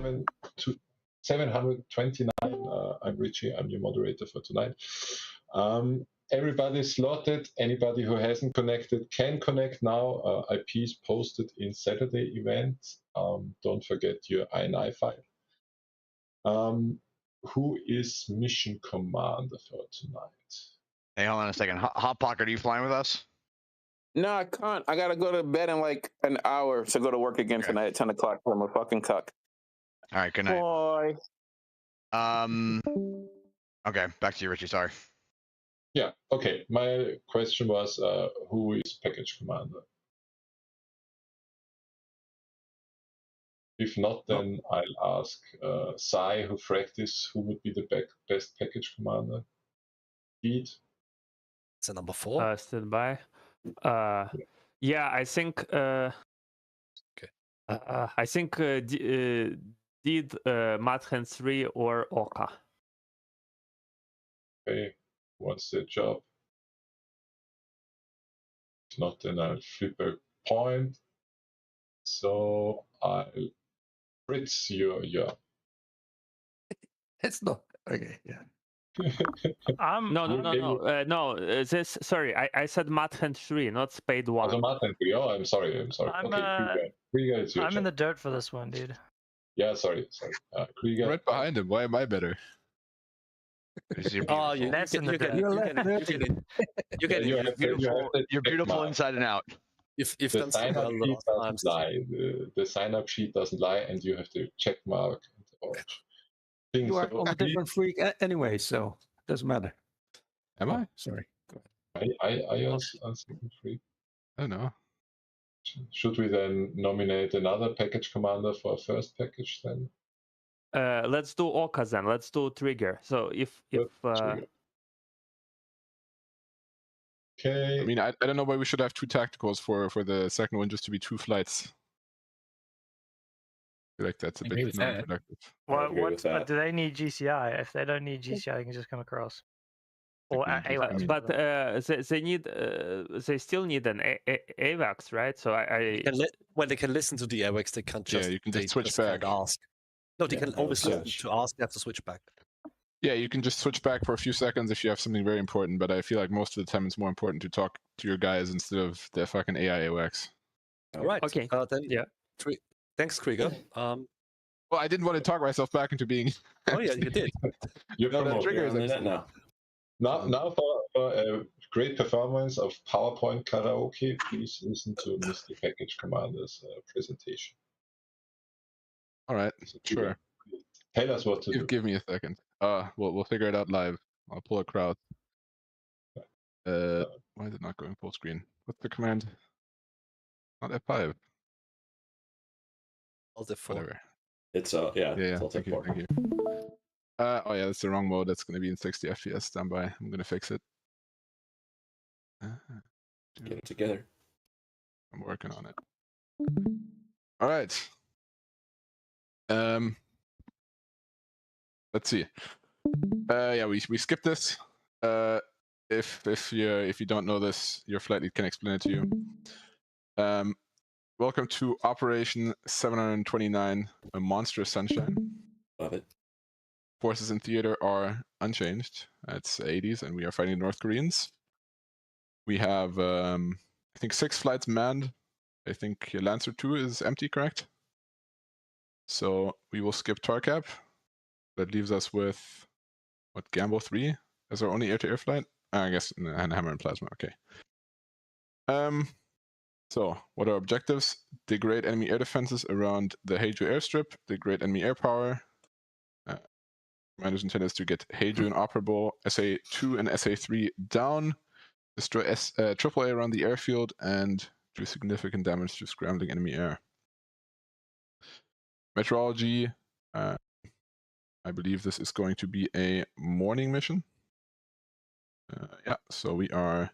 729. I'm Richie. I'm your moderator for tonight. Everybody slotted. Anybody who hasn't connected can connect now. IPs posted in Saturday events. Don't forget your INI file. Who is mission commander for tonight? Hey, hold on a second. Hot Pocket, are you flying with us? No, I can't. I gotta go to bed in like an hour to go to work again tonight at 10 o'clock. I'm a fucking cuck. All right, good night. Boy. Okay, back to you, Richie. Sorry. Yeah, okay. My question was, who is package commander? If not, then I'll ask Sai, who fragged this, who would be the best package commander? Pete? Is it number 4? Stand by. Yeah, I think. I think did Madhen 3 or Oka. Okay, what's the job? If not, then I'll flip a point. So I'll Fritz, you're It's not okay. Yeah. No. This sorry, I said Madhen 3, not Spade 1. Oh, Madhen 3. Oh, I'm sorry. Krieger, it's your I'm job. in the dirt for this one, dude. Yeah, sorry. Krieger. Right behind him. Why am I better? Oh, you're beautiful inside and out. You've The done so sign up well sheet the last doesn't times. lie. The sign up sheet doesn't lie, and you have to check mark. You are on a different freak anyway, so it doesn't matter. Am I? Sorry. Are you on second freak? I don't know. Should we then nominate another package commander for a first package then? Let's do Oka then. Let's do Trigger. So if Okay. I mean, I don't know why we should have 2 tacticals for the second one just to be 2 flights. I feel like that's a bit non-productive. But do they need GCI? If they don't need GCI, they can just come across. Or AWACS. But they still need an AWACS, right? So Well, they can listen to the AWACS. They can't just. Yeah, you can just switch back. Ask. No, they can always listen to ask. They have to switch back. Yeah, you can just switch back for a few seconds if you have something very important, but I feel like most of the time it's more important to talk to your guys instead of the fucking AI AWACS. All right. Okay. Then, yeah. Thanks, Krieger. Well, I didn't want to talk myself back into being. Oh yeah, you did. Triggers now. Now for a great performance of PowerPoint karaoke, please listen to Mr. Package Commander's presentation. All right, sure. Tell us what to do. Give me a second. We'll figure it out live. I'll pull a crowd. Why is it not going full screen? What's the command? Not F5. Alt F4. Whatever. It's yeah. Thank you. Oh yeah, that's the wrong mode. That's going to be in 60 FPS. Stand by. I'm going to fix it. Get it together. I'm working on it. All right. Let's see. Yeah, we skipped this. If you don't know this, your flight lead can explain it to you. Welcome to Operation 729, a Monstrous Sunshine. Love it. Forces in theater are unchanged. It's 80s, and we are fighting North Koreans. We have, I think, 6 flights manned. I think Lancer 2 is empty, correct? So we will skip TARCAP. That leaves us with, what, Gambo 3 as our only air-to-air flight? I guess, and Hammer and Plasma, okay. So, what are objectives? Degrade enemy air defenses around the Heiju airstrip, degrade enemy air power. Commander's intent is to get Heiju inoperable, SA-2 and SA-3 down, destroy AAA around the airfield, and do significant damage to scrambling enemy air. Meteorology, I believe this is going to be a morning mission. Yeah, so we are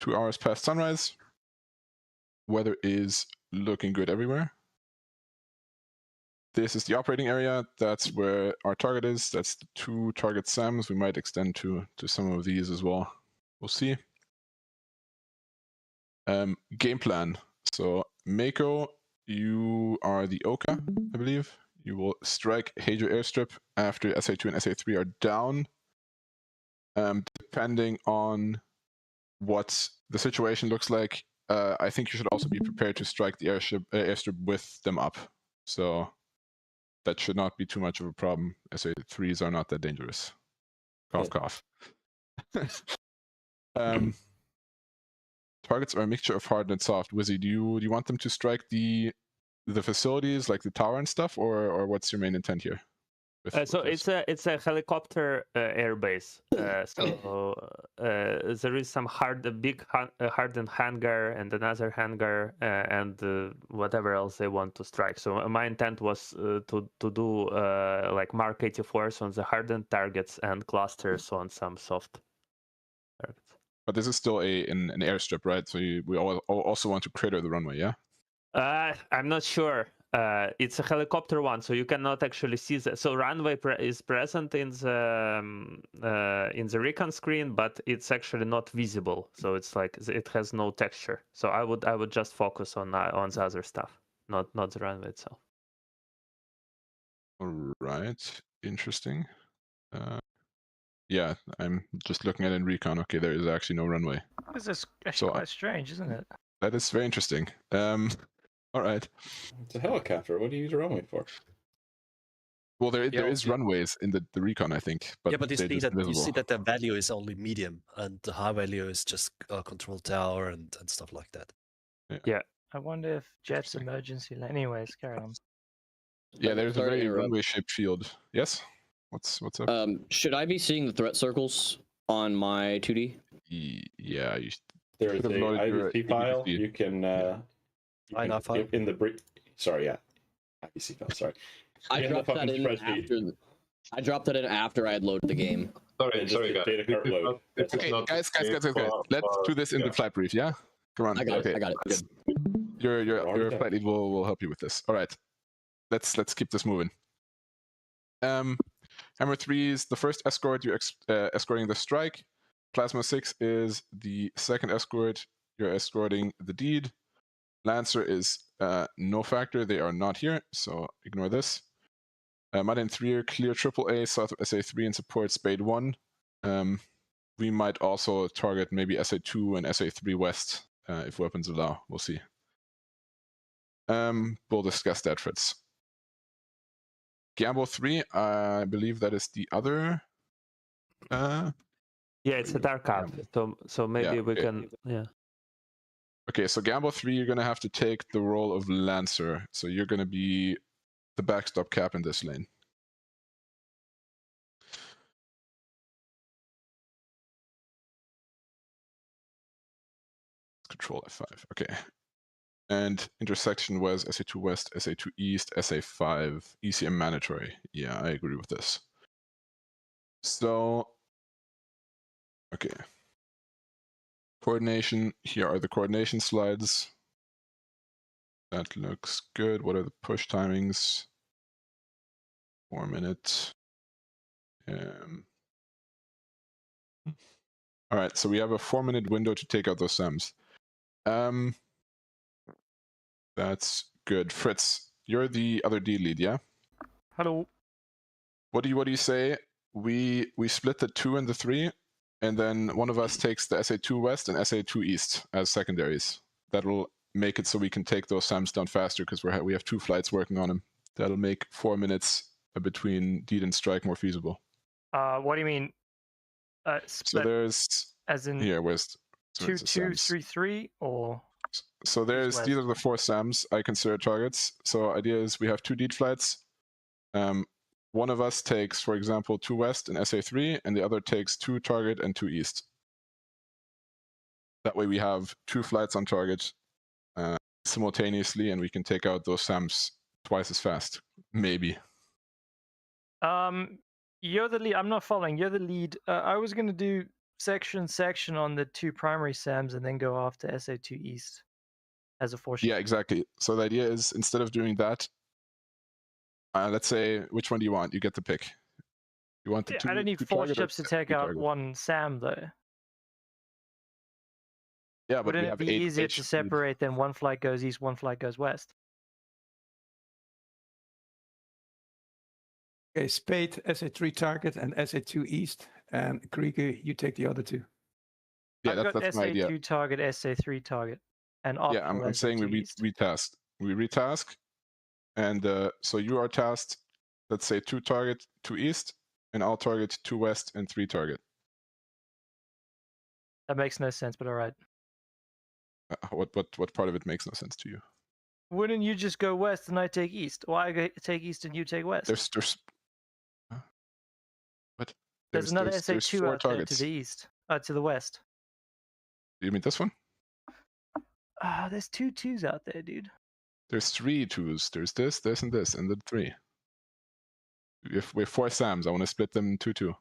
2 hours past sunrise. Weather is looking good everywhere. This is the operating area. That's where our target is. That's the 2 target SAMs. We might extend to some of these as well. We'll see. Game plan. So Mako, you are the Oka, I believe. you will strike Hager airstrip after SA2 and SA3 are down. Depending on what the situation looks like, I think you should also be prepared to strike the airstrip with them up. So that should not be too much of a problem. SA3s are not that dangerous. Cough, cough. Targets are a mixture of hard and soft. Wizzy, do you want them to strike the facilities like the tower and stuff, or what's your main intent here? So it's a helicopter airbase. So there is some big hardened hangar and another hangar and whatever else they want to strike. So my intent was to do like Mark 84s on the hardened targets and clusters on some soft targets. But this is still an airstrip, right? So we also want to crater the runway, yeah? I'm not sure. It's a helicopter one, so you cannot actually see the. So runway is present in the recon screen, but it's actually not visible. So it's like it has no texture. So I would just focus on the other stuff, not the runway itself. All right, interesting. Yeah, I'm just looking at it in recon. Okay, there is actually no runway. This is actually quite strange, isn't it? That is very interesting. All right. It's a helicopter. What do you use a runway for? Well, there is runways in the recon, I think. But yeah, but you see that the value is only medium, and the high value is just control tower and stuff like that. Yeah. I wonder if Jet's emergency. Anyways, carry on. Yeah, there's a very runway-shaped field. Yes. What's up? Should I be seeing the threat circles on my 2D? Yeah. There is a IVC file. You can. In the sorry, yeah, IVC file. Sorry. I dropped that in after. I dropped that in after I had loaded the game. Sorry, guys. Okay, guys. Let's do this in the flight brief. Yeah. Come on. I got it. Good. Your flight lead will help you with this. All right. Let's keep this moving. Hammer 3 is the first escort. You're escorting the strike. Plasma 6 is the second escort. You're escorting the deed. Lancer is no factor. They are not here, so ignore this. Mudden 3 are clear AAA south of SA3 and support Spade 1. We might also target maybe SA2 and SA3 west if weapons allow. We'll see. We'll discuss that, Fritz. Gamble 3, I believe that is the other. Yeah, it's a dark cap. So maybe we can. Yeah. Okay, so Gamble 3, you're going to have to take the role of Lancer. So you're going to be the backstop cap in this lane. Control F5. Okay. And intersection was SA2 West, SA2 East, SA5, ECM mandatory. Yeah, I agree with this. So, okay. Coordination. Here are the coordination slides. That looks good. What are the push timings? 4 minutes. All right, so we have a 4-minute window to take out those SAMs. That's good. Fritz, you're the other D lead, yeah? Hello. What do you say? We split the 2 and the 3, and then one of us takes the SA2 West and SA2 East as secondaries. That'll make it so we can take those SAMs down faster because we have 2 flights working on them. That'll make 4 minutes between deed and strike more feasible. What do you mean? So there's as in here. Where's 2, 2, 3, 3, or so there's these are the 4 SAMs I consider targets. So idea is we have 2 deed flights. One of us takes, for example, 2 West and SA3, and the other takes 2 target and 2 East. That way we have 2 flights on target simultaneously, and we can take out those SAMs twice as fast, maybe. You're the lead. I'm not following. You're the lead. I was going to do section on the 2 primary SAMs and then go after SA2 East as a 4-ship. Yeah, exactly. So the idea is instead of doing that, let's say, which one do you want? You get the pick. You want the 2? I don't need 4 ships to take out 1 SAM, though. Yeah, but wouldn't it be easier to separate than 1 flight goes east, 1 flight goes west? Okay, Spade, SA3 target, and SA2 east. And Krieger, you take the other two. Yeah, I've got that's my idea. SA2 target, SA3 target, and Yeah, I'm saying we retask. We retask, and so you are tasked, let's say 2 target, 2 east, and I'll target 2 west and 3 target. That makes no sense, but all right. What part of it makes no sense to you? Wouldn't you just go west and I take east? Why take east and you take west? There's what? There's another SA2 4 out targets. there to the east, to the west. Do you mean this one? There's 2 2s out there, dude. There's 3 2s. There's this, and this, and the 3. We have 4 SAMs. I want to split them 2-2.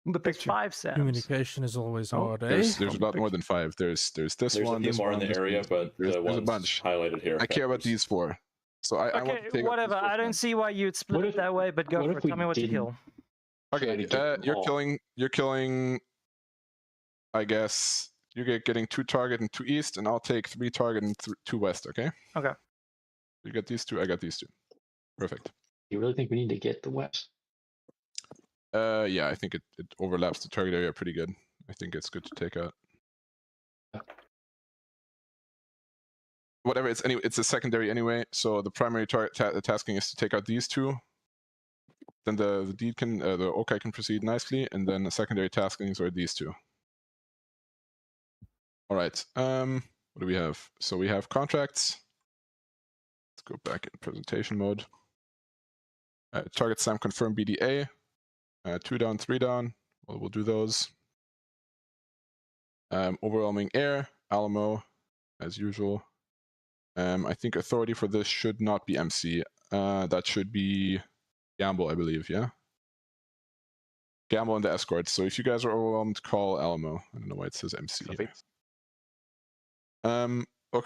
There's 5 SAMs. Communication is always hard, There's a lot more than 5. There's this one. There's a few more in the area, but there's the a ones bunch highlighted here. I care about these 4. So I want to take whatever. I don't see why you'd split it that way, but go for it. Tell me what to kill. Okay, you're killing. I guess you're getting 2 target and 2 east, and I'll take 3 target and 2 west. Okay. Okay. You got these 2. I got these 2. Perfect. You really think we need to get the west? Yeah, I think it overlaps the target area pretty good. I think it's good to take out. Whatever, it's a secondary anyway. So the primary tasking is to take out these 2. Then the deed can, the Okai can proceed nicely, and then the secondary taskings are these 2. All right. What do we have? So we have contracts. Let's go back in presentation mode. Target SAM confirm BDA. 2 down, 3 down. Well, we'll do those. Overwhelming air, Alamo, as usual. I think authority for this should not be MC. That should be Gamble, I believe, yeah? Gamble and the escort. So if you guys are overwhelmed, call Alamo. I don't know why it says MC. Okay,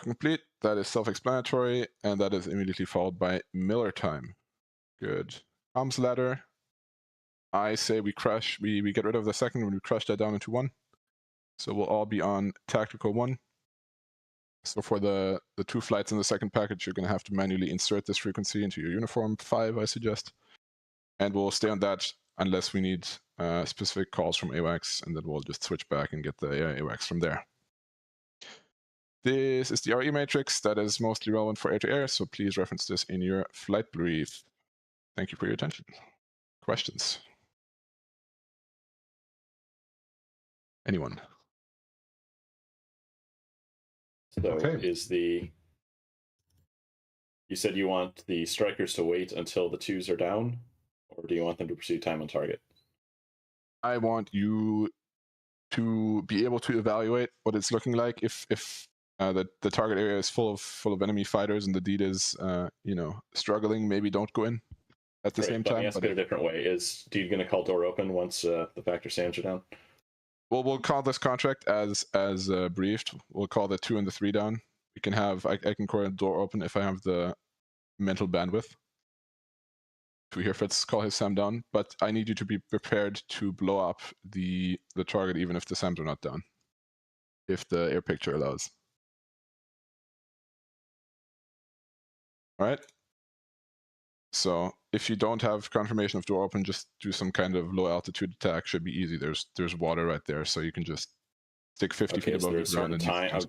complete. That is self-explanatory, and that is immediately followed by Miller time. Good. Comms ladder. I say we crush, we get rid of the second when we crush that down into 1. So we'll all be on tactical 1. So for the 2 flights in the second package, you're going to have to manually insert this frequency into your uniform 5, I suggest. And we'll stay on that unless we need specific calls from AWACS, and then we'll just switch back and get the AWACS from there. This is the RE matrix that is mostly relevant for air-to-air, so please reference this in your flight brief. Thank you for your attention. Questions? Anyone? So is the... You said you want the strikers to wait until the 2s are down, or do you want them to pursue time on target? I want you to be able to evaluate what it's looking like if the target area is full of enemy fighters and the deed is struggling. Maybe don't go in at the same time. Let me ask it a different way. Is Deed going to call door open once the factor SAMs are down? Well, we'll call this contract as briefed. We'll call the 2 and the 3 down. We can have I can call a door open if I have the mental bandwidth to hear Fritz call his SAM down. But I need you to be prepared to blow up the target even if the SAMs are not down, if the air picture allows. All right. So if you don't have confirmation of door open, just do some kind of low altitude attack. Should be easy. There's water right there, so you can just stick 50 feet above the ground.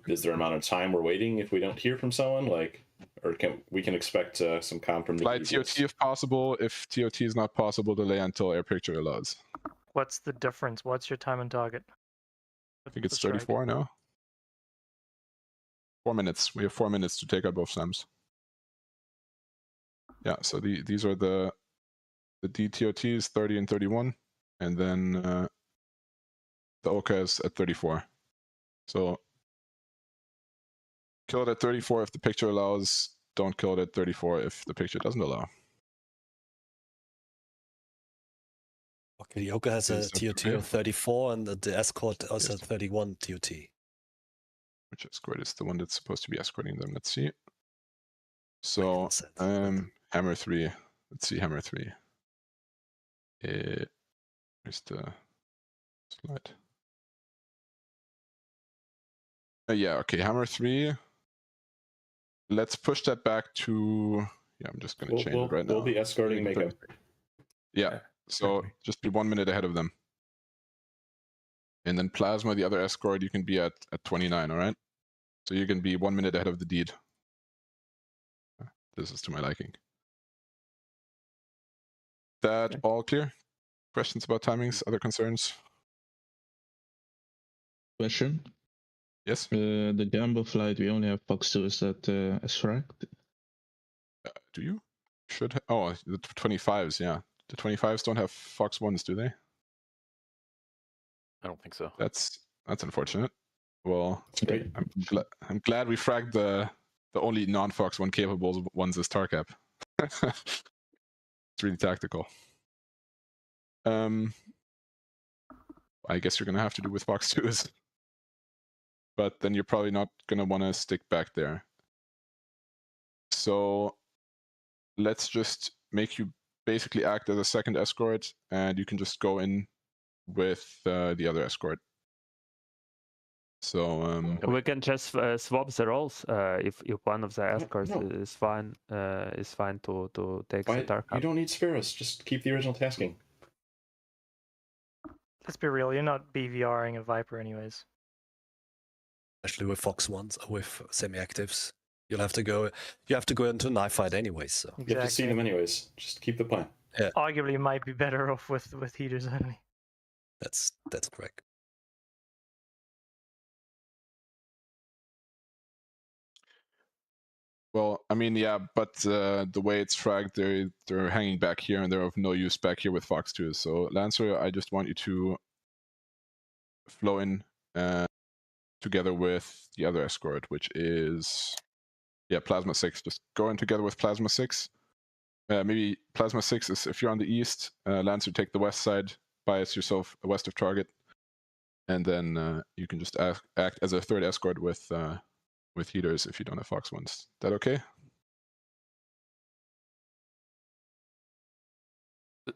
Is there an amount of time we're waiting if we don't hear from someone? Or can we expect some comm from the flight TOT if possible. If TOT is not possible, delay until air picture allows. What's the difference? What's your time on target? I think it's 34 now. 4 minutes. We have 4 minutes to take out both SAMs. Yeah, so these are the DTOTs 30 and 31, and then the OKA is at 34. So kill it at 34 if the picture allows. Don't kill it at 34 if the picture doesn't allow. Okay, the OKA has a TOT of 34, and the escort also has 31 TOT. Which escort is the one that's supposed to be escorting them? Let's see. So Hammer 3. Let's see Hammer 3. Here's the slide. Yeah, okay, Hammer 3. Let's push that back to Yeah, I'm just going to change it right now. We'll be escorting Mako. Yeah, so just be 1 minute ahead of them. And then Plasma, the other escort, you can be at 29, all right? So you can be 1 minute ahead of the deed. This is to my liking. That all clear? Questions about timings, other concerns? Question? Yes? The Gamble flight, we only have Fox 2, is that as correct? Do you? Should oh, the 25s, yeah. The 25s don't have Fox 1s, do they? I don't think so. That's unfortunate. Well, great. I'm glad we fragged the only non-Fox 1 capable ones as TARCAP. It's really tactical. I guess you're gonna have to do with Fox 2s. But then you're probably not gonna want to stick back there. So let's just make you basically act as a second escort, and you can just go in with the other escort. So we can just swap the roles. If one of the escorts is fine to take the TARCAP. You don't need Spiros. Just keep the original tasking. Let's be real. You're not BVRing a Viper anyways. Especially with Fox 1s, with semi-actives. You have to go into a knife fight anyways. So. Exactly. You have to see them anyways. Just keep the plan. Yeah. Arguably, you might be better off with heaters only. That's correct. Well, I mean, yeah, but the way it's fragged, they're hanging back here, and they're of no use back here with Fox 2. So Lancer, I just want you to flow in together with the other escort, which is Plasma 6. Just go in together with Plasma 6. Maybe Plasma 6 is if you're on the east, Lancer take the west side, bias yourself west of target, and then you can just act as a third escort with heaters if you don't have Fox 1s. Is that okay?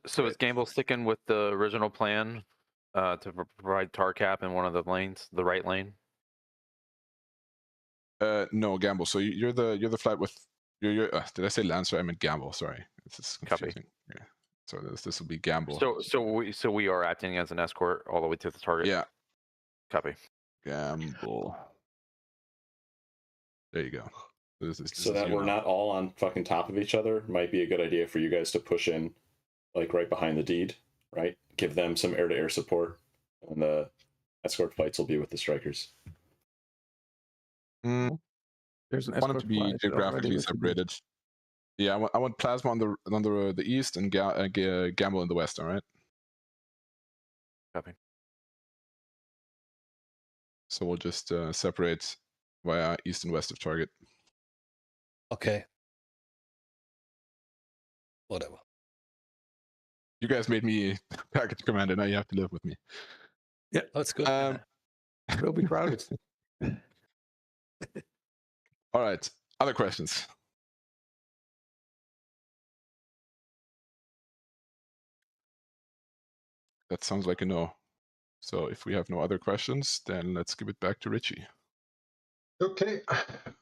So is Gamble sticking with the original plan to provide TARCAP in one of the lanes, the right lane? No, Gamble. So you're the flight with did I say Lancer? I meant Gamble. Sorry, this is confusing. Yeah. So this will be Gamble. So we are acting as an escort all the way to the target. Yeah. Copy. Gamble. There you go. This so that we're not all on fucking top of each other. Might be a good idea for you guys to push in, like right behind the deed, right? Give them some air-to-air support, and the escort flights will be with the strikers. There's an I want them to be geographically separated. Yeah, I want Plasma on the east and Gamble in the west. All right. Copy. So we'll just separate via east and west of target. Okay. Whatever. You guys made me package commander. Now you have to live with me. Yeah, that's good. It'll be crowded. All right. Other questions? That sounds like a no. So if we have no other questions, then let's give it back to Richie. Okay,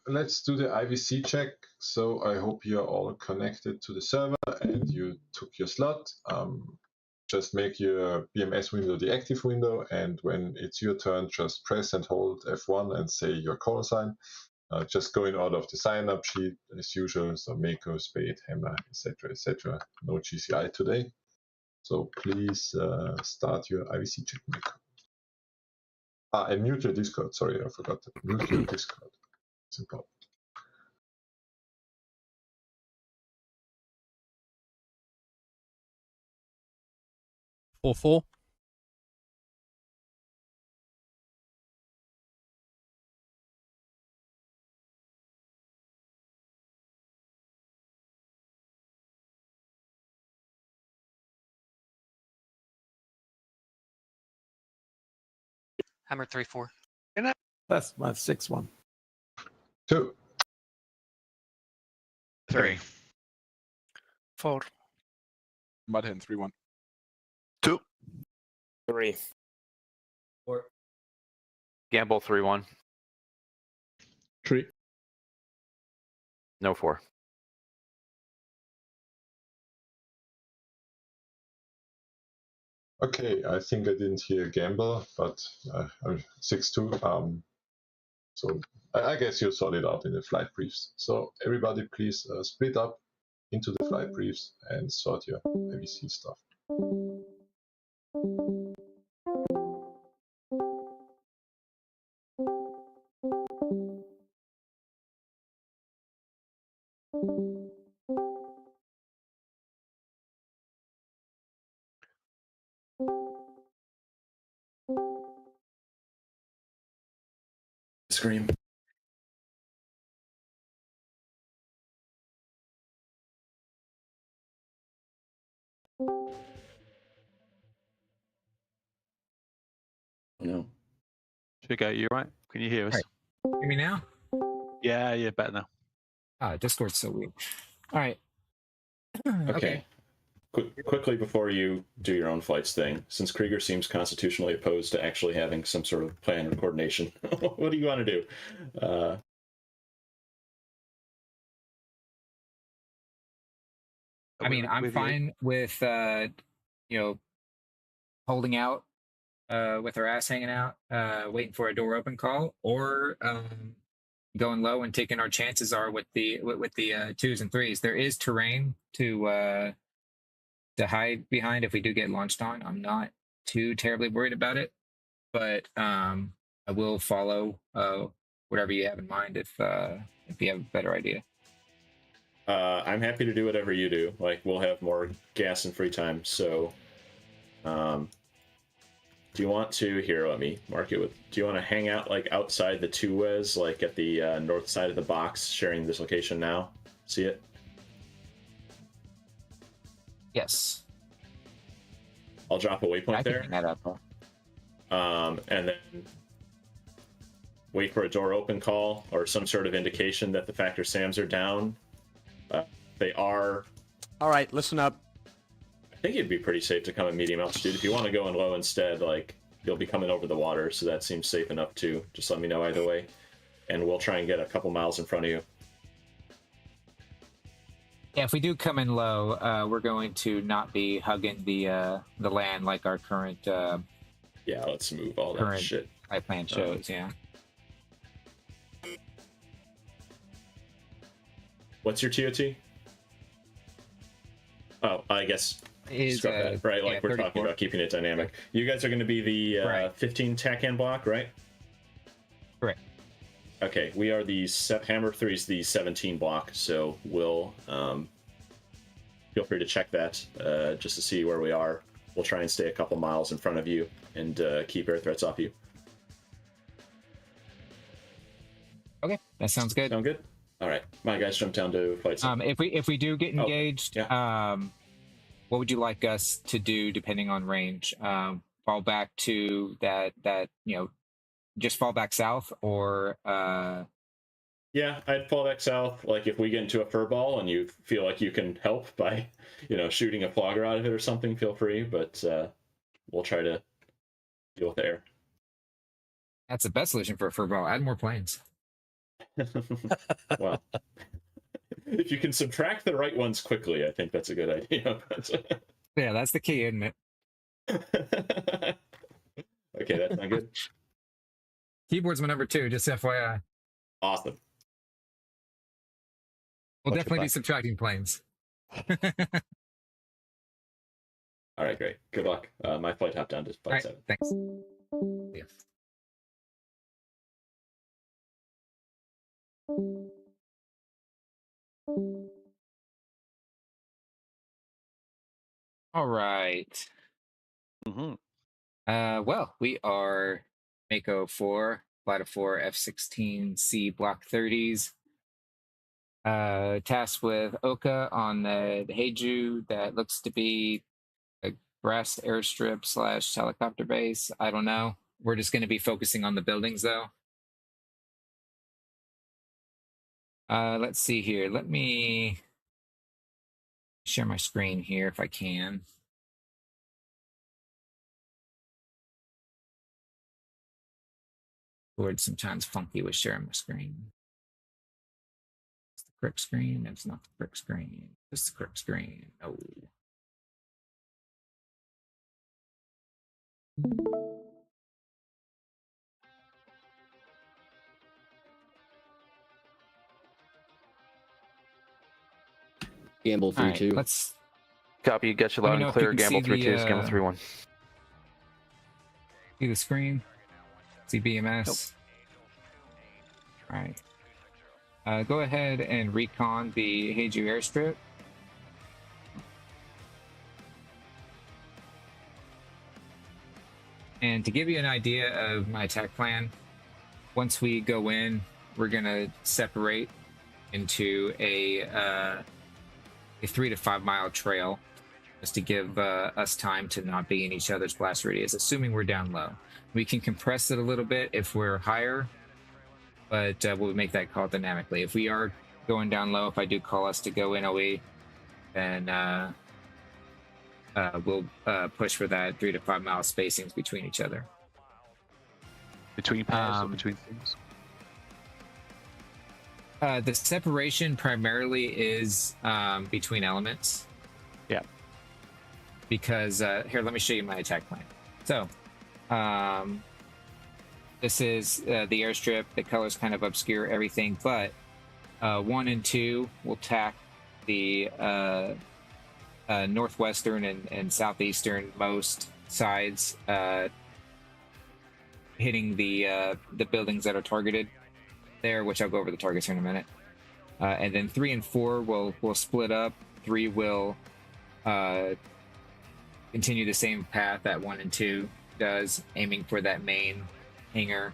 let's do the IVC check. So I hope you're all connected to the server and you took your slot. Just make your BMS window the active window, and when it's your turn, just press and hold F1 and say your call sign. Just going out of the sign-up sheet as usual. So Mako, Spade, Hammer, etc., etc. No GCI today. So please start your IVC check, Mako. And mute your Discord. Sorry, I forgot that. Mute your Discord. It's important. Four. Hammer 3-4. That's my 6-1. 2. 3. 4. Mudhen 3-1. 2. 3. 4. Gamble 3-1. 3. No 4. Okay, I think I didn't hear gamble, but I'm 6-2. So I guess you sort it out in the flight briefs. So everybody, please split up into the flight briefs and sort your IVC stuff. Scream. No. Chico, you right? Can you hear us? Right. Hear me now? Yeah, yeah, better now. Discord's so weird. All right. Okay. Quickly before you do your own flights thing, since Krieger seems constitutionally opposed to actually having some sort of plan or coordination, what do you want to do? I mean, I'm fine with holding out with our ass hanging out, waiting for a door open call, or going low and taking our chances are with the twos and threes. There is terrain to hide behind if we do get launched on. I'm not too terribly worried about it, but I will follow whatever you have in mind if you have a better idea. I'm happy to do whatever you do. Like, we'll have more gas and free time, so do you want to, here, let me mark it with, do you want to hang out like outside the two-wes, like at the north side of the box, sharing this location now? See it? Yes. I'll drop a waypoint there. That up, and then wait for a door open call or some sort of indication that the factor SAMs are down. They are. All right, listen up. I think it'd be pretty safe to come at medium altitude. If you want to go in low instead, like, you'll be coming over the water, so that seems safe enough too. Just let me know either way, and we'll try and get a couple miles in front of you. Yeah, if we do come in low, we're going to not be hugging the land like our current. Yeah, let's move all that shit. My plan shows. Yeah. What's your TOT? Oh, I guess. Scrap that, right? Like, we're 34. Talking about keeping it dynamic. You guys are going to be the 15 TACAN block, right? Correct. Okay, we are the Hammer 3's the 17 block, so we'll feel free to check that just to see where we are. We'll try and stay a couple miles in front of you and keep air threats off you. Okay, that sounds good. Sound good? All right, my guys jump down to flight. If we do get engaged, what would you like us to do depending on range? Fall back to that just fall back south, or yeah, I'd fall back south. Like, if we get into a fur ball and you feel like you can help by shooting a flogger out of it or something, feel free, but we'll try to deal with the air. That's the best solution for a fur ball. Add more planes. Well, if you can subtract the right ones quickly, I think that's a good idea. Yeah, that's the key, isn't it? Okay, that's not good. Keyboard's my number 2, just FYI. Awesome. We'll definitely be subtracting planes. All right, great. Good luck. My flight hop down to flight 7. Thanks. Yeah. All right. Well, we are Mako 4, Flight of 4, F-16C Block 30s. Tasked with Oka on the Heiju that looks to be a grass airstrip / helicopter base. I don't know. We're just going to be focusing on the buildings, though. Let's see here. Let me share my screen here if I can. Word sometimes funky with sharing my screen. It's the correct screen. It's not the correct screen. It's the correct screen. Oh. Gamble 3-2. Let's Copy. Get you Let me loud know and if you clear. can Gamble see 3-2. Gamble the, 3-1. see the screen. See BMS. All right. Go ahead and recon the Heiju airstrip. And to give you an idea of my attack plan, once we go in, we're gonna separate into a 3 to 5 mile trail, just to give us time to not be in each other's blast radius, assuming we're down low. We can compress it a little bit if we're higher, but we'll make that call dynamically. If we are going down low, if I do call us to go in OE, then we'll push for that 3 to 5 mile spacings between each other. Between paths or between things? The separation primarily is between elements. Yeah. Because here, let me show you my attack plan. So, this is the airstrip. The colors kind of obscure everything, but 1 and 2 will tack the northwestern and southeastern most sides, hitting the buildings that are targeted there, which I'll go over the targets here in a minute. And then 3 and 4 will split up. 3 will continue the same path that 1 and 2 does, aiming for that main hangar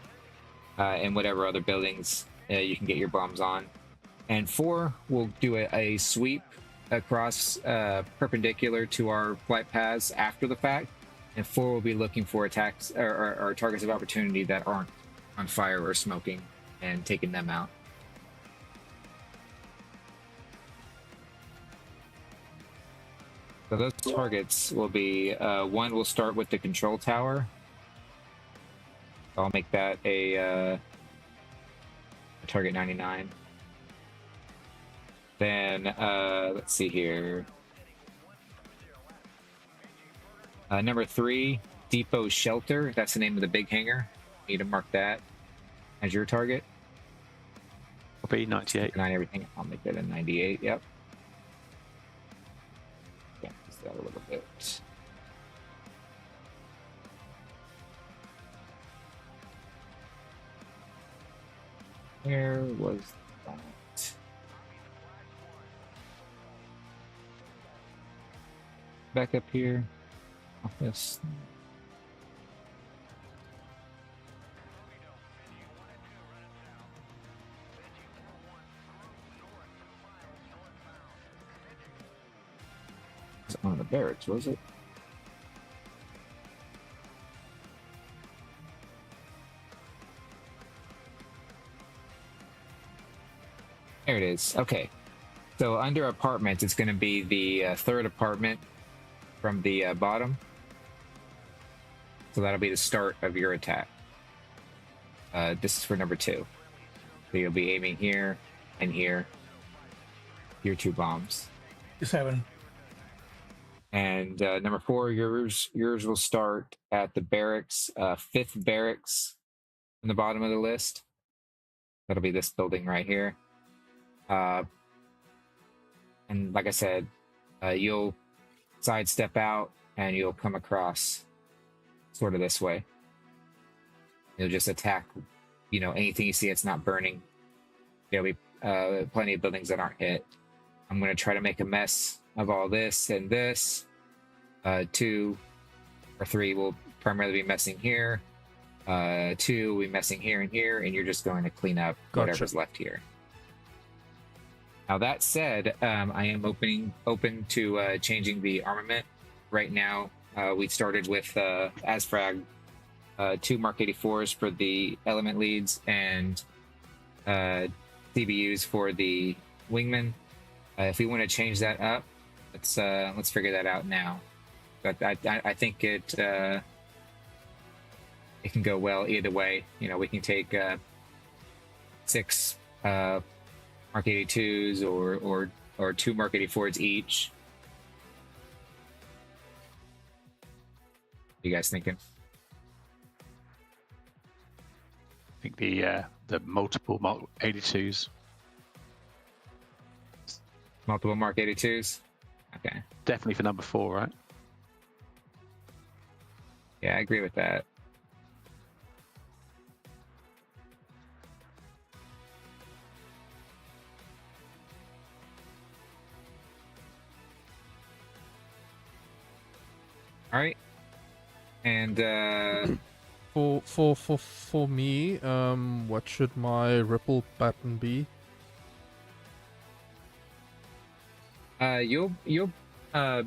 and whatever other buildings you can get your bombs on. And 4 will do a sweep across perpendicular to our flight paths after the fact, and 4 will be looking for attacks or targets of opportunity that aren't on fire or smoking and taking them out. So those targets will be 1 will start with the control tower. I'll make that a target 99. Then let's see here. Number 3, Depot Shelter. That's the name of the big hangar. You need to mark that as your target. I'll be 98. 9 everything. I'll make that a 98. Yep. Yeah, just that a little bit. Where was that? Back up here. Office. It's on the barracks, was it? There it is. Okay. So under apartments, it's going to be the third apartment from the bottom. So that'll be the start of your attack. This is for number 2. So you'll be aiming here and here. Your 2 bombs. 7. And number 4, yours will start at the barracks, 5th barracks on the bottom of the list. That'll be this building right here. And like I said, you'll sidestep out and you'll come across sort of this way. You'll just attack, anything you see that's not burning. There'll be plenty of buildings that aren't hit. I'm going to try to make a mess of all this and this. 2 or 3 will primarily be messing here. 2 will be messing here and here, and you're just going to clean up whatever's left here. Now that said, I am open to changing the armament. Right now, we started with ASFRAG 2 Mark 84s for the element leads and CBUs for the wingmen. If we want to change that up, let's figure that out now. But I think it can go well either way. We can take 6 Mark 82s or 2 Mark 84s each. What are you guys thinking? think the multiple Mark 82s. Multiple Mark 82s. Okay. Definitely for number 4, right? Yeah, I agree with that. All right. And for me, what should my ripple pattern be? You'll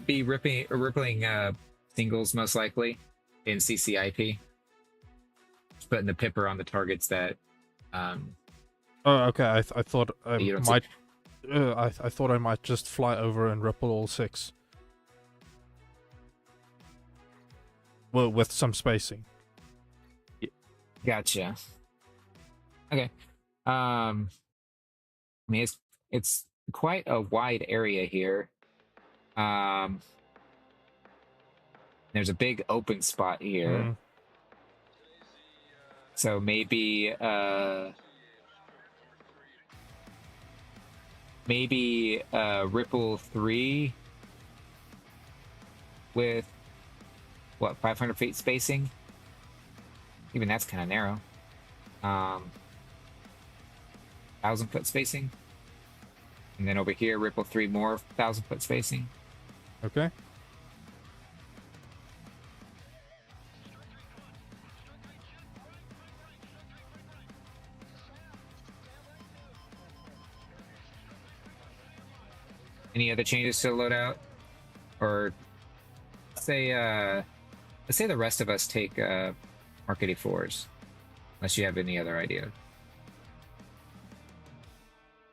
be rippling singles most likely in CCIP. Just putting the pipper on the targets that. Oh, okay. I thought I might. I thought I might just fly over and ripple all 6. Well, with some spacing. Gotcha. Okay. I mean, it's quite a wide area here. There's a big open spot here. So maybe ripple 3 with what, 500 feet spacing? Even that's kind of narrow. 1,000 foot spacing. And then over here, ripple 3 more 1,000 foot spacing. Okay. Any other changes to the loadout? Or say let's say the rest of us take Mark 84s. Unless you have any other idea.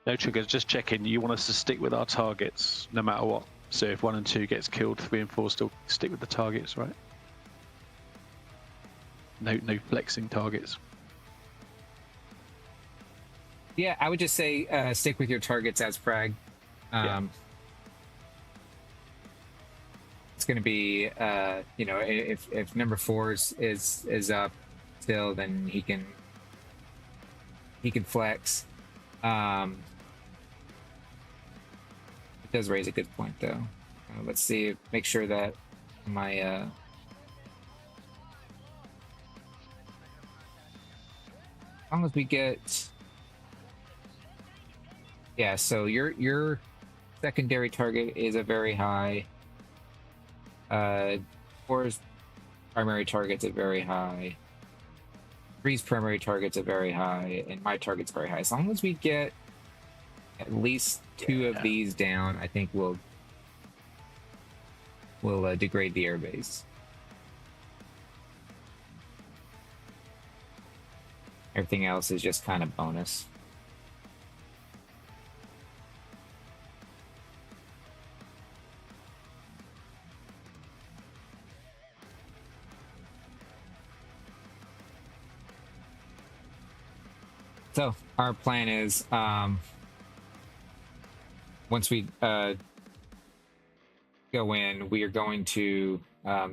No triggers, just checking. You want us to stick with our targets no matter what. So if 1 and 2 gets killed, 3 and 4 still stick with the targets, right? No flexing targets. Yeah, I would just say stick with your targets as frag. It's going to be, you know, if number 4 is up still, then he can flex. It does raise a good point, though. Let's see. Make sure that my as long as we get, yeah. So your secondary target is a very high. 4's primary target's a very high. 3's primary target's a very high, and my target's very high. As long as we get at least 2 of these down, I think we'll degrade the airbase. Everything else is just kind of bonus. So our plan is once we go in, we are going to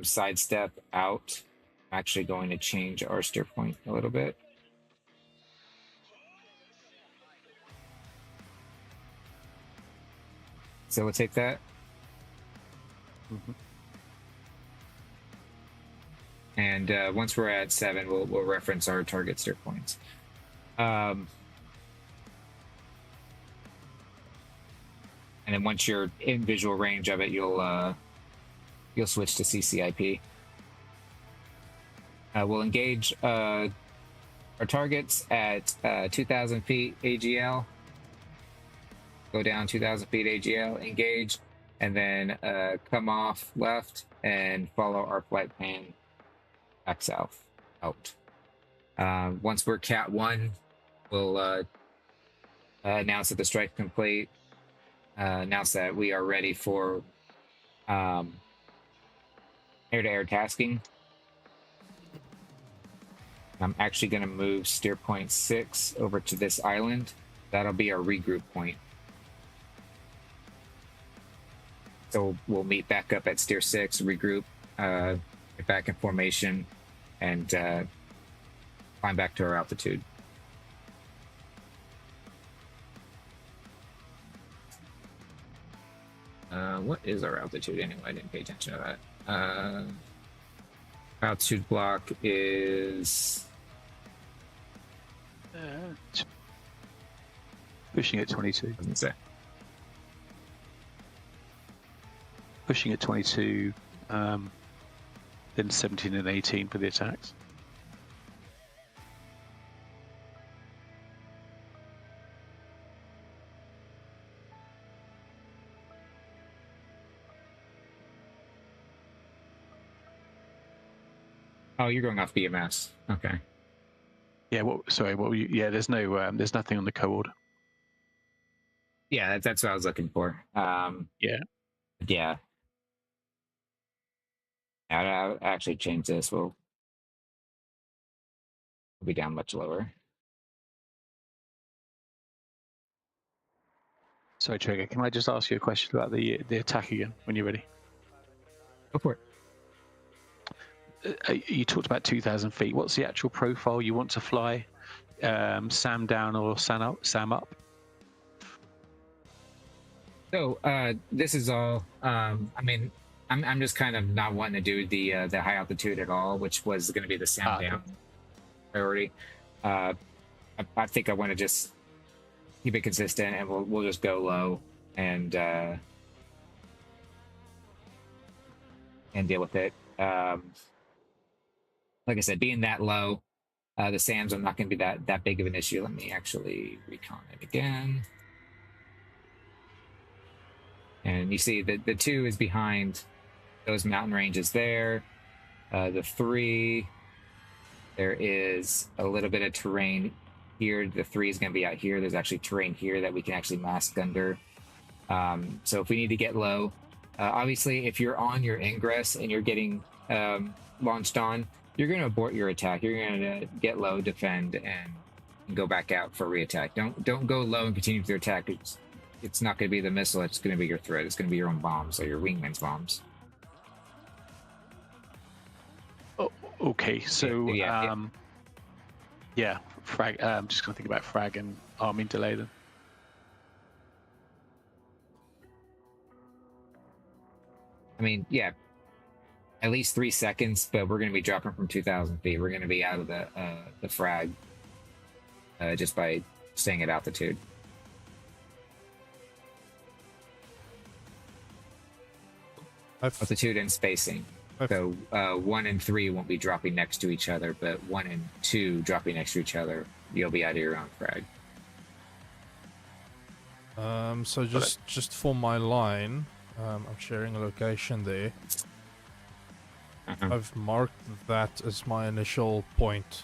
sidestep out. I'm actually going to change our steer point a little bit. So we'll take that. And once we're at 7, we'll reference our target steer points. And then once you're in visual range of it, you'll switch to CCIP. We'll engage our targets at 2,000 feet AGL. Go down 2,000 feet AGL, engage, and then come off left and follow our flight plan back south out. Once we're Cat 1, we'll announce that the strike's complete. Announce that we are ready for air-to-air tasking. I'm actually going to move steer point 6 over to this island. That'll be our regroup point. So we'll meet back up at steer 6, regroup, get back in formation, and climb back to our altitude. What is our altitude anyway? I didn't pay attention to that. Altitude block is pushing at 22. Pushing at 22, then 17 and 18 for the attacks. Oh, you're going off BMS. Okay. Yeah. Sorry. What were you? Yeah. There's no. There's nothing on the co-ord. Yeah, that's what I was looking for. Yeah. Yeah. I'll actually change this. We'll be down much lower. Sorry, Trigger. Can I just ask you a question about the attack again when you're ready? Go for it. You talked about 2,000 feet. What's the actual profile you want to fly? Sam down or Sam up? So this is all. I mean, I'm just kind of not wanting to do the high altitude at all, which was going to be the Sam down priority. I think I want to just keep it consistent, and we'll just go low and deal with it. Like I said, being that low, the SAMs are not going to be that big of an issue. Let me actually recon it again. And you see that the 2 is behind those mountain ranges there. The 3, there is a little bit of terrain here. The 3 is going to be out here. There's actually terrain here that we can actually mask under. So if we need to get low, obviously if you're on your ingress and you're getting launched on, you're going to abort your attack. You're going to get low, defend, and go back out for re-attack. Don't go low and continue with your attack. It's not going to be the missile. It's going to be your threat. It's going to be your own bombs or your wingman's bombs. Oh, okay, so yeah, frag. I'm just going to think about frag and arming delay then. I mean, yeah, at least 3 seconds, but we're going to be dropping from 2,000 feet. We're going to be out of the frag just by staying at altitude. Altitude and spacing. So 1 and 3 won't be dropping next to each other, but 1 and 2 dropping next to each other, you'll be out of your own frag. So just for my line, I'm sharing a location there. I've marked that as my initial point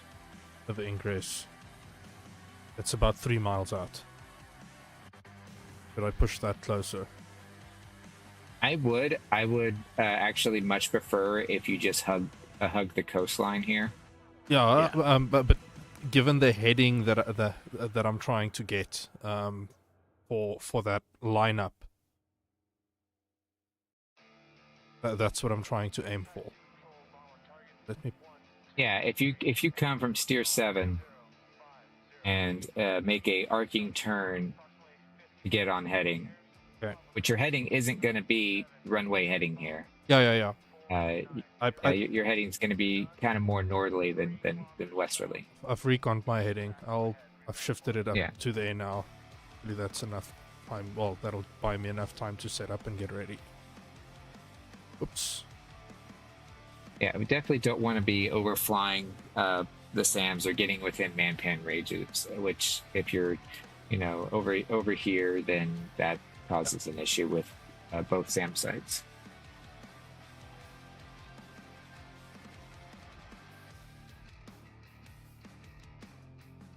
of ingress. It's about 3 miles out. Should I push that closer? I would actually much prefer if you just hug the coastline here. Yeah. But given the heading that I'm trying to get for that lineup, that's what I'm trying to aim for. Let me. Yeah, if you come from steer 7 and make a arcing turn to get on heading. Okay. But your heading isn't going to be runway heading here. Yeah. Your heading's going to be kind of more northerly than westerly. I've reconned my heading. I've shifted it up to the air now. Hopefully that's enough time. Well, that'll buy me enough time to set up and get ready. Oops. Yeah, we definitely don't want to be overflying the SAMs or getting within man-pan ranges. Which, if you're, over here, then that causes an issue with both SAM sites.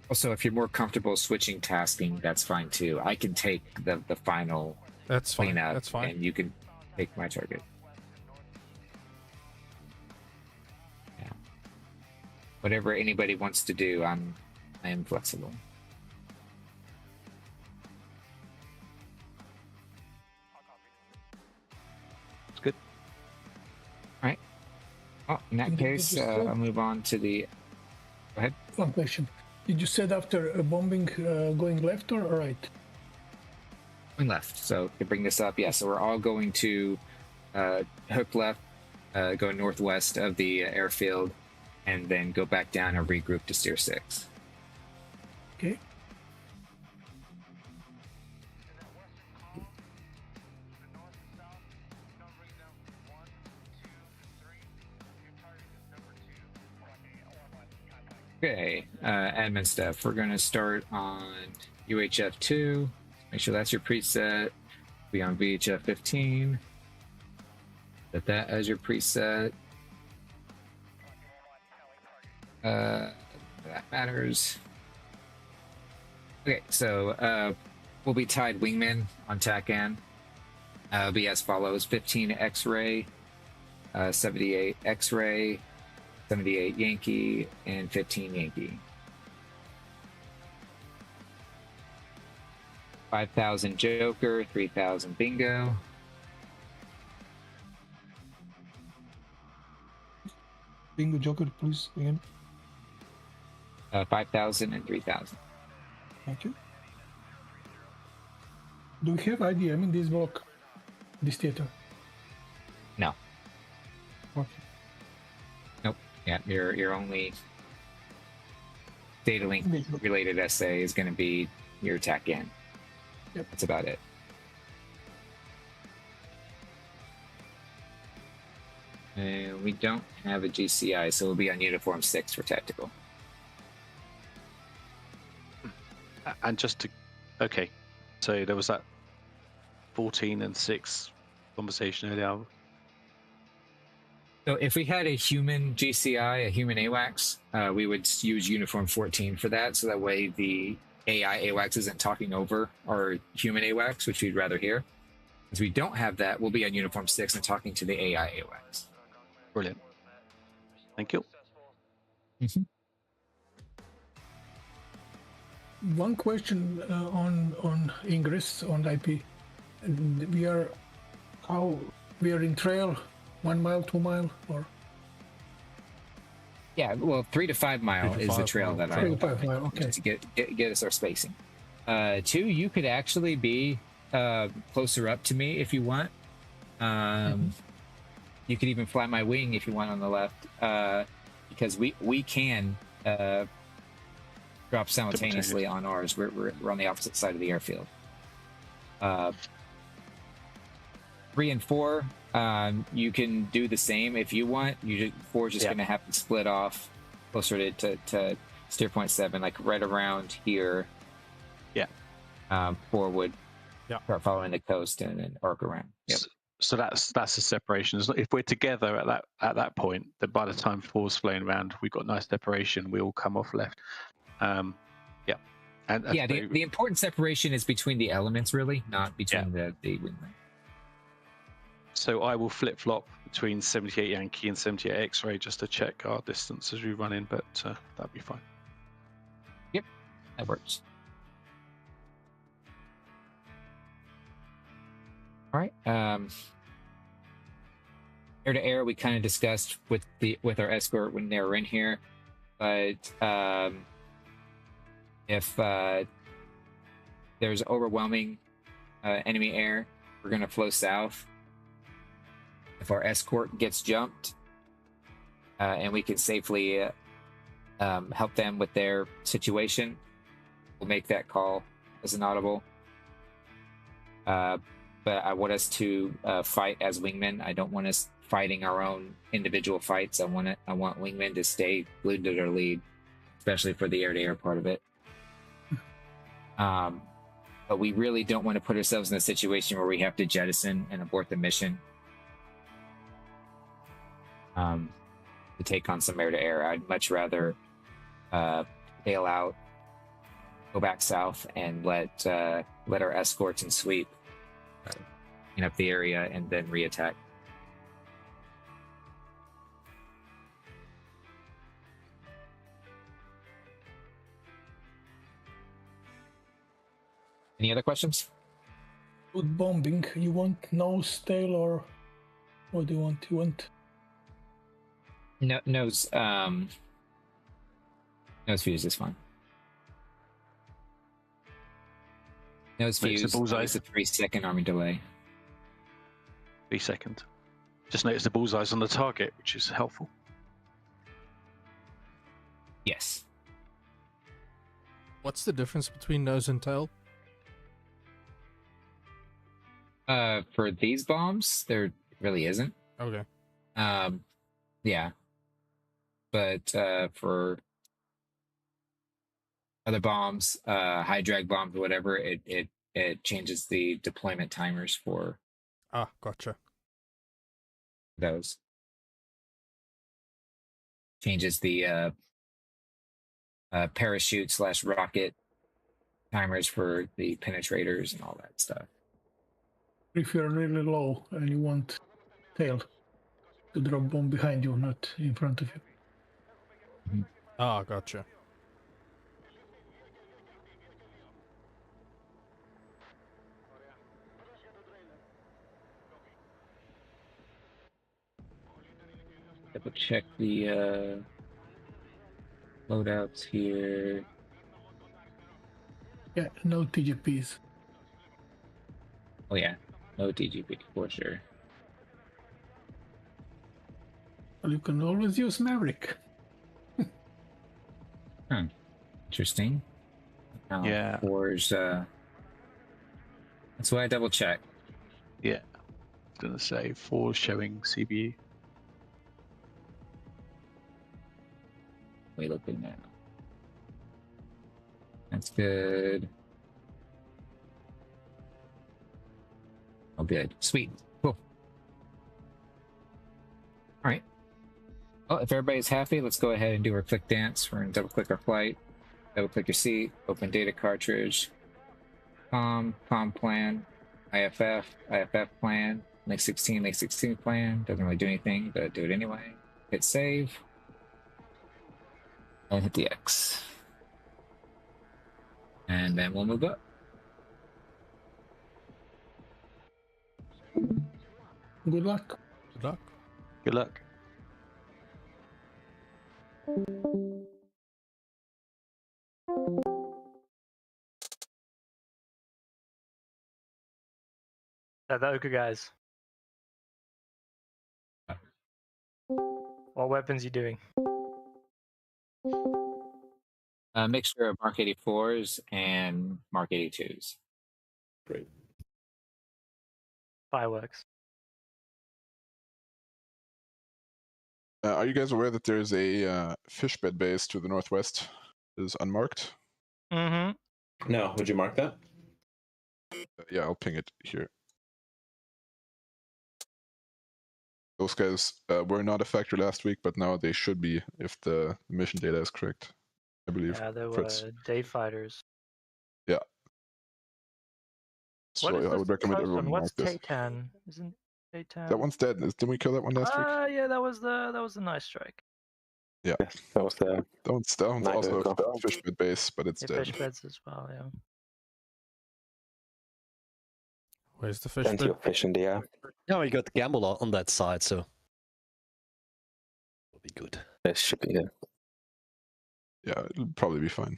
Also, if you're more comfortable switching tasking, that's fine too. I can take the final cleanup, that's fine. And you can take my target. Yeah. Whatever anybody wants to do, I am flexible. Good. All right. Well, in that case, I'll move on to the. Go ahead. One question. Did you said after a bombing going left or right? Going left. So to bring this up, yeah. So we're all going to hook left, go northwest of the airfield, and then go back down and regroup to steer 6. Okay. Okay, admin stuff. We're going to start on UHF 2. Make sure that's your preset. Be on VHF 15. Set that as your preset. That matters. Okay, so we'll be tied wingman on TACAN. It'll be as follows: 15 X-ray, 78 X-ray, 78 Yankee, and 15 Yankee. 5,000 Joker, 3,000 Bingo. Bingo Joker, please, again. 5,000 and 3,000. Thank you. Do we have IDM in this block, this theater? No. Okay. Nope. Yeah, your only data link related essay is going to be your TACAN. Yep. That's about it. We don't have a GCI, so we'll be on uniform 6 for tactical. And just to, okay, so there was that 14 and 6 conversation earlier. So if we had a human GCI, a human AWACS, we would use uniform 14 for that, so that way the AI AWACS isn't talking over our human AWACS, which we'd rather hear. Since we don't have that, we'll be on uniform 6 and talking to the AI AWACS. Brilliant. Thank you. Mm-hmm. One question on ingress on IP. We are in trail 1 mile, 2 mile, or yeah, well, 3 to 5 mile is the trail that 3 to 5 mile. Okay. To get us our spacing. 2, you could actually be closer up to me if you want. You could even fly my wing if you want on the left, because we can drop simultaneously on ours. We're on the opposite side of the airfield. 3 and 4, you can do the same if you want. 4 is just going to have to split off closer to steer point 7, like right around here. Yeah. 4 would start following the coast and then arc around. Yep. So that's a separation. If we're together at that point, then by the time 4's flying around, we've got nice separation. We all come off left. Yeah. And yeah, the important separation is between the elements, really, not between the wingman. So I will flip-flop between 78 Yankee and 78 X-ray just to check our distance as we run in, but that'd be fine. Yep, that works. All right. Air to air, we kind of discussed with our escort when they were in here, but if there's overwhelming enemy air, we're going to flow south. If our escort gets jumped, and we can safely help them with their situation, we'll make that call as an audible. But I want us to fight as wingmen. I don't want us fighting our own individual fights. I want wingmen to stay glued to their lead, especially for the air-to-air part of it. But we really don't want to put ourselves in a situation where we have to jettison and abort the mission to take on some air-to-air. I'd much rather bail out, go back south, and let our escorts and sweep clean up the area and then reattack. Any other questions? With bombing, you want nose, tail, or what do you want? You want nose fuse is fine. Nose It's a fuse. bullseye. It's a 3-second arming delay. 3 second. Just notice the bullseye's on the target, which is helpful. Yes. What's the difference between nose and tail? For these bombs, there really isn't. Okay. Yeah. But for other bombs, high drag bombs, whatever, it changes the deployment timers for Ah, gotcha. those. Changes the parachute / rocket timers for the penetrators and all that stuff. If you're really low and you want tail to drop bomb behind you, not in front of you. Ah, gotcha. Double check the loadouts here. Yeah, no TGPs. Oh yeah, no TGP for sure. Well, you can always use Maverick. Interesting. Yeah. Fours, that's why I double check. Yeah. I was going to say 4 showing CBU. We look good now. That's good. Oh, good. Sweet. Cool. All right. Well, if everybody's happy, let's go ahead and do our click dance. We're going to double click our flight, double click your seat, open data cartridge, com plan, IFF plan, link 16 plan. Doesn't really do anything, but do it anyway. Hit save. And hit the X. And then we'll move up. Good luck. Good luck. Good luck. The Oka guys. What weapons you doing? A mixture of Mark 84s and Mark 82s. Great. Fireworks. Are you guys aware that there's a fish bed base to the northwest? It is unmarked. Mm-hmm. No, would you mark that? Yeah, I'll ping it here. Those guys were not a factor last week, but now they should be if the mission data is correct. I believe. Yeah, there were Fritz. day fighters. Yeah. What So is I would recommend close everyone one? What's mark this. Titan? Isn't Titan? That one's dead. Didn't we kill that one last week? Yeah, that was the nice strike. Yeah. That was the That one's night also ago. a fish bed base, but it's Yeah, dead. fish beds as well. Yeah. Where's the fish Plenty bed? of fish in the air. No, you got Gamble on that side, so it'll be good. This should be good. Yeah, it'll probably be fine.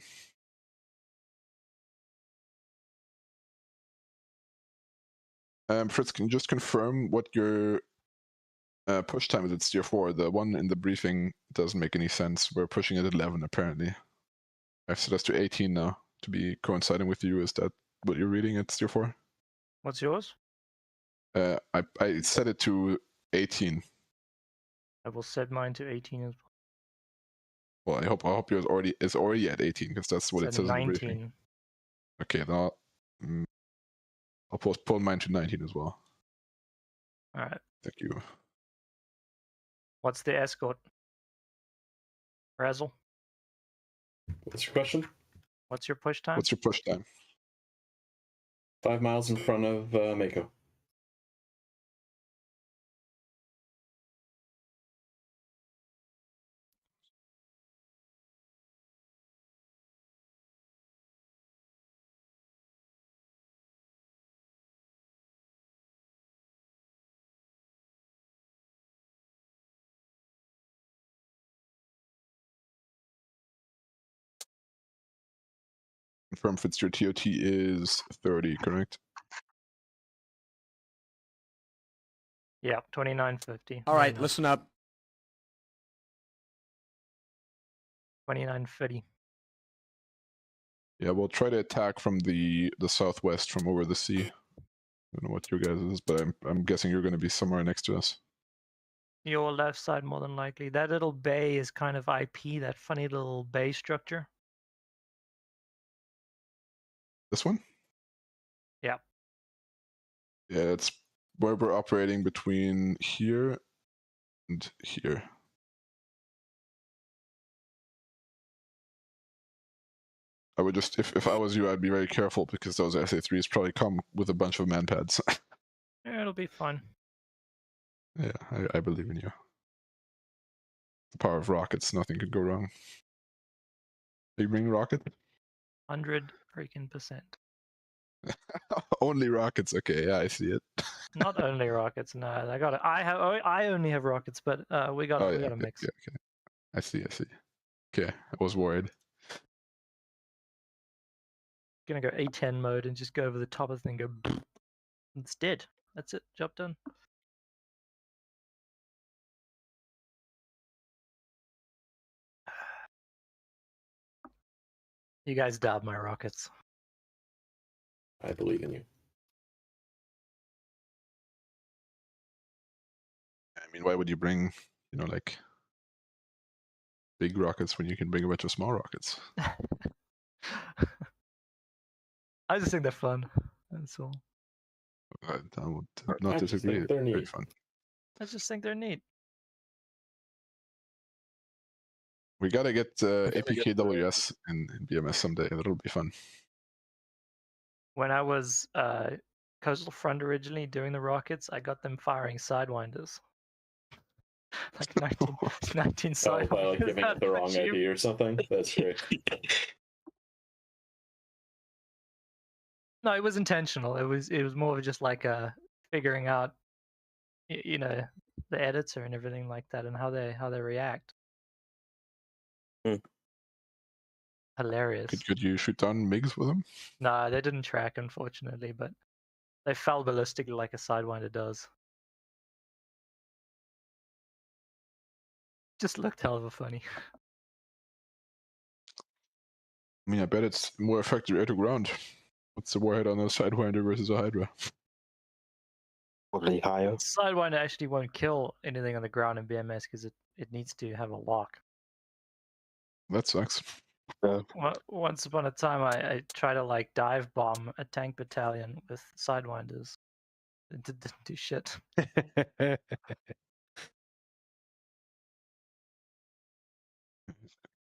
Fritz, can you just confirm what your push time is at Steer 4? The one in the briefing doesn't make any sense. We're pushing it at 11, apparently. I've set us to 18 now to be coinciding with you. Is that what you're reading at Steer 4? What's yours? I set it to 18. I will set mine to 18 as Well, I hope yours is already at 18 because that's what well. it says in the 19. briefing. Okay, then I'll postpone mine to 19 as well. All right. Thank you. What's the escort? Razzle. What's your question? What's your push time? What's your push time? 5 miles in front of Mako. Confirm Fitz, your TOT is 30, correct? Yeah, 2950. All right, listen up. 2950. Yeah, we'll try to attack from the southwest, from over the sea. I don't know what your guys is, but I'm guessing you're going to be somewhere next to us. Your left side, more than likely. That little bay is kind of IP, that funny little bay structure. This one? Yeah. Yeah, it's where we're operating between here and here. I would just, if I was you, I'd be very careful because those SA3s probably come with a bunch of man pads. Yeah, it'll be fun. Yeah, I believe in you. The power of rockets, nothing could go wrong. Big ring rocket? 100 freaking %. Only rockets. Okay, yeah, I see it. Not only rockets. No, I got it. I only have rockets, but we got Oh, we got a mix. Yeah, okay. I see. Okay, I was worried. Gonna go A10 mode and just go over the top of the thing. Go. It's dead. That's it. Job done. You guys dabbed my rockets. I believe in you. I mean, why would you bring, like big rockets when you can bring a bunch of small rockets? I just think they're fun. That's all. I would not disagree. They're neat. Very fun. I just think they're neat. We gotta get APKWS in BMS someday. That'll be fun. When I was Coastal Front originally doing the rockets, I got them firing sidewinders. Like 19 Oh, sidewinders. by like giving it the wrong ID or something? That's great. No, it was intentional. It was more of just like figuring out, the editor and everything like that, and how they react. Hilarious. Could you shoot down MiGs with them? No, they didn't track, unfortunately, but they fell ballistically like a sidewinder does. Just looked hell of a funny. I mean, I bet it's more effective air to ground. What's the warhead on a sidewinder versus a Hydra? Probably higher. Sidewinder actually won't kill anything on the ground in BMS because it needs to have a lock. That sucks. Once upon a time, I tried to dive bomb a tank battalion with sidewinders. It didn't do shit.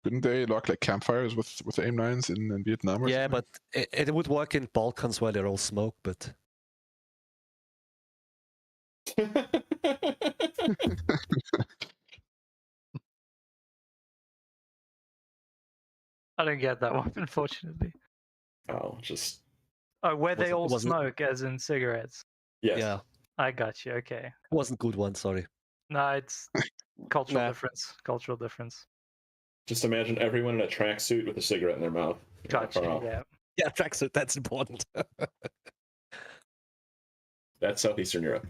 Couldn't they lock campfires with AIM-9s in Vietnam or yeah, something? but it would work in Balkans where they're all smoke, but I don't get that one, unfortunately. Oh, just... Oh, where they all smoke, as in cigarettes. Yes. Yeah. I got you, okay. Wasn't good one, sorry. No, it's cultural difference. Cultural difference. Just imagine everyone in a tracksuit with a cigarette in their mouth. Gotcha, yeah. Yeah, tracksuit, that's important. That's Southeastern Europe.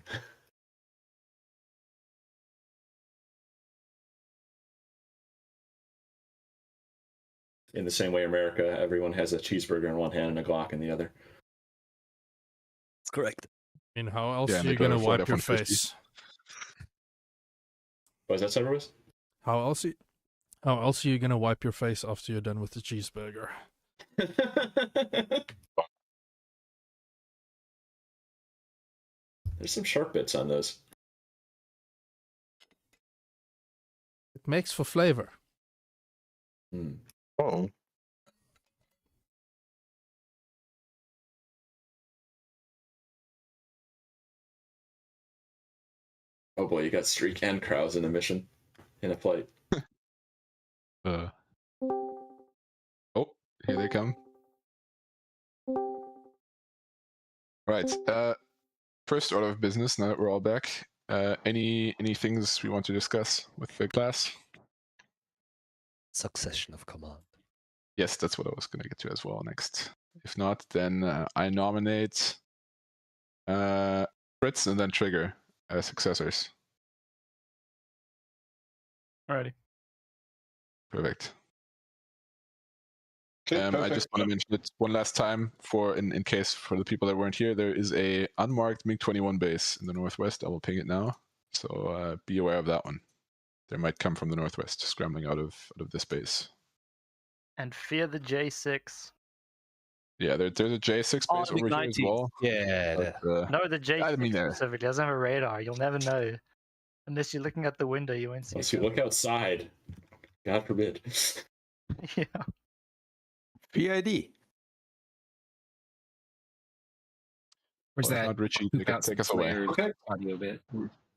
In the same way America, everyone has a cheeseburger in one hand and a Glock in the other. That's correct. I mean, how else Yeah, are you going to wipe your face? Was that Cyberwest? How else are you going to wipe your face after you're done with the cheeseburger? There's some sharp bits on those. It makes for flavor. Oh. Oh boy, you got Streak and Krause in a mission, in a flight. Oh, here they come. Right. First order of business. Now that we're all back, any things we want to discuss with the class? Succession of command. Yes, that's what I was going to get to as well next. If not, then I nominate Fritz and then Trigger as successors. Alrighty. Perfect. Okay, I perfect. just want to mention it one last time for in case for the people that weren't here, there is a unmarked MiG-21 base in the northwest. I will ping it now, so be aware of that one. There might come from the northwest, scrambling out of this base. And fear the J6. Yeah, there's a J6 base over here as well. Yeah. But, No, the J6 I mean, specifically doesn't have a radar. You'll never know. Unless you're looking out the window, you won't see Unless you look outside. God forbid. Yeah. PID. Where's well, that? not Richie, Poop out take us some away. flares Okay. audio bit.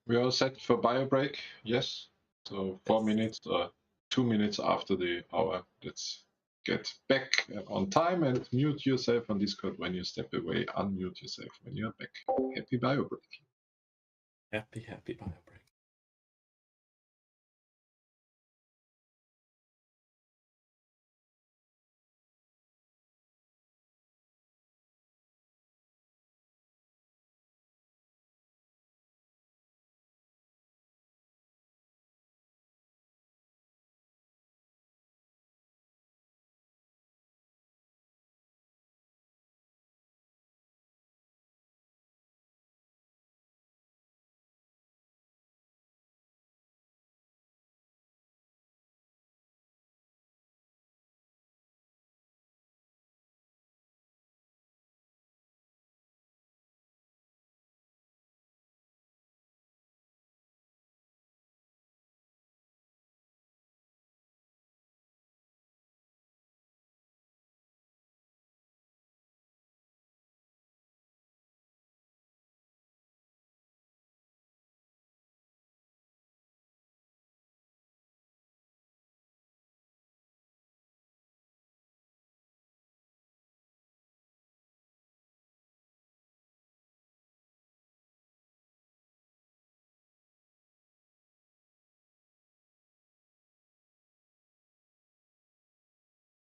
We're all set for bio break. Yes. So 4 minutes or 2 minutes after the hour. Let's get back on time and mute yourself on Discord when you step away. Unmute yourself when you're back. Happy bio break. Happy bio break.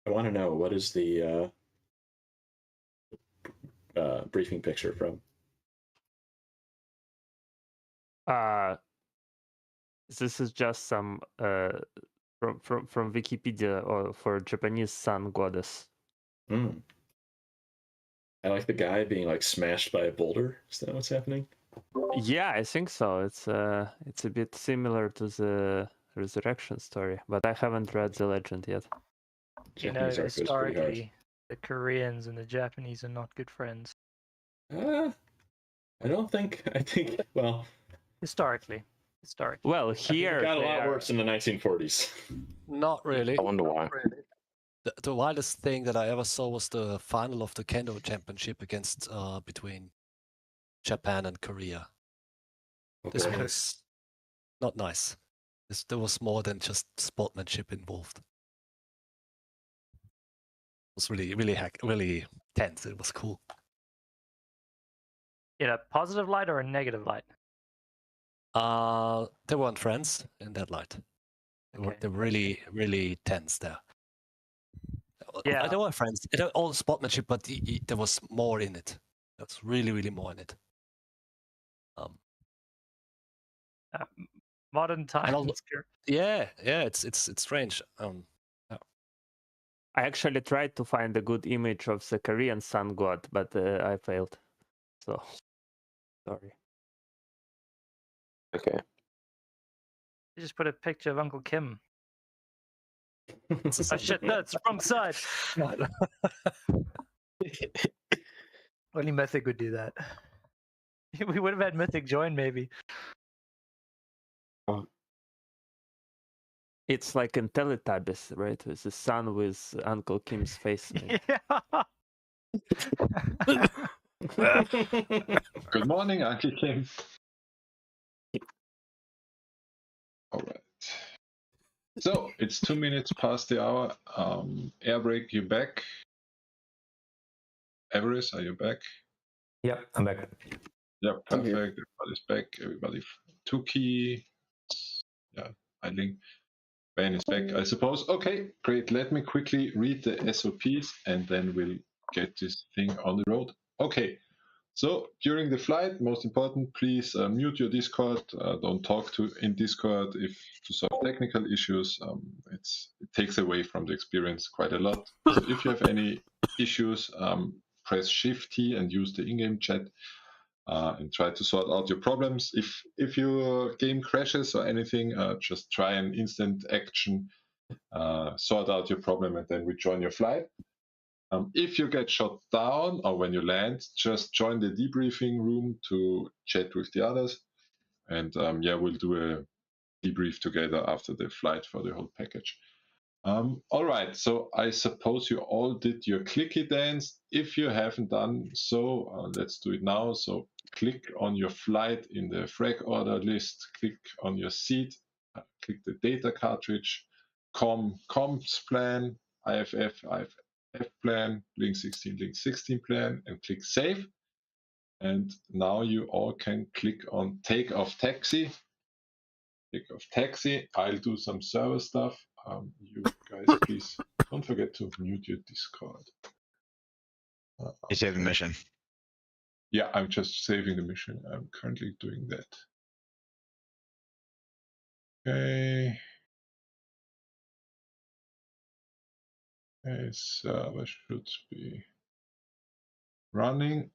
I want to know, what is the briefing picture from? This is just some from Wikipedia or for Japanese sun goddess. Hmm. I like the guy being like smashed by a boulder. Is that what's happening? Yeah, I think so. It's a bit similar to the resurrection story, but I haven't read the legend yet. You know, historically, the Koreans and the Japanese are not good friends. I don't think. I think. Well, historically. Well, I think here it got a lot worse in the 1940s. Not really. I wonder why. The wildest thing that I ever saw was the final of the Kendo Championship against between Japan and Korea. This Okay. was not nice. There was more than just sportsmanship involved. It was really tense. It was cool. In a positive light or a negative light? They weren't friends in that light. They were really tense there. Yeah. They were friends. They were all sportsmanship, but there was more in it. That's really more in it. Modern times. Yeah, it's strange. Yeah. I actually tried to find a good image of the Korean sun god, but I failed. So sorry. Okay. You just put a picture of Uncle Kim. Oh shit, no, it's the wrong side. Only Mythic would do that. We would have had Mythic join, maybe. It's like in Teletubbies, right? It's the sun with Uncle Kim's face. Good morning, Uncle Kim. All right. So it's 2 minutes past the hour. Air break, you back? Everest, are you back? Yep, I'm back. Yep, perfect. Everybody's back. Everybody. Tuki. Yeah, I think. Ben is back, I suppose. Okay, great. Let me quickly read the SOPs and then we'll get this thing on the road. Okay, so during the flight, most important, please mute your Discord. Don't talk in Discord if to solve technical issues. It takes away from the experience quite a lot. So if you have any issues, press Shift T and use the in-game chat. And try to sort out your problems. If your game crashes or anything, just try an instant action, sort out your problem, and then rejoin your flight. If you get shot down or when you land, just join the debriefing room to chat with the others. And yeah, we'll do a debrief together after the flight for the whole package. All right, so I suppose you all did your clicky dance. If you haven't done so, let's do it now. So click on your flight in the frag order list, click on your seat, click the data cartridge, comms plan, IFF plan, link 16 plan, and click save. And now you all can click on take off taxi. Take off taxi. I'll do some server stuff. You guys, please don't forget to mute your Discord. You saved the mission. Yeah, I'm just saving the mission. I'm currently doing that. Okay. Okay, server should be running.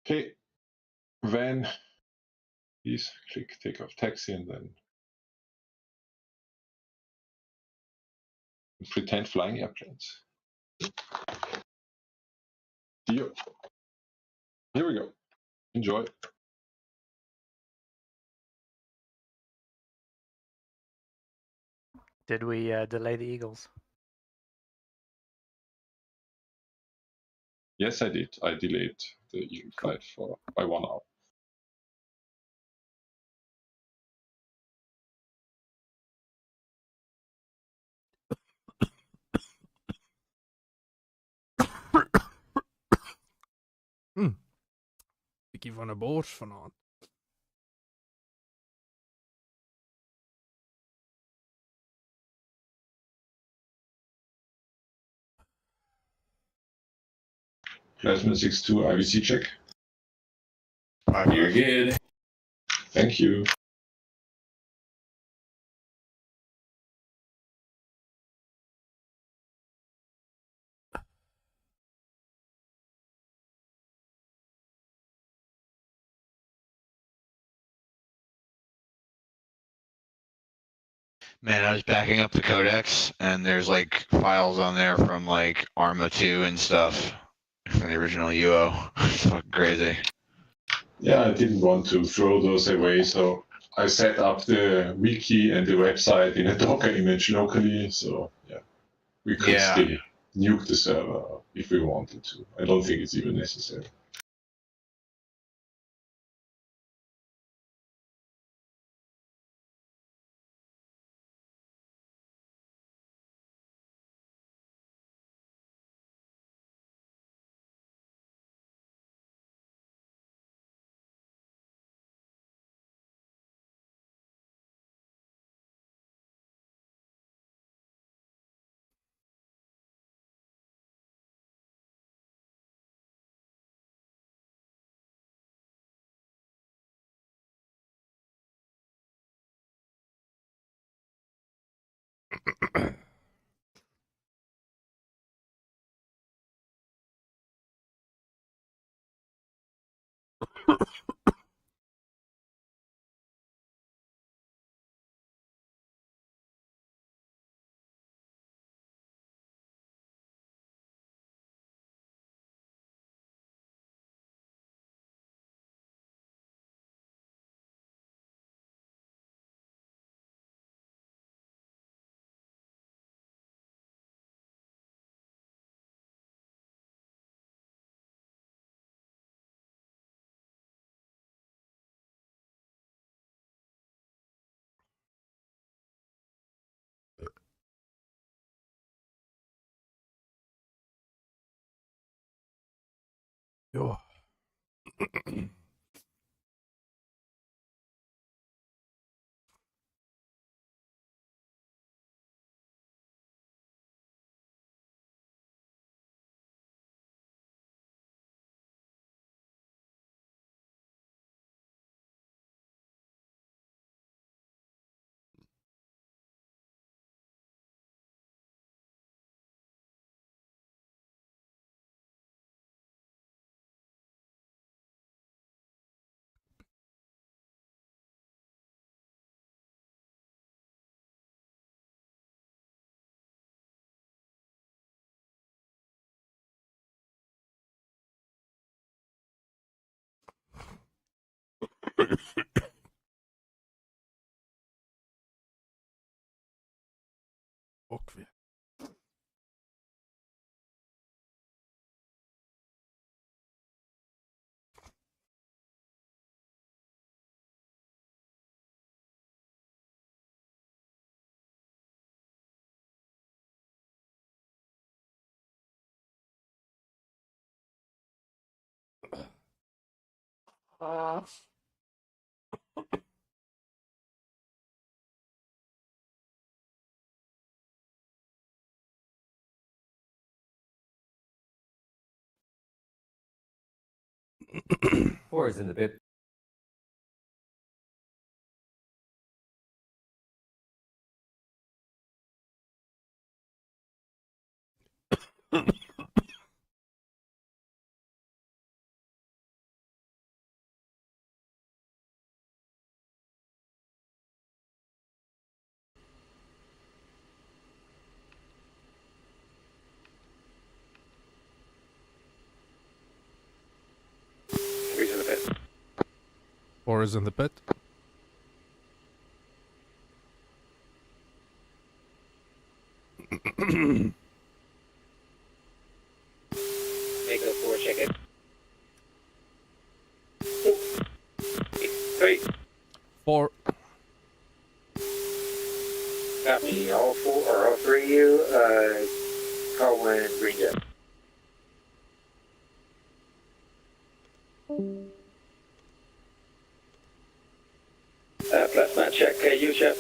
Okay, when please click take off taxi and then pretend flying airplanes. Here we go. Enjoy. Did we delay the Eagles? Yes, I did. I delayed the Eagle flight by 1 hour. Bietjie van 'n bors vanaand. Plasma 6-2 IVC check. You're good. Thank you. Man, I was backing up the codex, and there's like files on there from like Arma 2 and stuff from the original UO. It's fucking crazy. Yeah, I didn't want to throw those away, so I set up the wiki and the website in a Docker image locally, so yeah, we could still nuke the server if we wanted to. I don't think it's even necessary. Ja. Och vi. Four is in the bit. Three's in the pit. 4 is in the pit. Make a 4, check it. 3. 4. Copy. All 4 or all 3 of you, call when green jet. Plasma check, you check.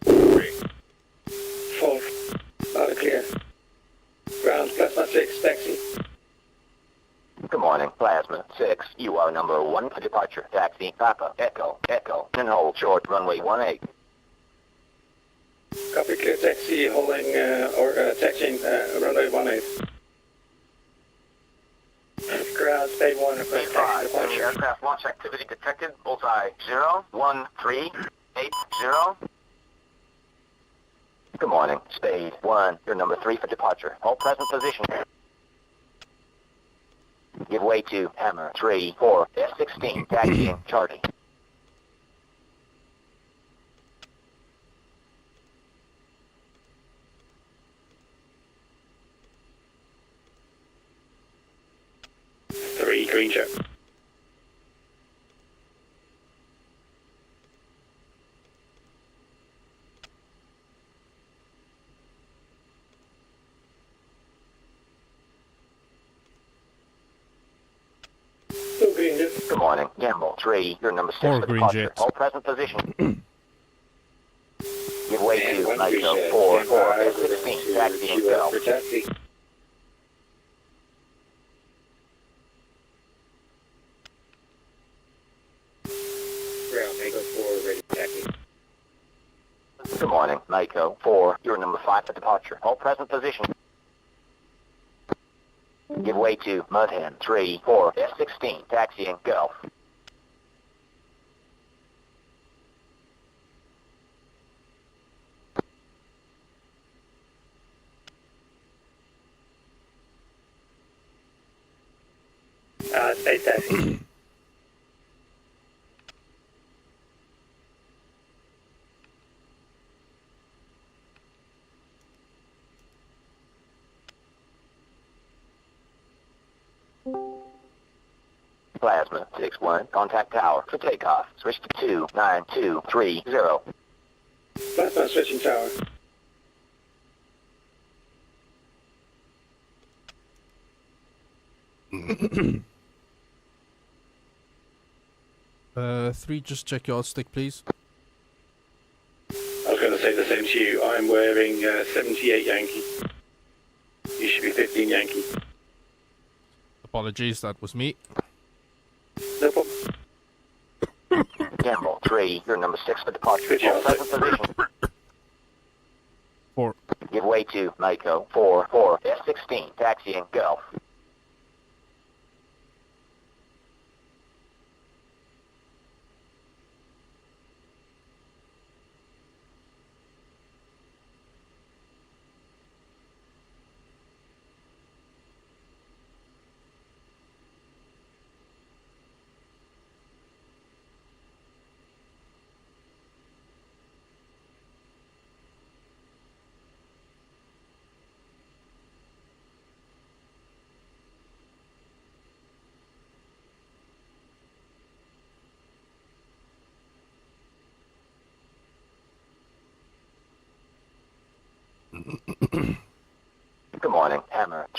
3. 4. Loud and clear. Ground, plasma 6, taxi. Good morning, Plasma 6. You are number 1 for departure. Taxi, Papa, Echo, Echo, and hold short runway 18. Copy, clear taxi, holding, taxiing, runway 18. Ground, state 1, request taxi departure. Aircraft launch activity detected. Bullseye 01380. Good morning, Spade 1. You're number 3 for departure. Hold present position. Give way to Hammer 3-4 S16 taxiing Charlie. Green check. Good morning, Gamble 3. You're number 6 4 for green departure. jets. Hold present position. Give way to Micro 4-4 S16 taxiing Go. Taxi. Ground, Mako 4, ready taxi. Good morning, Mako 4. You're number 5 for departure. Hold present position. Give way to Mudhen 3-4 S16 taxiing Go. State taxi. Plasma 6-1. Contact tower for takeoff. Switch to 29230. Plasma switching tower. Three, just check your stick, please. I was going to say the same to you. I'm wearing 78 Yankee. You should be 15 Yankee. Apologies, that was me. No problem. Gamble 3. You're number 6 for departure. Good job. Hold present position. 4. Give way to Mako 4-4 S16 taxiing Go.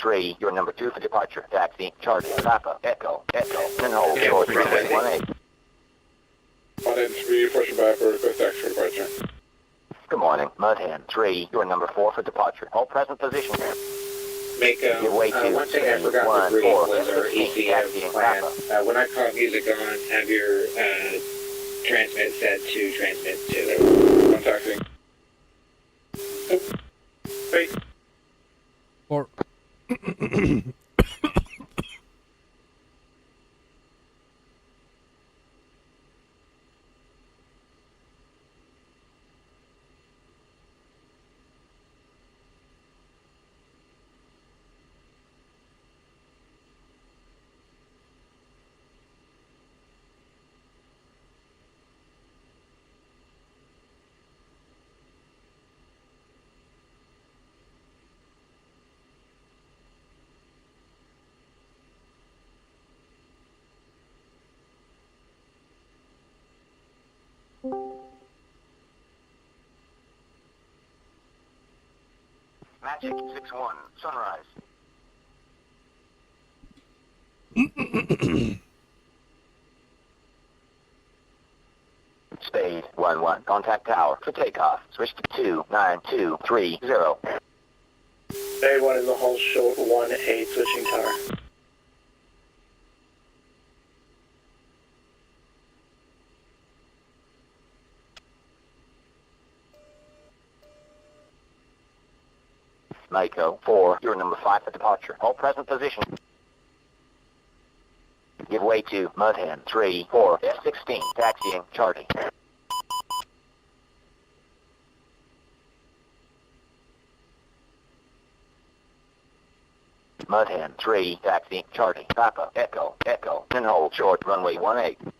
3, you're number 2 for departure. Taxi, Charlie, Papa, Echo, and hold short runway 18. Mudhen 3, pushing back for request taxi for departure. Good morning, Mudhen 3, you're number 4 for departure. Hold present position. Mako, Give way to one thing I forgot to 1, brief 4, was our 16, ECM taxi and plan. Papa. When I call music on, have your transmit set to transmit to contacting. Wait. Or Magic 6-1, sunrise. Spade 1-1, contact tower for takeoff. Switch to 29230. Spade 1 is a hold short 1-8, switching tower. Mako 4, you're number 5 for departure. Hold present position. Give way to Mudhen 3, 4, F-16, taxiing, Charlie. Mudhen 3, taxi, Charlie, Papa, Echo, and hold short runway 18.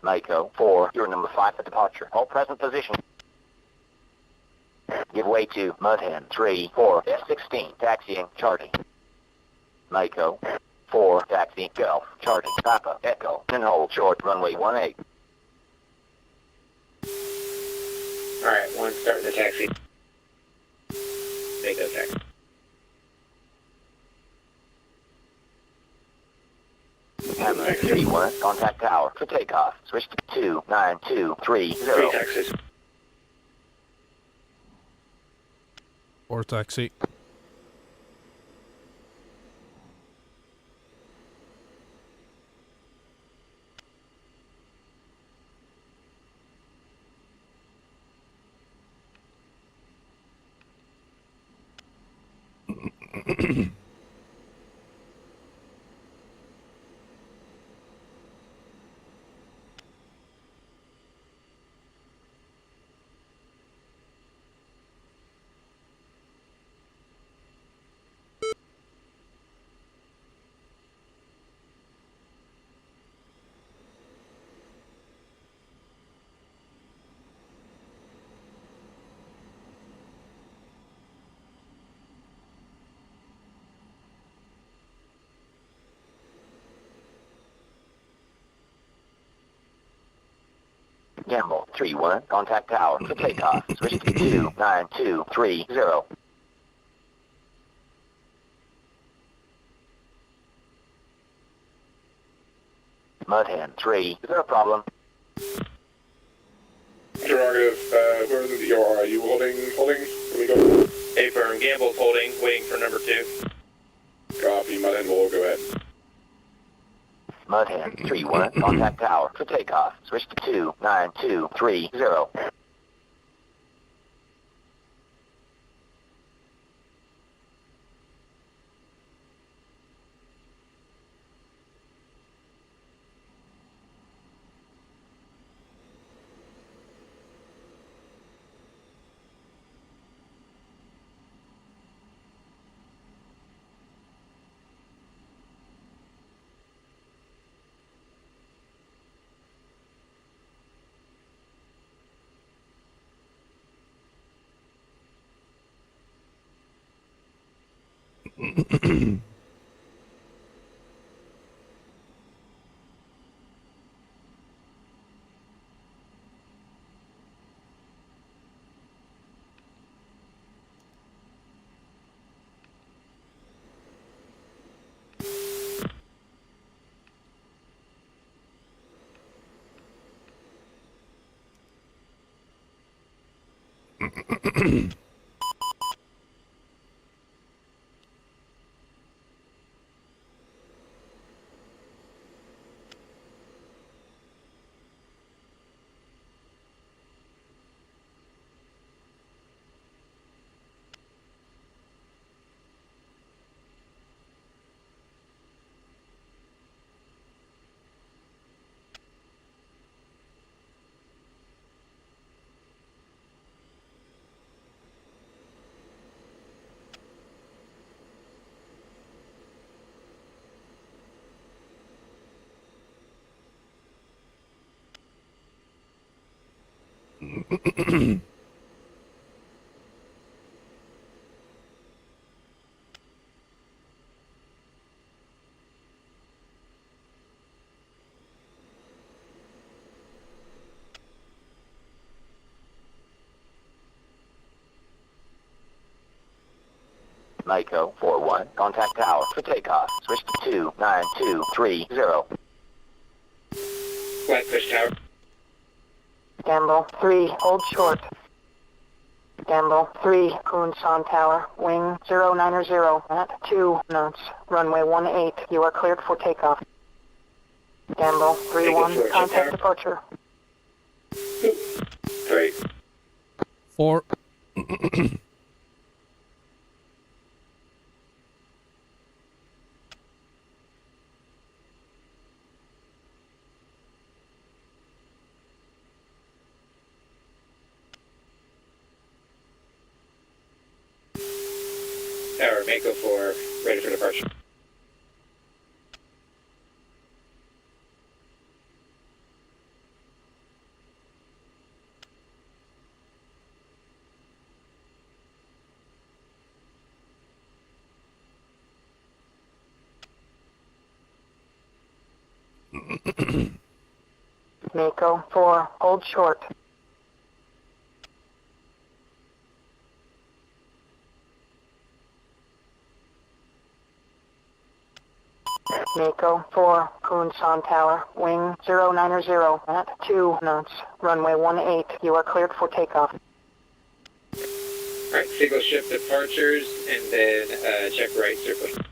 Mako 4, you're number 5 for departure. Hold present position. Give way to Mudhen 3, 4, F-16, taxiing, Charlie. Mako 4, taxi, Golf, Charlie, Papa, Echo, and hold short runway 18. Alright, 1 starting the taxi. Make that taxi. Hammer 3-1, contact tower for takeoff. Switch to 29230. 3 taxis. or taxi. Gamble 3-1, contact tower for takeoff. Switch to 29230. Mudhen 3, is there a problem? Interrogative, where is it? Are you holding? Can we go? A firm, Gamble's holding, waiting for number 2. Copy, Mudhen will go ahead. Mudhen 3-1, contact tower for takeoff. Switch to 29230. Mako 4-1, contact tower for takeoff. Switch to 29230. Blackfish Tower. Gamble 3, hold short. Gamble 3, Kunsan Tower, wing 090 at 2 knots, runway 18. You are cleared for takeoff. Gamble 3-1, contact departure. 3. 4. Tower, Mako 4, ready for departure. Mako 4, hold short. Mako 4, Kunsan Tower, wing 090 at 2 knots, runway 18. You are cleared for takeoff. Alright, single ship departures, and then check right circle.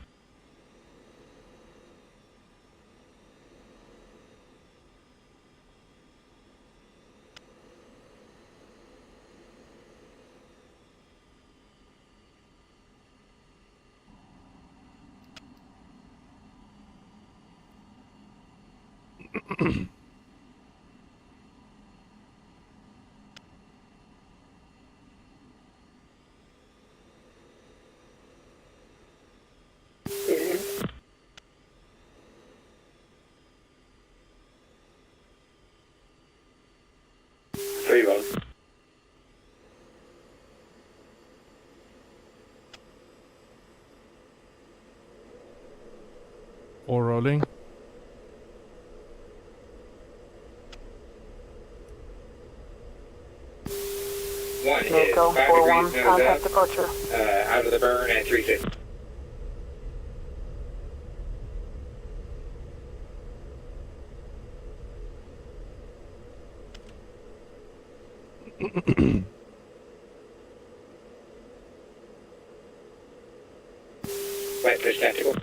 Or rolling. One is Mako 5 4-1, degrees nose contact up, departure. out of the burn at 350. Blackfish tactical.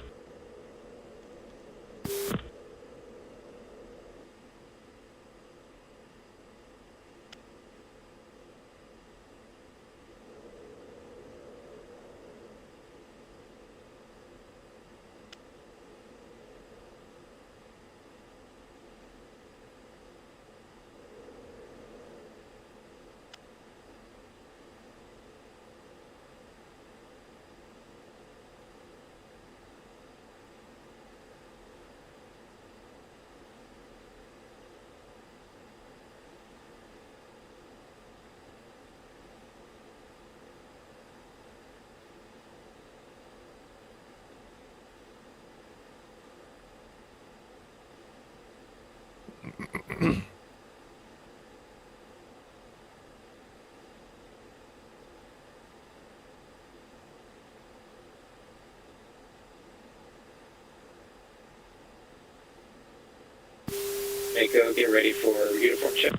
Mako, get ready for uniform check.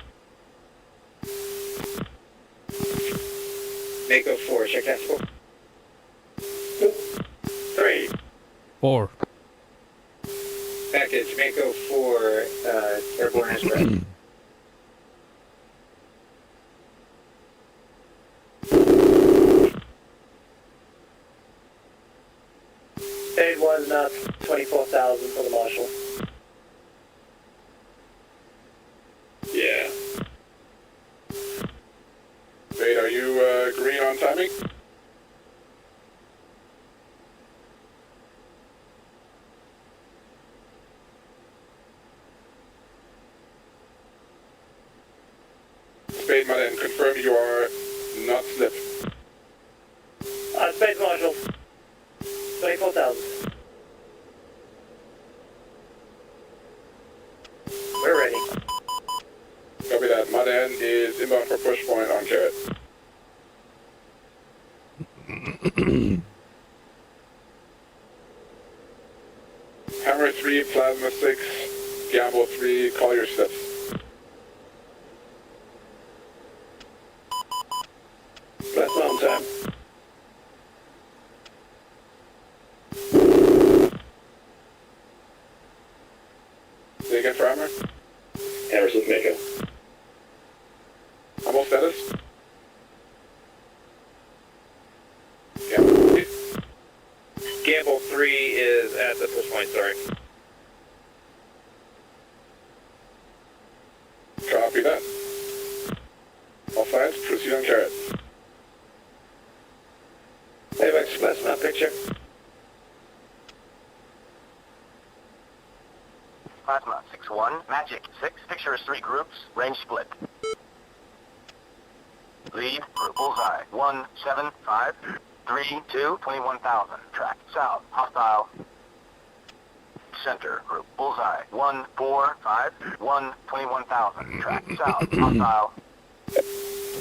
Mako 4, check that 4. 3. 4. Package, Mako 4, airborne has red. Stage 1 knots, 24,000 for the marshal. Yeah. Wait, are you green on timing? Spade Martin, confirm you are not slipped. Spade marshal, 24,000. We're ready. Copy that. Martin is inbound for push point on carrot. Hammer 3, Plasma 6, Gamble 3, call your steps. Plasma on time. Say again for Hammer. Harrison Mako. Hammer status. Gamble 3 is at the push point, sorry. Copy that. All sides, proceed on carrot. Payback plasma picture. Plasma 6-1, Magic 6, picture is 3 groups, range split. Lead, group bullseye, 1, 7, 5, 3, 2, 21,000, track south, hostile. Center, group bullseye, 1, 4, 5, 1, 21,000, track south, hostile.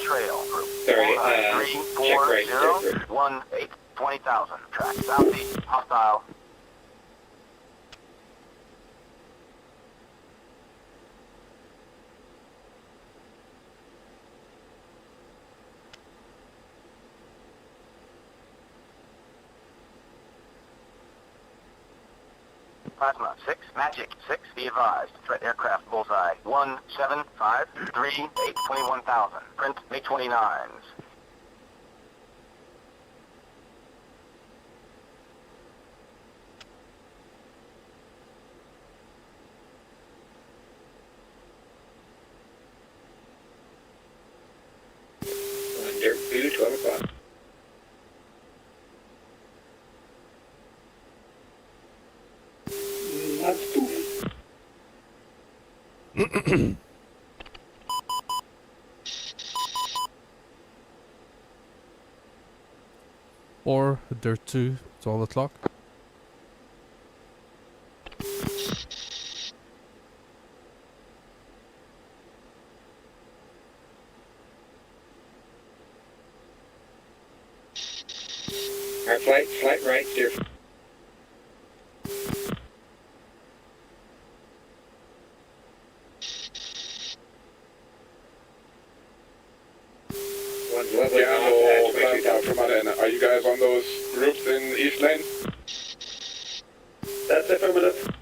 Trail, group bullseye, 3, 4, 0, 1, 8, 20,000, track southeast, hostile. Plasma 6, Magic 6, be advised. Threat aircraft bullseye 1, 7, 5, 3, 8, 21,000. Print MiG-29s. Under 12 o'clock. That's too. Or Dirt 2, 12 o'clock. Our flight right, steer. Are you guys on those groups in East Lane? That's affirmative.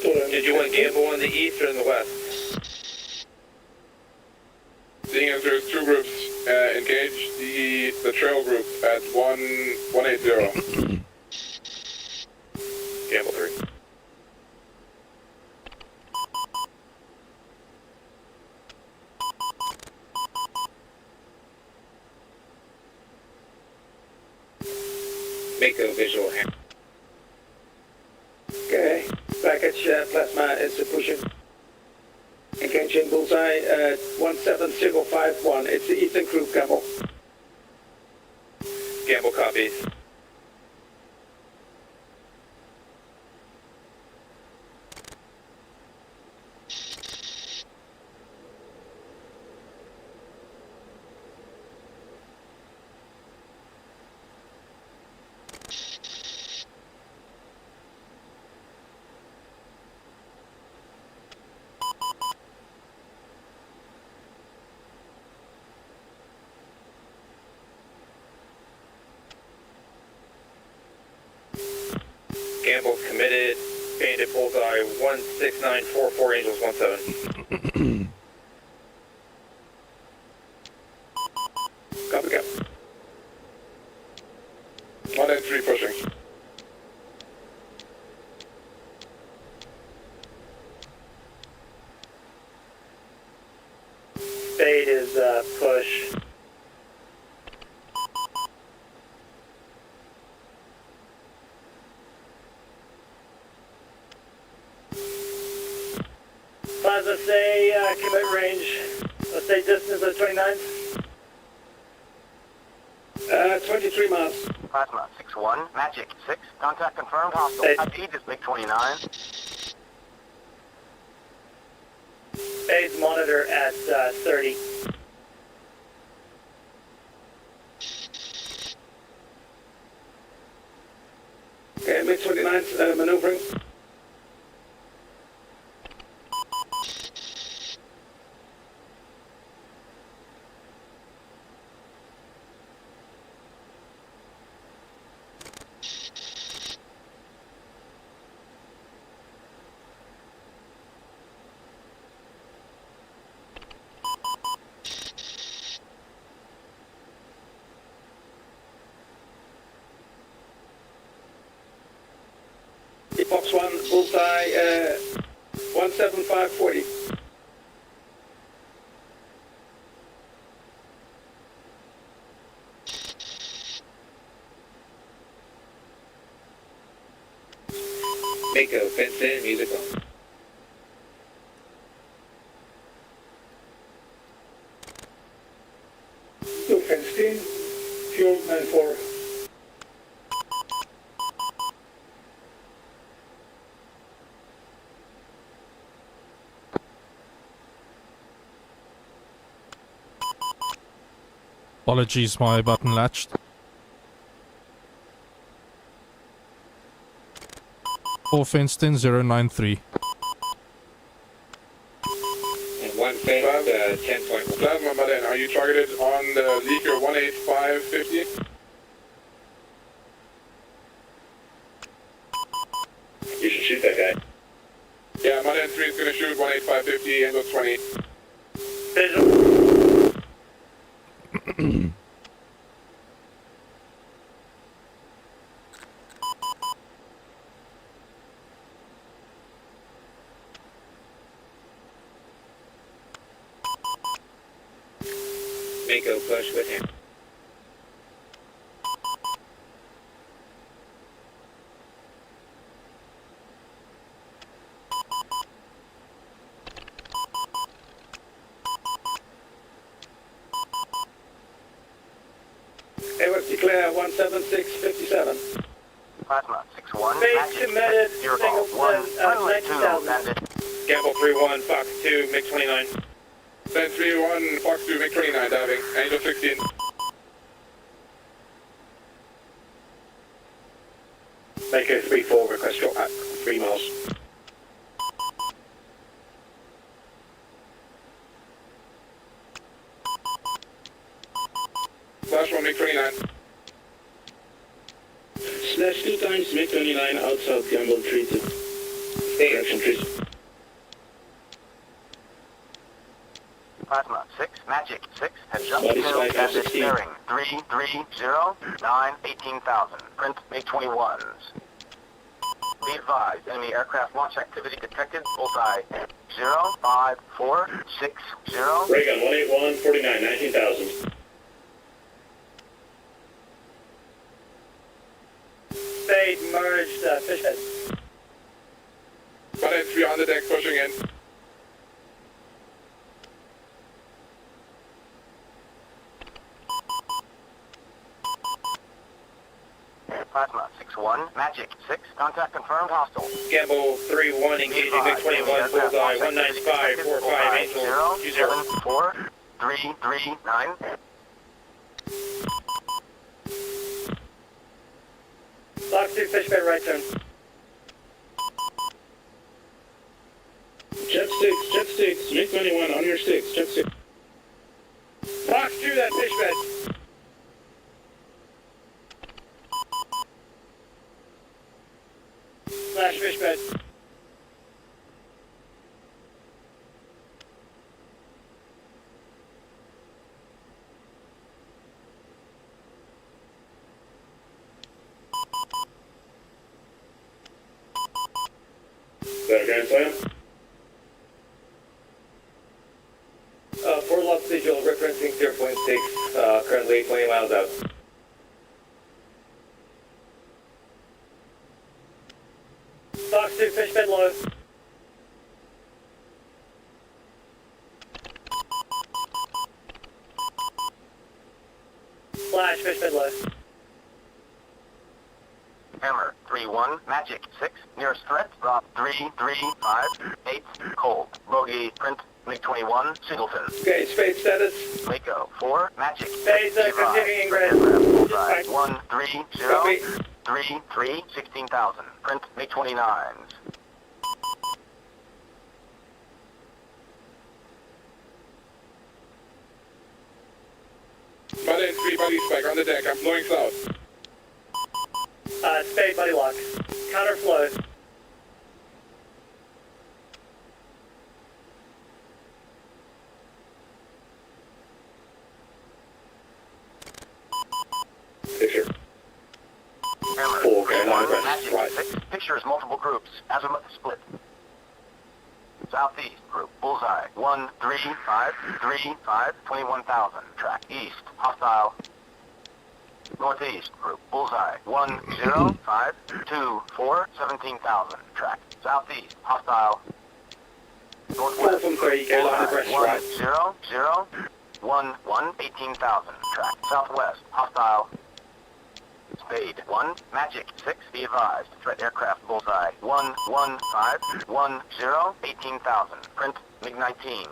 Did you want Gamble in the east or in the west? Seeing as there's 2 groups, engage the trail group at 180. Gamble 3. Mako visual hand. Okay, package plasma is pushing. Engaging bullseye 17051. It's the eastern group, Gamble. Gamble copies. Gamble's committed. Bandit bullseye 16944 Angels 17. Copy, cap. 1 and 3 pushing. Spade is push. Plaza say commit range. Let's say distance of 29. 23 miles. Plasma 6-1, Magic 6, contact confirmed, hostile. IP is MiG-29. Spade's monitor at 30. Okay, MiG-29 maneuvering. Box 1, bullseye 17540. Mako, fence in, music on. Two fenced in, fuel 94. Apologies, my button latched. Four fenced in, 093. And one fenced, 10 point. Plasma, but then are you targeted on the leaker 18550? You should shoot that guy. Yeah, Mother 3 is gonna shoot 18550, Angel 20. Visual. Mako push with him. Hey, what's declare 17657? Plasma 6-1, Base Magic committed, 6, Zero 1, friendly 2, 19,000. Bandit. Gamble 3-1, Fox 2, MiG-29. Then 3-1, Fox 2, MiG-29 diving, Angel 16. Mako 3-4, request drop at 3 miles. Flash 1, MiG-29. Slash 2 times MiG-29 outside Gamble 3 to direction 3. Plasma 6, Magic 6, heads up, Body tail, spike Bandit 16. bearing 330, 9, 18,000, print MiG-21s. Be advised, enemy aircraft launch activity detected, bullseye 05460. Raygun 181, 49, 19,000. Spade merged fishhead. Mother 3 on the deck, pushing in. Plasma 6-1, Magic 6, contact confirmed, hostile. Gamble 3-1, engaging MiG-21, bullseye 19545, Angel 20. 4339. Lock 2, fishbed right turn. Jet 6, MiG-21 on your 6, Jet 6. Fox 2, that fishbed. that okay, Slam? Fort Lost visual referencing 0.6, currently 20 miles out. Fox 2, fish bed low. Flash, fish bed low. Hammer 3-1, Magic 6, nearest threat, drop 3-3-5-8, cold, bogey, print, MiG-21, Singleton. Okay, space status. Mako 4, Magic 6, Space, continuing ingress. 1-3-0-3-3, 16,000, print, MiG-29s. Buddy and 3 buddies back on the deck. I'm blowing south. Spade buddy lock. Counter flow. Picture. Hammer 4-1, Magic 6, pictures multiple groups, azimuth split. Southeast group, bullseye, 1-3-5-3-5, 21,000, track east, hostile. Northeast group, bullseye, 1-0-5-2-4, 17,000, track southeast, hostile. Northwest, bullseye, 1-0-0-1-1, 18,000, track southwest, hostile. Spade 1, Magic 6, be advised. Threat aircraft bullseye 1-1-5-1-0, 18,000. Print MiG-19s.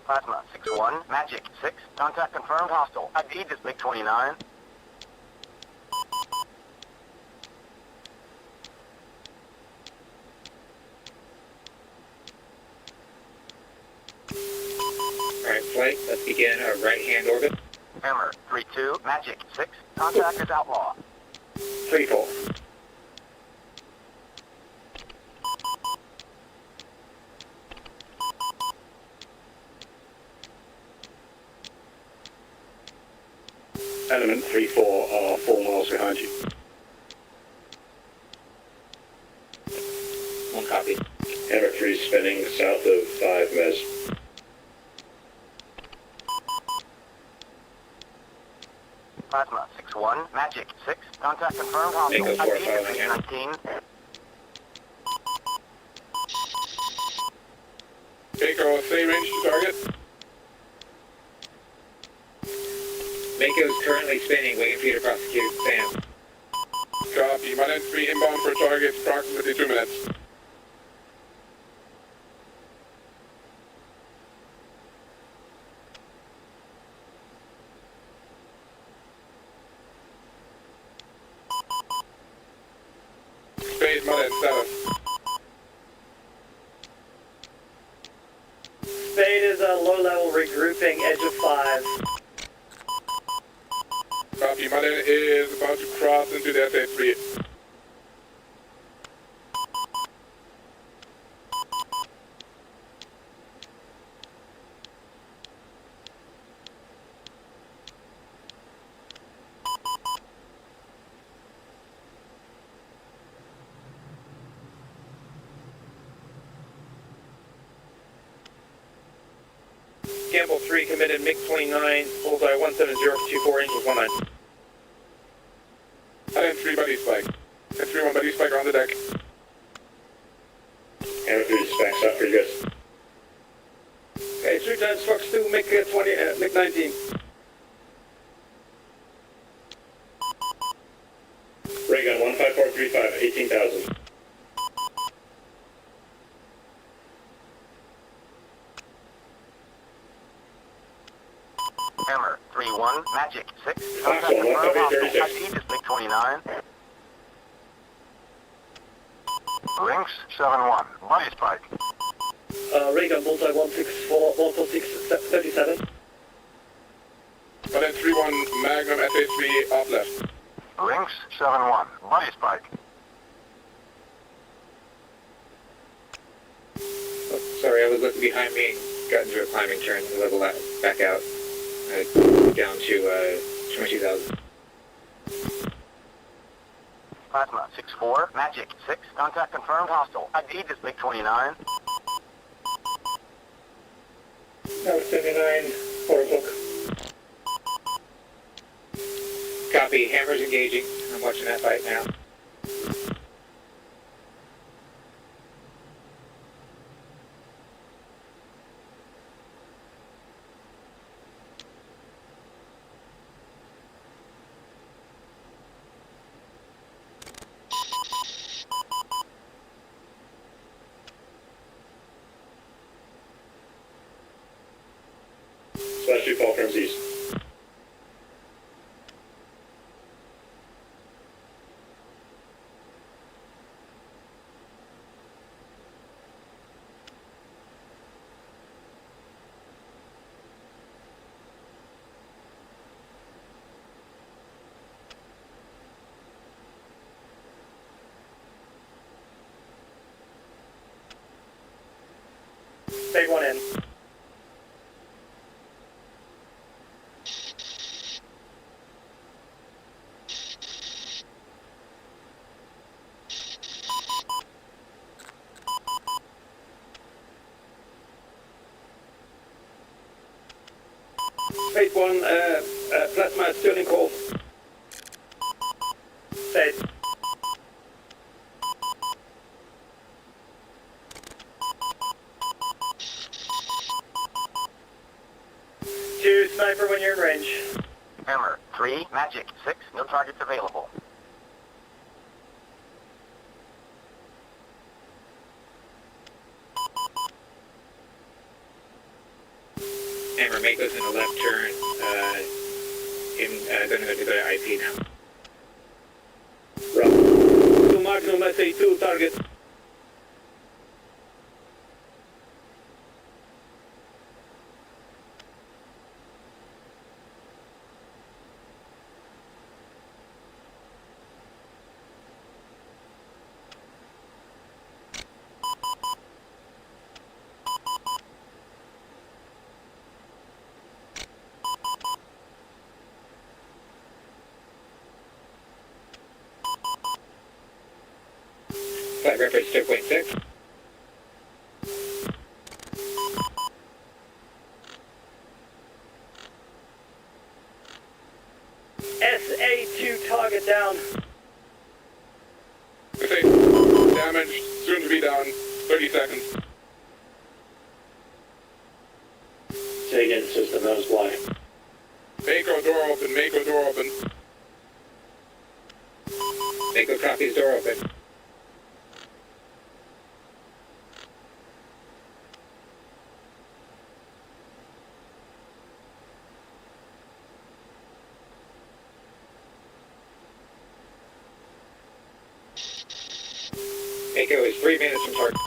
Plasma 6-1, Magic 6, contact confirmed hostile. ID is MiG-29. Alright, flight, let's begin our right-hand orbit. Hammer 3-2, Magic 6, contact is outlaw. 3-4. Element 3-4 are 4 miles behind you. One copy. Hammer 3 spinning south of 5 Mes. Plasma 6-1, Magic 6, contact confirmed hostile. ID is MiG-19. Mako, stay range to target. Mako's currently spinning, waiting for you to prosecute. Sam. Copy. Minus 3 inbound for targets, approximately 2 minutes. Spade, Minus status. Spade is a low-level regrouping, edge of 5. Copy. Malin is about to cross into the SA3. Gamble 3 committed MiG-29, bullseye 170-24 inches 19. And 3 buddy spike. And 3-1 buddy spike on the deck. Hammer 3 specs up for you guys. Okay, 3 times Fox 2, MiG-20, MiG-19. Ray gun 15435, 18,000. Hammer 3-1, Magic 6, contact confirmed hostile. ID is MiG-29. Lynx 7-1, buddy spike. Ray gun bullseye 146-37. But then 3-1 Magnum SA3 off left. Lynx 7-1, buddy spike. Oh, sorry, I was looking behind me, got into a climbing turn, leveled that back out. Down to 22,000. Plasma 6-4, Magic 6, contact confirmed, hostile. ID is Big 29. Number 79, Oracle. Copy, Hammer's engaging. I'm watching that fight now. Slash 2 Falcons East. Take one in. Take one, plasma Sterling call. Set. Two sniper when you're in range. Hammer 3, Magic 6, no targets available. Hammer, make this in a left turn. Gonna go to IP now. Rough. 2 Magnum, let's say 2 targets. Flight reference 2.6. SA2 target down. Okay. Damage, soon to be down. 30 seconds. Say again, system, that was blind. Mako door open, Mako door open. Mako copies, door open. Mako is 3 minutes from target.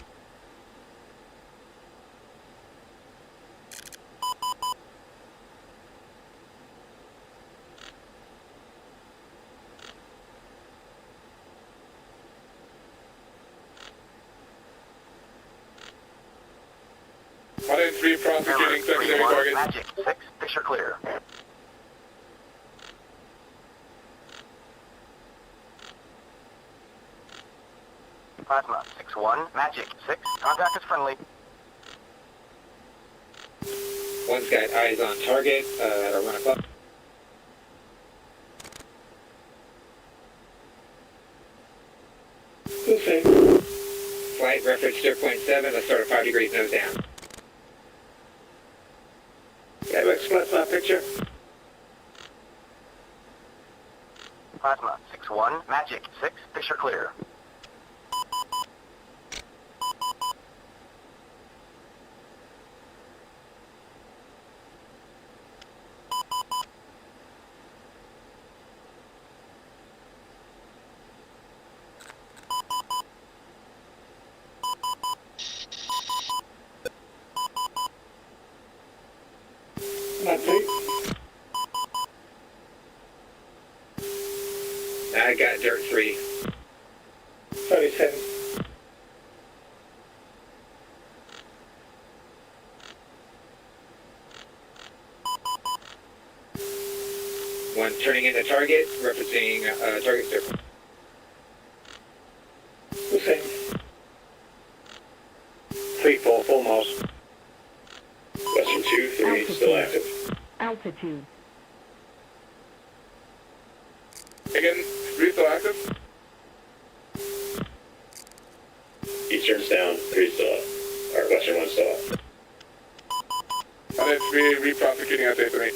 One in 3 prosecuting secondary target. Magic 6, picture clear. Plasma 6-1, Magic 6, contact is friendly. One's got eyes on target at 1 o'clock. Moving. Flight reference 0.7, let's start at 5 degrees nose down. Gatwick plasma picture. Plasma 6-1, Magic 6, picture clear. I got dirt 3. 37. 1, turning into target, referencing target circle. The same. 3-4, 4 miles. Western 2-3, still active. Altitude. Again, 3 still active. Eastern's down, 3 still up. Or Western 1 still up. And then 3 re-prosecuting at 8 and 8.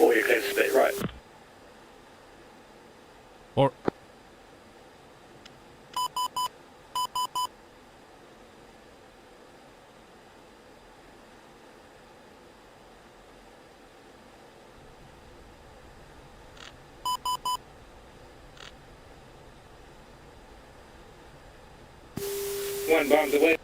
Or you're clear to split right. Or One bombs away.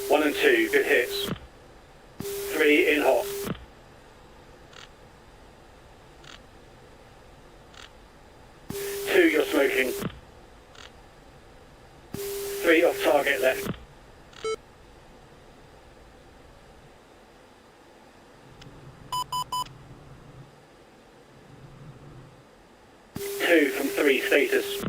One and 2, good hits. 3 in hot. 2, you're smoking. 3 off target left. 2 from 3 status.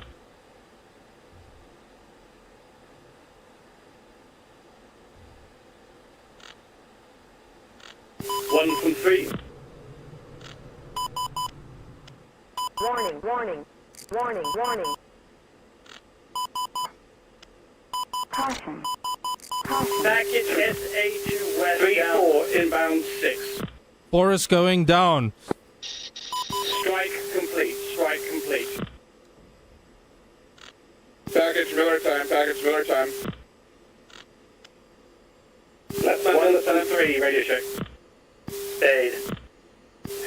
1 from 3. Warning, warning, warning, warning. Caution. Caution. Package SA2 west 3-4 inbound 6. 4 is going down. Strike complete. Strike complete. Package Miller time, package Miller time. Left 1 3, radio check. Stayed.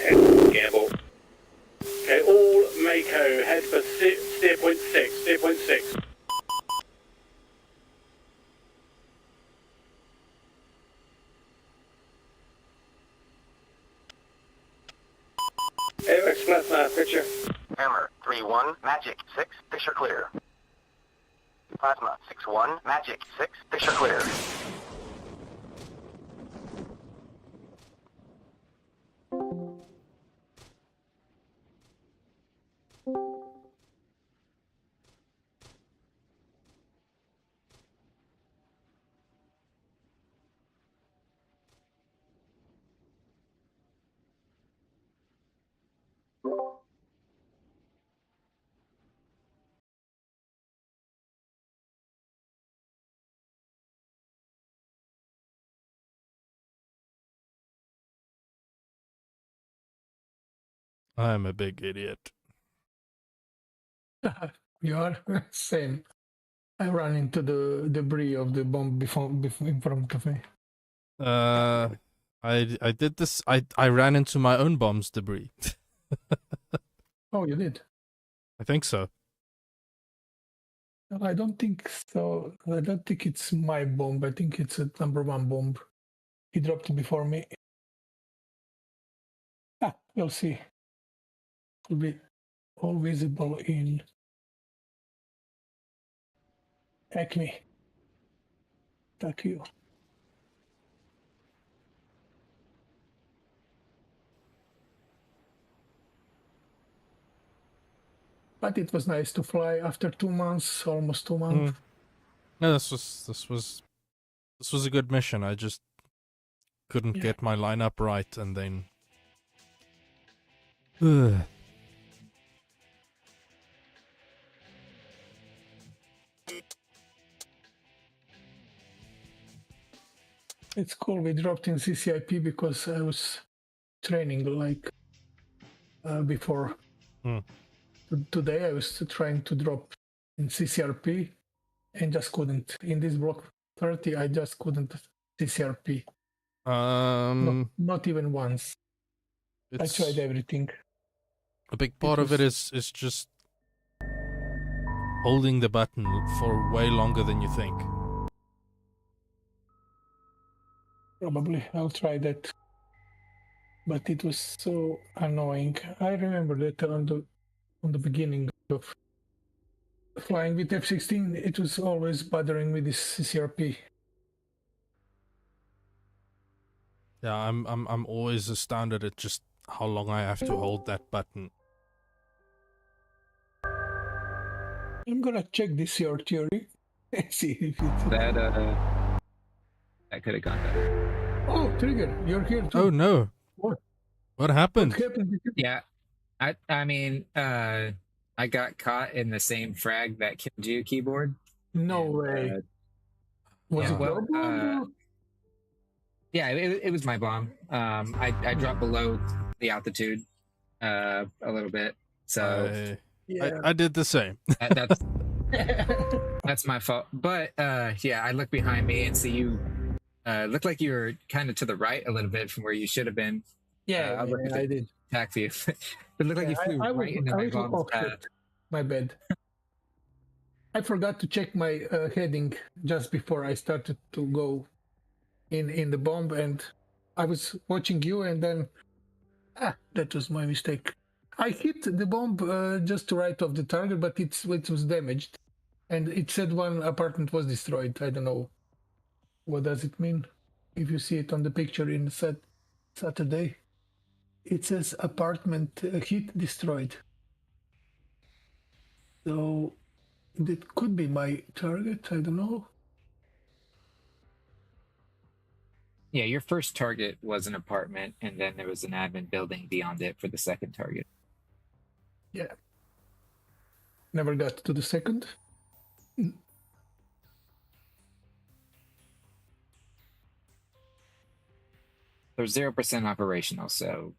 Head gamble. Okay, all Mako, head for steer point 6, steer point 6. AOX plasma, picture. Hammer 3-1, Magic 6, picture clear. Plasma 6-1, Magic 6, picture clear. I'm a big idiot. You are same. I ran into the debris of the bomb before in front of me. I did this. I ran into my own bomb's debris. Oh, you did? I think so. Well, I don't think so. I don't think it's my bomb. I think it's a number 1 bomb. He dropped it before me. We'll see. Will be all visible in Acme. Thank you. But it was nice to fly after 2 months, almost 2 months. No, this was a good mission. I just couldn't get my lineup right, and then. It's cool. We dropped in CCIP because I was training like before. Today I was trying to drop in CCRP and just couldn't. In this block 30, I just couldn't CCRP. Not even once. I tried everything. A big part of it is just holding the button for way longer than you think. Probably I'll try that. But it was so annoying. I remember that on the beginning of flying with F-16, it was always bothering me, this CCRP. Yeah, I'm always astounded at just how long I have to hold that button. I'm gonna check this your theory. See if it's that could have gone better. Oh, Trigger, you're here too. Oh no! What happened? What happened? Yeah, I mean, I got caught in the same frag that killed you, keyboard. No way. Was yeah, it well, your bomb? yeah, it was my bomb. I dropped below the altitude a little bit, so I did the same. That's my fault. But yeah, I look behind me and see you. Look like you were kind of to the right a little bit from where you should have been. Yeah, I did. Attack you. It looked like you flew right into my bomb's path. My bad. I forgot to check my heading just before I started to go in the bomb, and I was watching you, and then that was my mistake. I hit the bomb just to right of the target, but it was damaged, and it said one apartment was destroyed. I don't know what does it mean. If you see it on the picture in Saturday, it says apartment hit destroyed. So that could be my target. I don't know. Yeah, your first target was an apartment, and then there was an admin building beyond it for the second target. Yeah. Never got to the second. There's 0% operational, so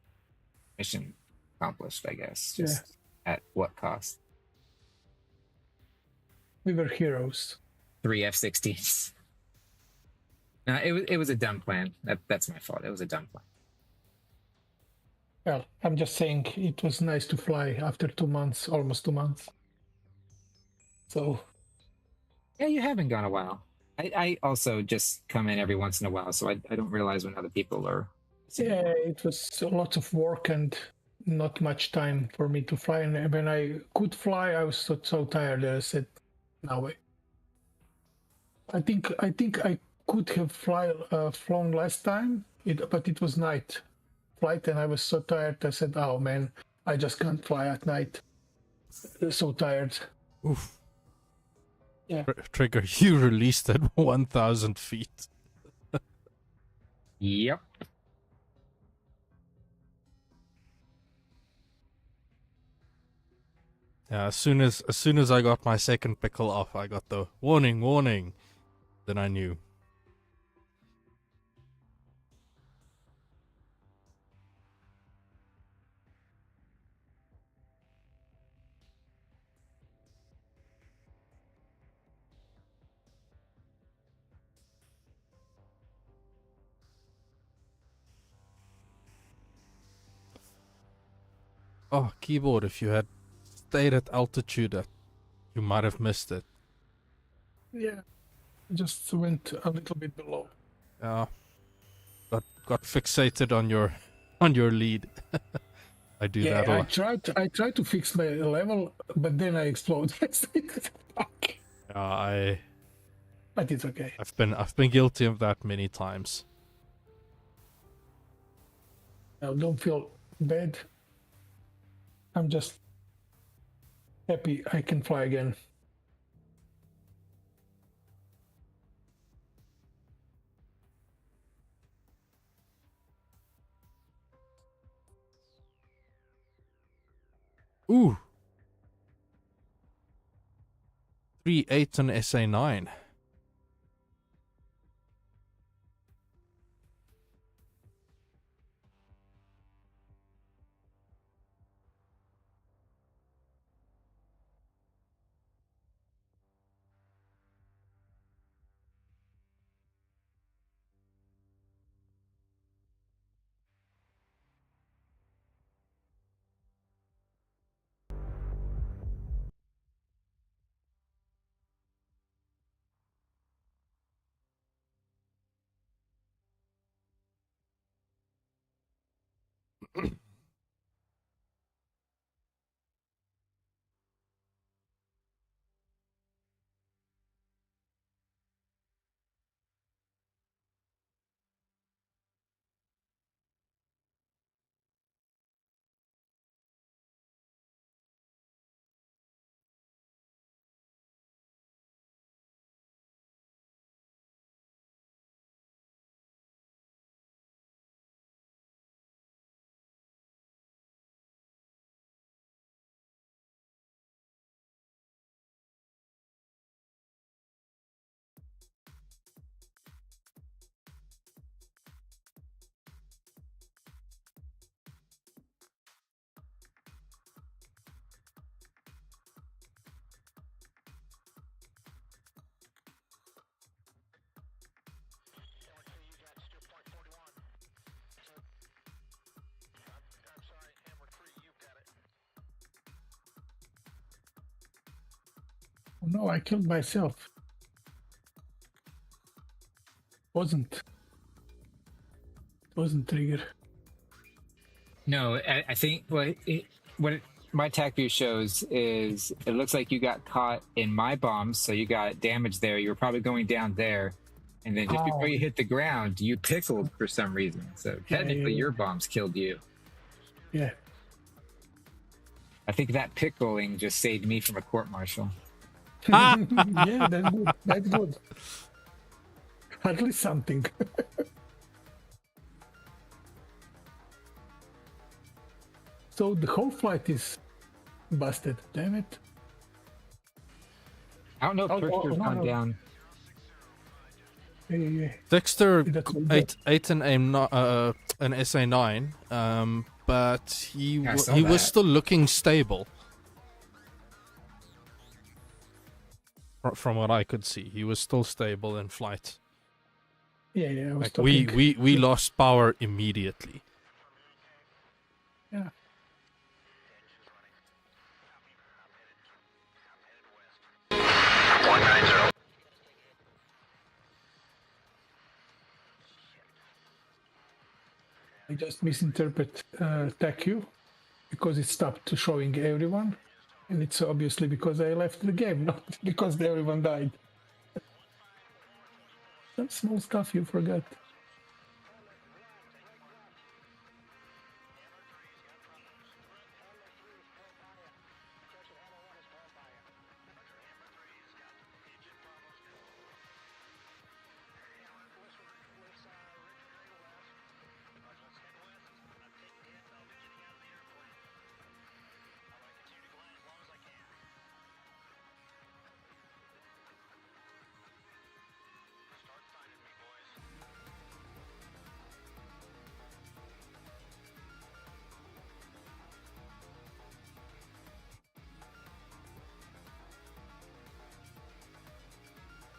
mission accomplished, I guess. Just at what cost? We were heroes. 3 F-16s. No, it was a dumb plan. That's my fault. It was a dumb plan. Well, I'm just saying it was nice to fly after 2 months, almost 2 months. So. Yeah, you haven't gone a while. I also just come in every once in a while, so I don't realize when other people are. Yeah, it was a lot of work and not much time for me to fly. And when I could fly, I was so tired that I said, "No way." I think I could have flown last time, but it was night flight, and I was so tired. I said, "Oh man, I just can't fly at night." So tired. Oof. Yeah. Trigger, you released at 1,000 feet. Yep. Yeah, as soon as I got my second pickle off, I got the warning. Then I knew. Oh, keyboard, if you had stayed at altitude, you might have missed it. Yeah. Just went a little bit below. Yeah. Got fixated on your lead. I do that a lot. I tried to fix my level, but then I exploded. Fuck. But it's okay. I've been guilty of that many times. Now don't feel bad. I'm just happy I can fly again. Ooh. 3-8 on SA9. Oh, no, I killed myself. Wasn't trigger. No, I think what my attack view shows is it looks like you got caught in my bombs, so you got damage there. You were probably going down there, and then just before you hit the ground, you pickled for some reason. So technically, your bombs killed you. Yeah. I think that pickling just saved me from a court-martial. Yeah, that's good. That's good. At least something. So the whole flight is busted. Damn it. I don't know if Trickster's gone down. Yeah. Dexter ate an SA9, but he was still looking stable. From what I could see, he was still stable in flight. Yeah, I was like talking. we lost power immediately. Yeah. I just misinterpret TACU because it stopped showing everyone, and it's obviously because I left the game, not because everyone died. Some small stuff you forgot.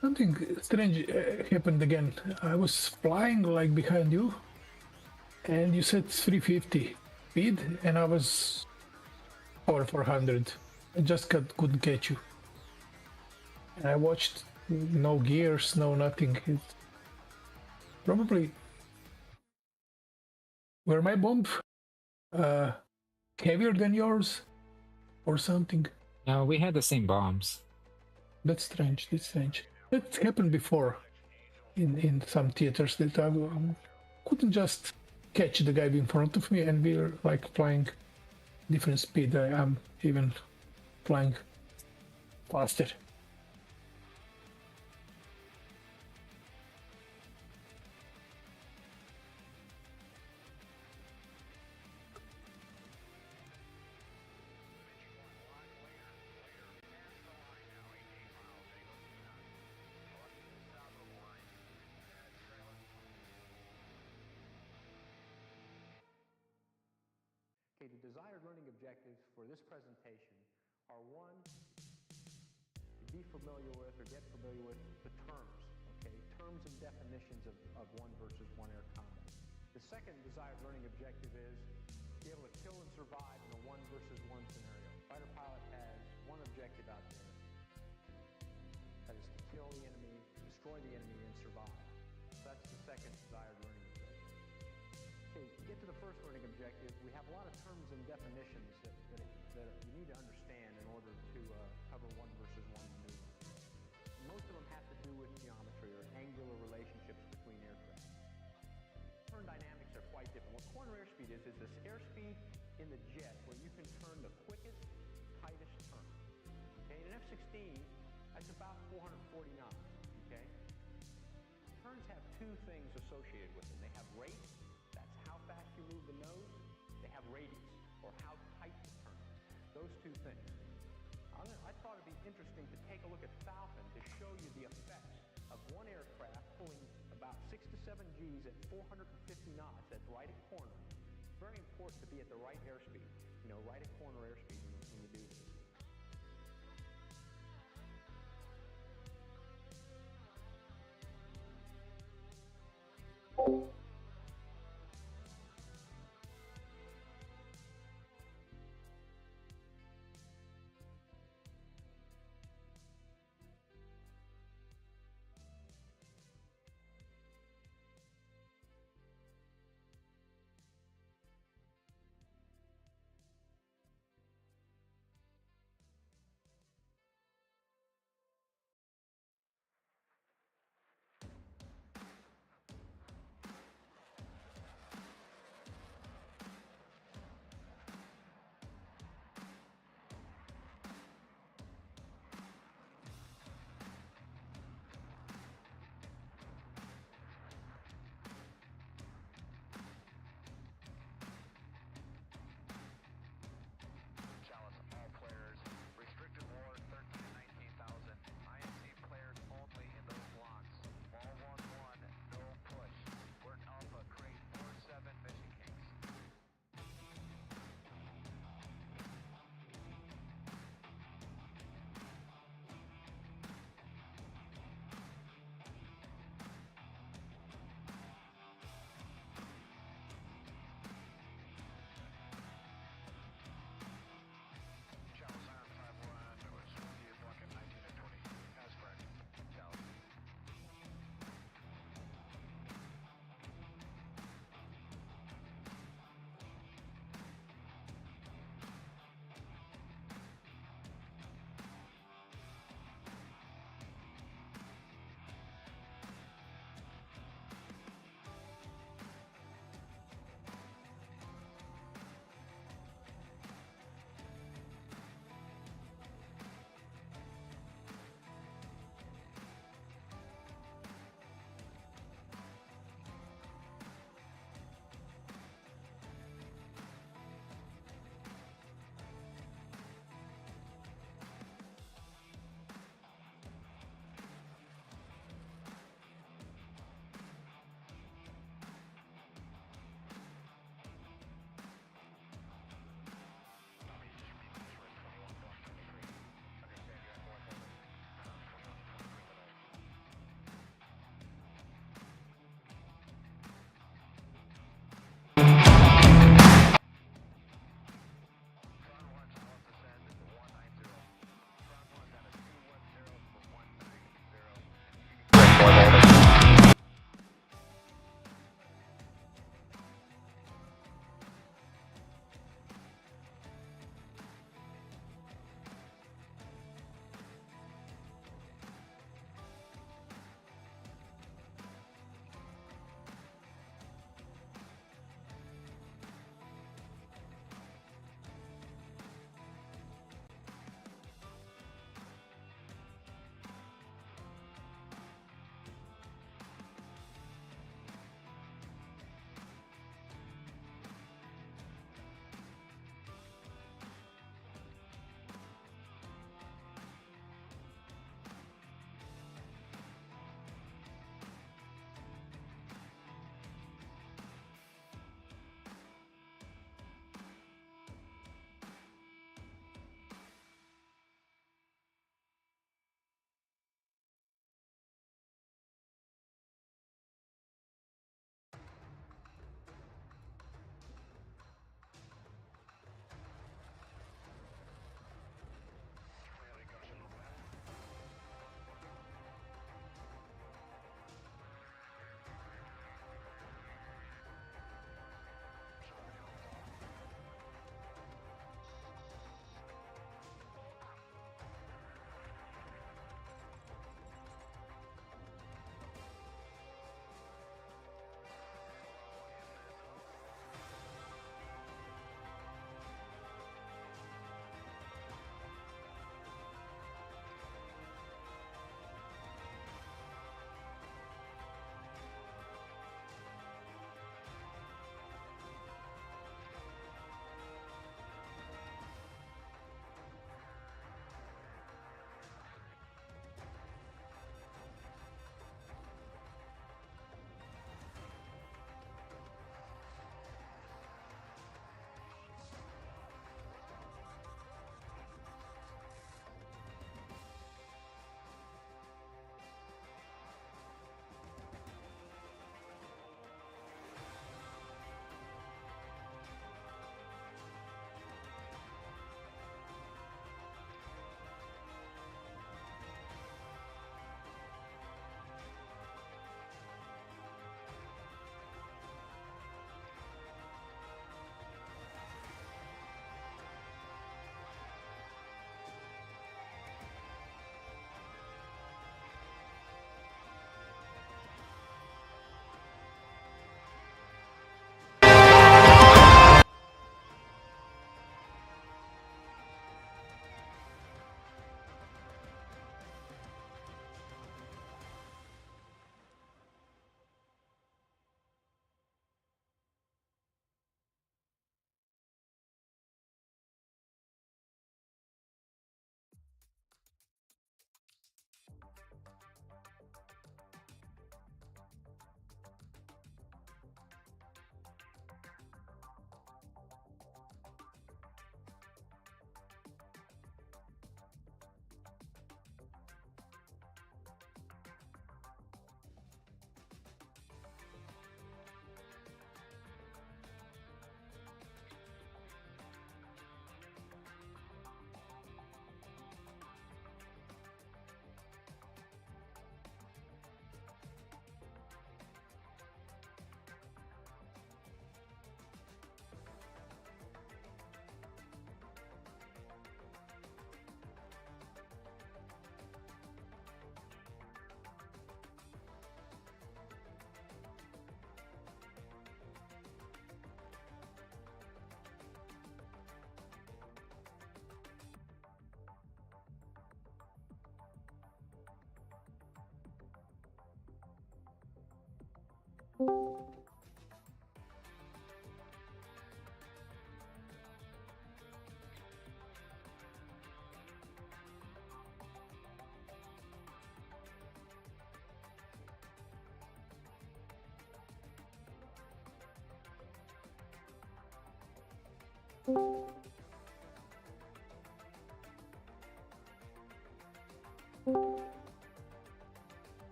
Something strange happened again. I was flying like behind you, and you said 350 speed, and I was over 400. I just couldn't catch you. And I watched no gears, no nothing. It's probably were my bomb heavier than yours, or something. No, we had the same bombs. That's strange. That's strange. That happened before in some theaters that I couldn't just catch the guy in front of me, and we were like flying different speed. I'm even flying faster. Okay, the desired learning objectives for this presentation are one, to be familiar with or get familiar with the terms, okay? Terms and definitions of one versus one air combat. The second desired learning objective is to be able to kill and survive in a one versus one scenario. Fighter pilot has one objective out there. That is to kill the enemy, destroy the enemy, and survive. So that's the second desired learning objective. Okay, to get to the first learning objective, we have a lot of terms and definitions that you need to understand in order to cover one versus one maneuver. Most of them have to do with geometry or angular relationships between aircraft. Turn dynamics are quite different. What corner airspeed is this airspeed in the jet where you can turn the quickest, tightest turn. Okay, in an F-16, that's about 440 knots. Okay, turns have two things associated with them. They have rate. How fast you move the nose, they have radius, or how tight the turn is. Those two things. I thought it'd be interesting to take a look at Falcon to show you the effects of one aircraft pulling about 6 to 7 Gs at 450 knots. That's right at corner. It's very important to be at the right airspeed, right at corner airspeed when you do this.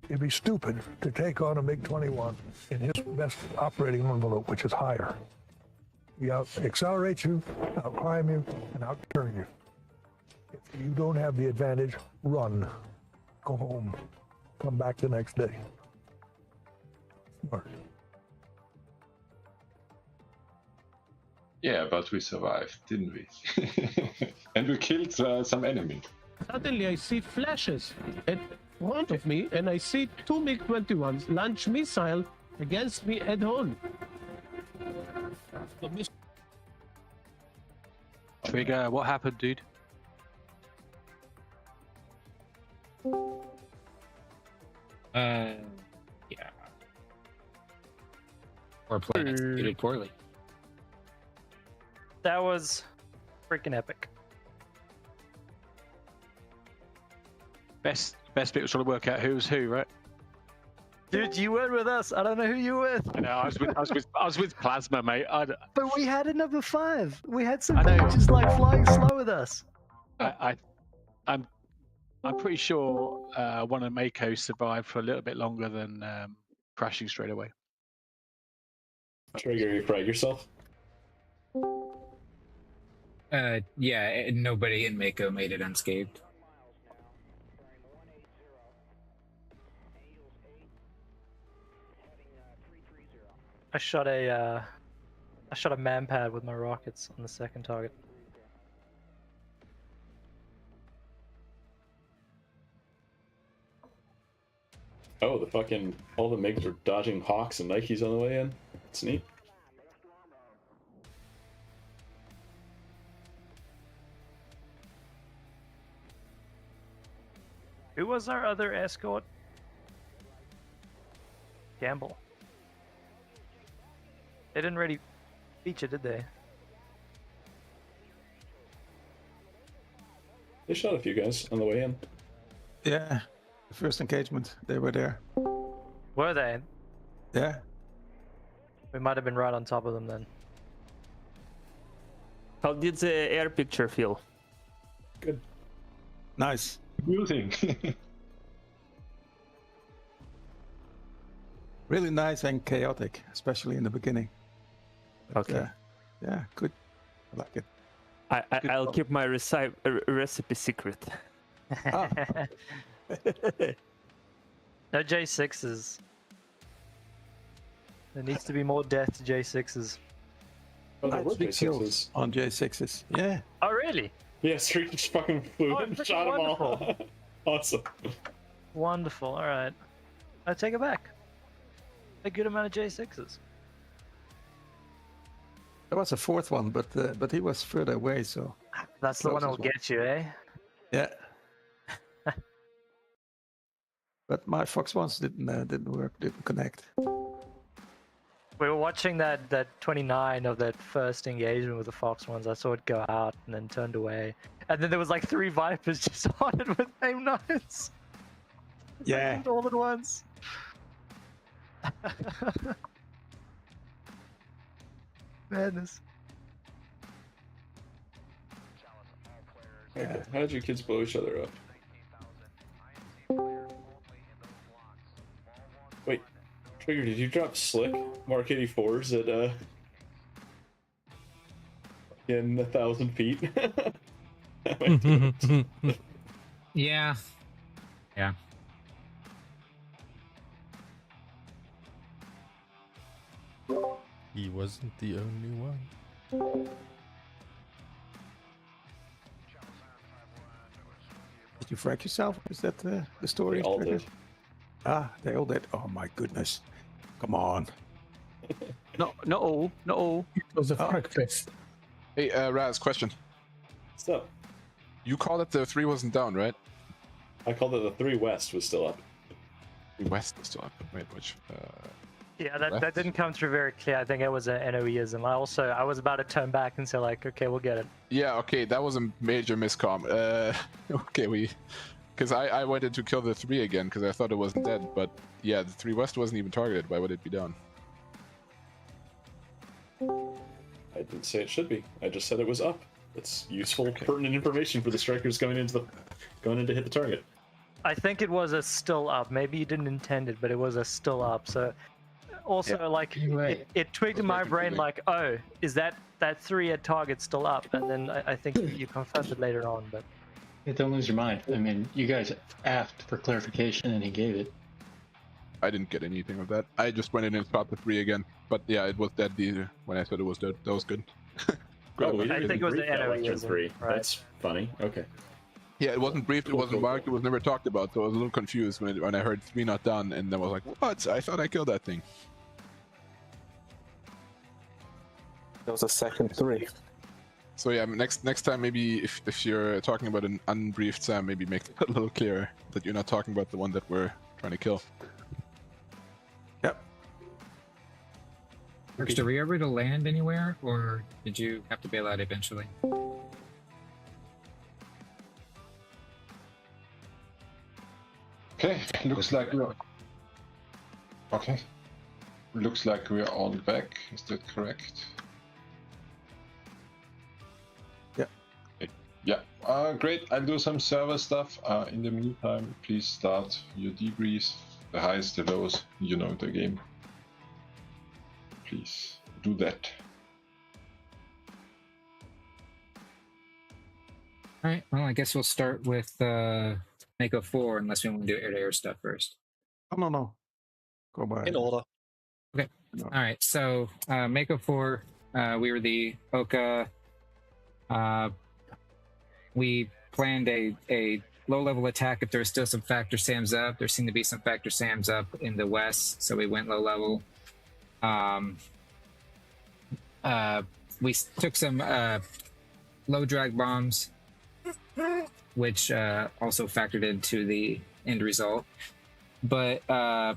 It'd be stupid to take on a MiG-21 in his best operating envelope, which is higher. He out-accelerates you, out-climb you, and out-turn you. If you don't have the advantage, run. Go home. Come back the next day. Smart. Yeah, but we survived, didn't we? And we killed some enemies. Suddenly I see flashes in front of me, and I see two MiG-21s launch missile against me head-on. Trigger, what happened, dude? Yeah. Or playing executed poorly. That was freaking epic. Best bit was trying to work out who was who, right? Dude, you weren't with us. I don't know who you were with. I know. I was with Plasma, mate. But we had a number 5. We had some just like flying slow with us. I'm pretty sure one of Mako survived for a little bit longer than crashing straight away. Trigger, you frag yourself? Yeah, nobody in Mako made it unscathed. I shot a man pad with my rockets on the second target. Oh, all the MiGs were dodging Hawks and Nikes on the way in. It's neat. Who was our other escort? Gamble. They didn't really feature, did they? They shot a few guys on the way in. Yeah, the first engagement, they were there. Were they? Yeah. We might have been right on top of them then. How did the air picture feel? Good. Nice. Amusing. Really nice and chaotic, especially in the beginning. But, Okay. Yeah, good. I like it. I'll keep my recipe secret. Ah. No J6s. There needs to be more death to J6s. Oh, there were Big kills J6s. on J6s. Yeah. Oh, really? Yeah, Street just fucking flew Oh, and freaking shot them all. wonderful. Awesome. Wonderful. All right. I take it back. A good amount of J6s. There was a fourth one, but he was further away, so. That's the one Closest that'll get you, eh? Yeah. But my Fox ones didn't work, didn't connect. We were watching that 29 of that first engagement with the Fox ones. I saw it go out and then turned away. And then there was like 3 Vipers just on it with AIM-9s. Yeah. All at once. Madness. Okay. How did your kids blow each other up? Wait, Trigger, did you drop slick Mark 84s at in 1,000 feet? Yeah. Yeah. He wasn't the only one. Did you frag yourself? Is that the story? They all Trigger? did. Ah, they all did. Oh my goodness. Come on. Not all. It was a frag fest. Hey, Raz, question. What's up? You called that the 3 wasn't down, right? I called it the 3 West was still up. 3 West was still up. Wait, which? Yeah, that Left? didn't come through very clear. I think it was an NOEism. I was about to turn back and say like, okay, we'll get it. Yeah, okay, that was a major miscomm. Okay, because I wanted to kill the 3 again because I thought it wasn't dead, but yeah, the 3 West wasn't even targeted. Why would it be down? I didn't say it should be. I just said it was up. It's useful, pertinent information for the strikers going in to hit the target. I think it was a still up. Maybe you didn't intend it, but it was a still up. So also like it twigged in my brain like, oh, is that 3 at target still up? And then I think you confirmed it later on. But Yeah, don't lose your mind. I mean, you guys asked for clarification and he gave it. I didn't get anything of that. I just went in and shot the 3 again. But yeah, it was dead when I said it was dead. That was good. I think it was the NOEism. NOEism. Right. That's funny. Okay. Yeah, it wasn't briefed, it wasn't marked, it was never talked about, so I was a little confused when I heard 3 not done, and then I was like, what? I thought I killed that thing. There was a second 3. So yeah, next time maybe if you're talking about an unbriefed SAM, maybe make it a little clearer that you're not talking about the one that we're trying to kill. Yep. Trickster, were you able to land anywhere, or did you have to bail out eventually? Okay, looks like we're all back. Is that correct? Yeah. Yeah. Great. I'll do some server stuff. In the meantime, please start your debriefs. The highs, the lows. You know the game. Please do that. All right. Well, I guess we'll start with Mako 4, unless we want to do air-to-air stuff first. Oh, no. Go by. In order. Okay. No. All right. So Mako 4, we were the Oka. We planned a low-level attack if there was still some factor SAMs up. There seemed to be some factor SAMs up in the west, so we went low-level. We took some low drag bombs, which also factored into the end result. But I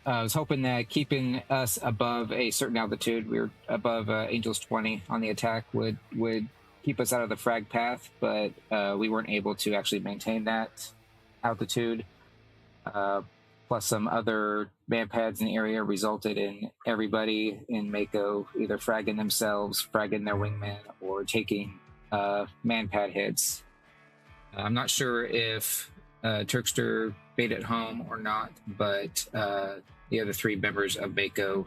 was hoping that keeping us above a certain altitude, we were above Angels 20 on the attack, would keep us out of the frag path, but we weren't able to actually maintain that altitude. Plus some other man pads in the area resulted in everybody in Mako either fragging themselves, fragging their wingman, or taking man pad hits. I'm not sure if Turkster made it home or not, but the other 3 members of Mako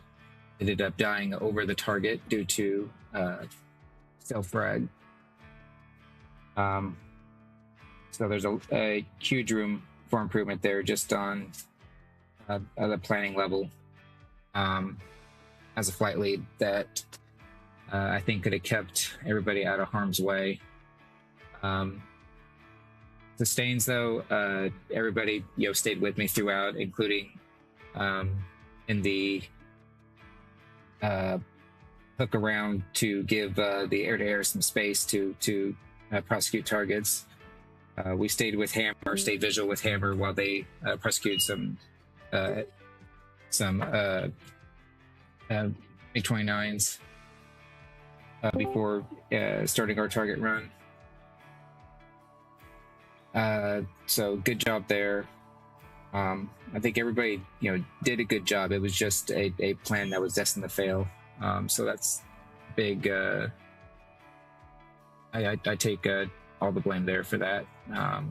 ended up dying over the target due to self-frag. So there's a huge room for improvement there just on the planning level. As a flight lead that I think could have kept everybody out of harm's way. Sustains though, everybody stayed with me throughout, including in the hook around to give the air-to-air some space to prosecute targets. We stayed with Hammer, stayed visual with Hammer while they prosecuted some MiG-29s before starting our target run. So good job there. I think everybody, did a good job. It was just a plan that was destined to fail. So that's big. I take all the blame there for that. I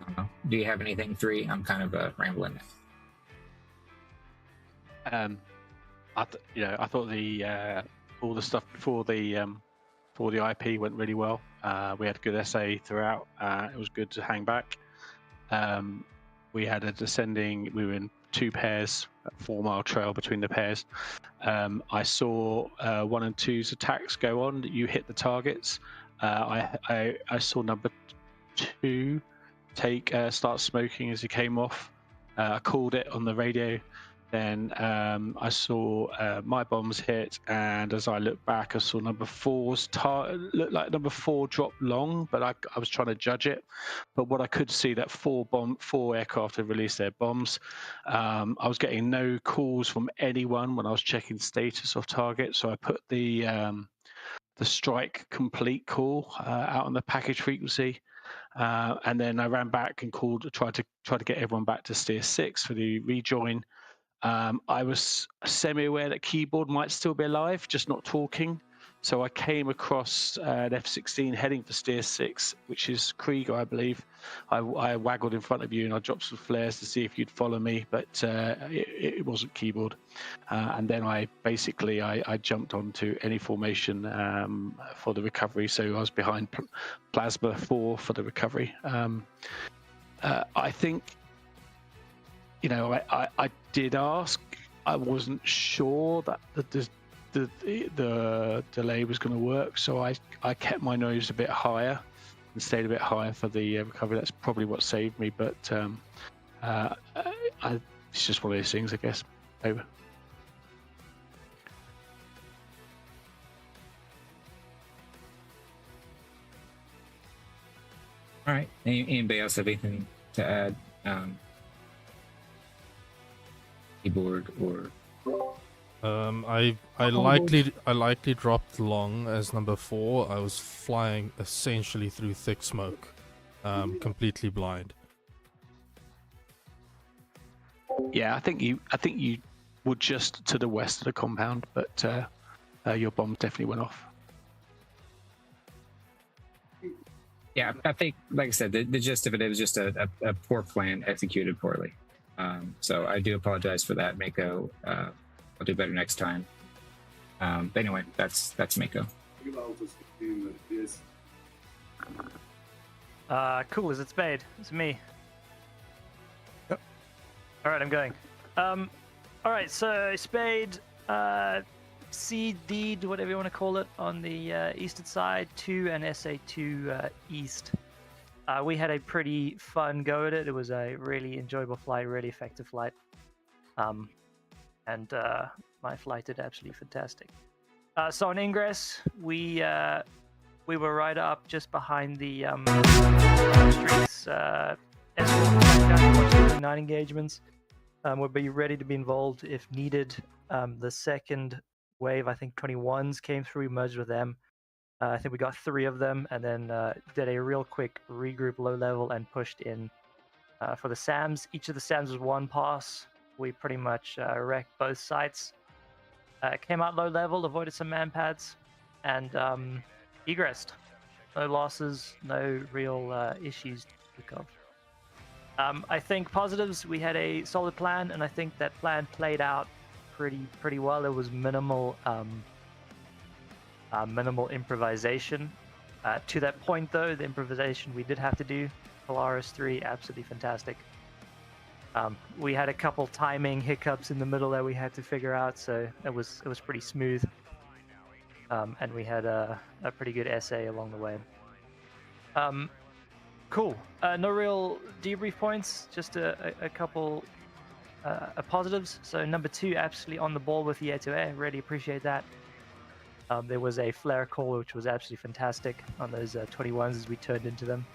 don't know. Do you have anything, 3? I'm kind of rambling. I thought the all the stuff before the IP went really well. We had good SA throughout. It was good to hang back. We had a descending. We were in 2 pairs, a 4-mile trail between the pairs. I saw 1 and 2's attacks go on. You hit the targets. I saw number 2 start smoking as he came off. I called it on the radio. Then I saw my bombs hit, and as I looked back, I saw number 4's looked like number 4 dropped long, but I was trying to judge it. But what I could see that 4 aircraft had released their bombs. I was getting no calls from anyone when I was checking status of target, so I put the strike complete call out on the package frequency. And then I ran back and tried to get everyone back to steer 6 for the rejoin. I was semi-aware that keyboard might still be alive, just not talking. So I came across an F-16 heading for steer 6, which is Krieger, I believe. I waggled in front of you and I dropped some flares to see if you'd follow me, but it wasn't keyboard. And then I jumped onto any formation for the recovery. So I was behind Plasma 4 for the recovery. I think, I did ask. I wasn't sure that the delay was going to work, so I kept my nose a bit higher and stayed a bit higher for the recovery. That's probably what saved me, but it's just one of those things, I guess. Over. All right. Anybody else have anything to add? Keyboard or I likely dropped long as number 4. I was flying essentially through thick smoke, completely blind. Yeah, I think you were just to the west of the compound, but your bomb definitely went off. Yeah, I think, like I said, the gist of it was just a poor plan executed poorly. So I do apologize for that, Mako. I'll do better next time. But anyway, that's Mako. Cool, is it Spade? It's me. Yep. Alright, I'm going. Alright, so Spade, CD, whatever you want to call it, on the eastern side, 2 and SA2 east. We had a pretty fun go at it. It was a really enjoyable flight, really effective flight. And my flight did absolutely fantastic. So on ingress, we were right up just behind the streets. Escort 9 engagements. We'll be ready to be involved if needed. The second wave, I think 21s came through, we merged with them. I think we got 3 of them, and then did a real quick regroup low level and pushed in for the SAMs. Each of the SAMs was 1 pass. We pretty much wrecked both sites. Came out low level, avoided some man pads, and egressed. No losses, no real issues to speak of. I think positives, we had a solid plan, and I think that plan played out pretty well. There was minimal improvisation. To that point, though, the improvisation we did have to do, Polaris 3, absolutely fantastic. We had a couple timing hiccups in the middle that we had to figure out, so it was pretty smooth. And we had a pretty good essay along the way. Cool. No real debrief points, just a couple positives. So number 2, absolutely on the ball with the air-to-air. Really appreciate that. There was a flare call, which was absolutely fantastic on those 21s as we turned into them.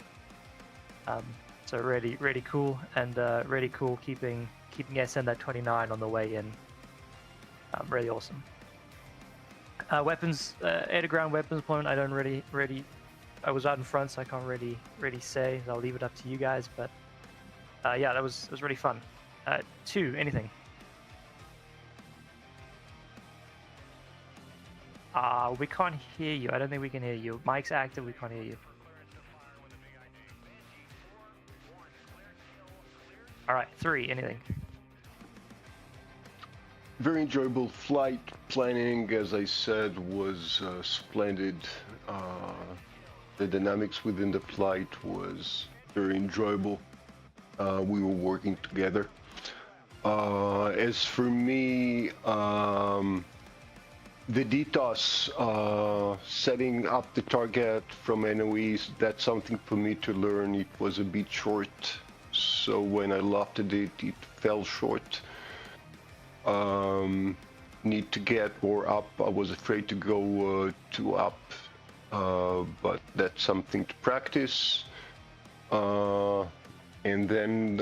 So really cool, and really cool keeping SN that 29 on the way in. Really awesome. Weapons, air-to-ground weapons deployment. I don't really. I was out in front, so I can't really say. I'll leave it up to you guys. But yeah, that was really fun. 2, anything. We can't hear you. I don't think we can hear you. Mic's active. We can't hear you. All right, 3, anything. Very enjoyable flight. Planning, as I said, was splendid. The dynamics within the flight was very enjoyable. We were working together. As for me, the DTOS, setting up the target from NOEs, that's something for me to learn. It was a bit short, so when I lofted it, it fell short. need to get or up. I was afraid to go to up, but that's something to practice. And then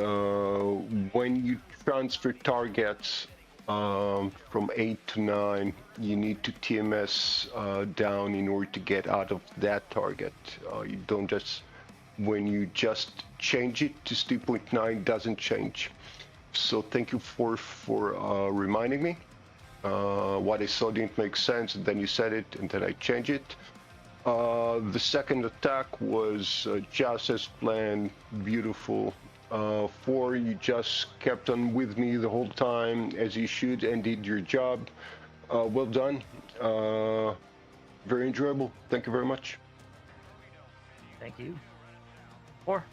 when you transfer targets from 8 to 9, you need to TMS down in order to get out of that target. You don't just, when you just change it to 3.9, doesn't change. So thank you for reminding me. What I saw didn't make sense, and then you said it, and then I changed it. The second attack was just as planned, beautiful. 4, you just kept on with me the whole time, as you should, and did your job. Well done. Very enjoyable. Thank you very much. Thank you. 4.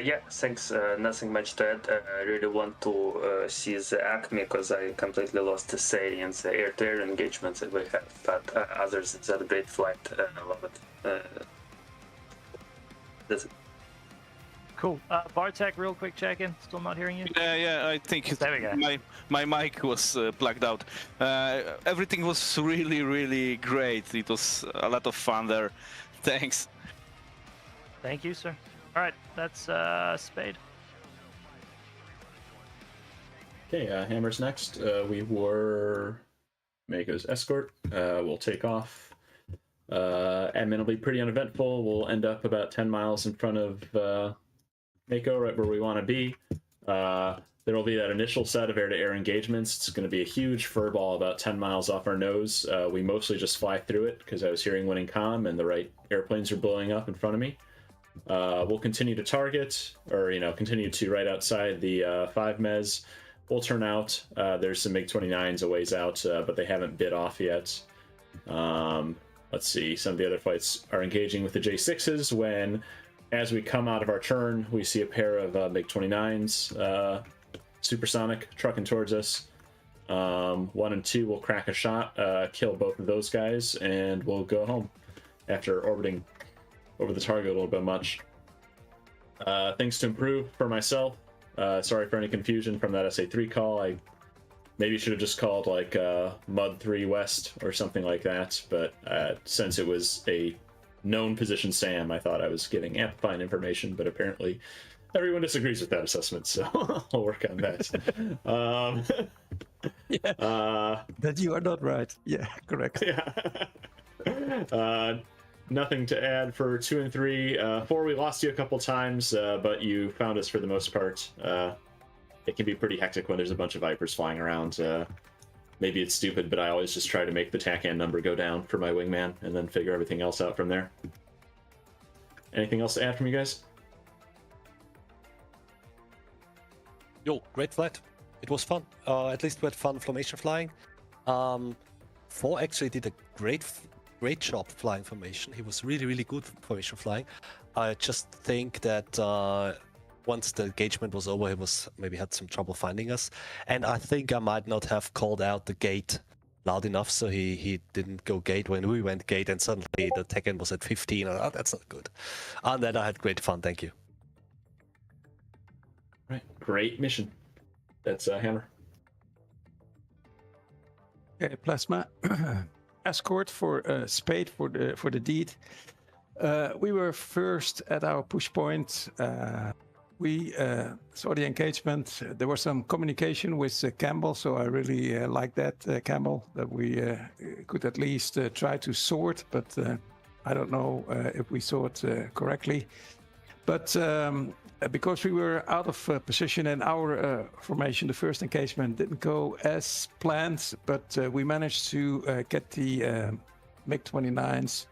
Yeah, thanks. Nothing much to add. I really want to see the ACME because I completely lost the say in the air-to-air engagements that we have. But others, it's a great flight. I love it. That's it. Cool. Bartek, real quick check-in. Still not hearing you? Yeah, I think there we go. My mic was plugged out. Everything was really, really great. It was a lot of fun there. Thanks. Thank you, sir. All right, that's Spade. Okay, Hammer's next. We were Mako's escort. We'll take off. Admin will be pretty uneventful. We'll end up about 10 miles in front of Mako, right where we want to be. There will be that initial set of air-to-air engagements. It's going to be a huge furball about 10 miles off our nose. We mostly just fly through it because I was hearing winning comm and the right airplanes are blowing up in front of me. We'll continue to target, or continue to right outside the 5 mez. We'll turn out. There's some MiG-29s a ways out, but they haven't bid off yet. Let's see. Some of the other flights are engaging with the J6s when, as we come out of our turn, we see a pair of MiG-29s, supersonic, trucking towards us. 1 and 2 will crack a shot, kill both of those guys, and we'll go home after orbiting over the target a little bit much. Things to improve for myself. Sorry for any confusion from that SA3 call. I maybe should have just called like Mud 3 West or something like that, but since it was a known position SAM, I thought I was giving amplifying information, but apparently everyone disagrees with that assessment, so I'll work on that. That you are not right. Yeah, correct. Yeah. Nothing to add for 2 and 3. 4, we lost you a couple times, but you found us for the most part. It can be pretty hectic when there's a bunch of Vipers flying around. Maybe it's stupid, but I always just try to make the TACAN number go down for my wingman and then figure everything else out from there. Anything else to add from you guys? Yo, great flight. It was fun. At least we had fun formation flying. 4 actually did a great job flying formation. He was really, really good formation flying. I just think that once the engagement was over, he maybe had some trouble finding us. And I think I might not have called out the gate loud enough, so he didn't go gate when we went gate, and suddenly the TACAN was at 15. Oh, that's not good. And then I had great fun. Thank you. Right, great mission. That's Hammer. Okay, Plasma. Escort for Spade for the deed. We were first at our push point. We saw the engagement. There was some communication with Campbell, so I really like that, Campbell, that we could at least try to sort, but I don't know if we saw it correctly. But because we were out of position in our formation, the first engagement didn't go as planned, but we managed to get the MiG-29s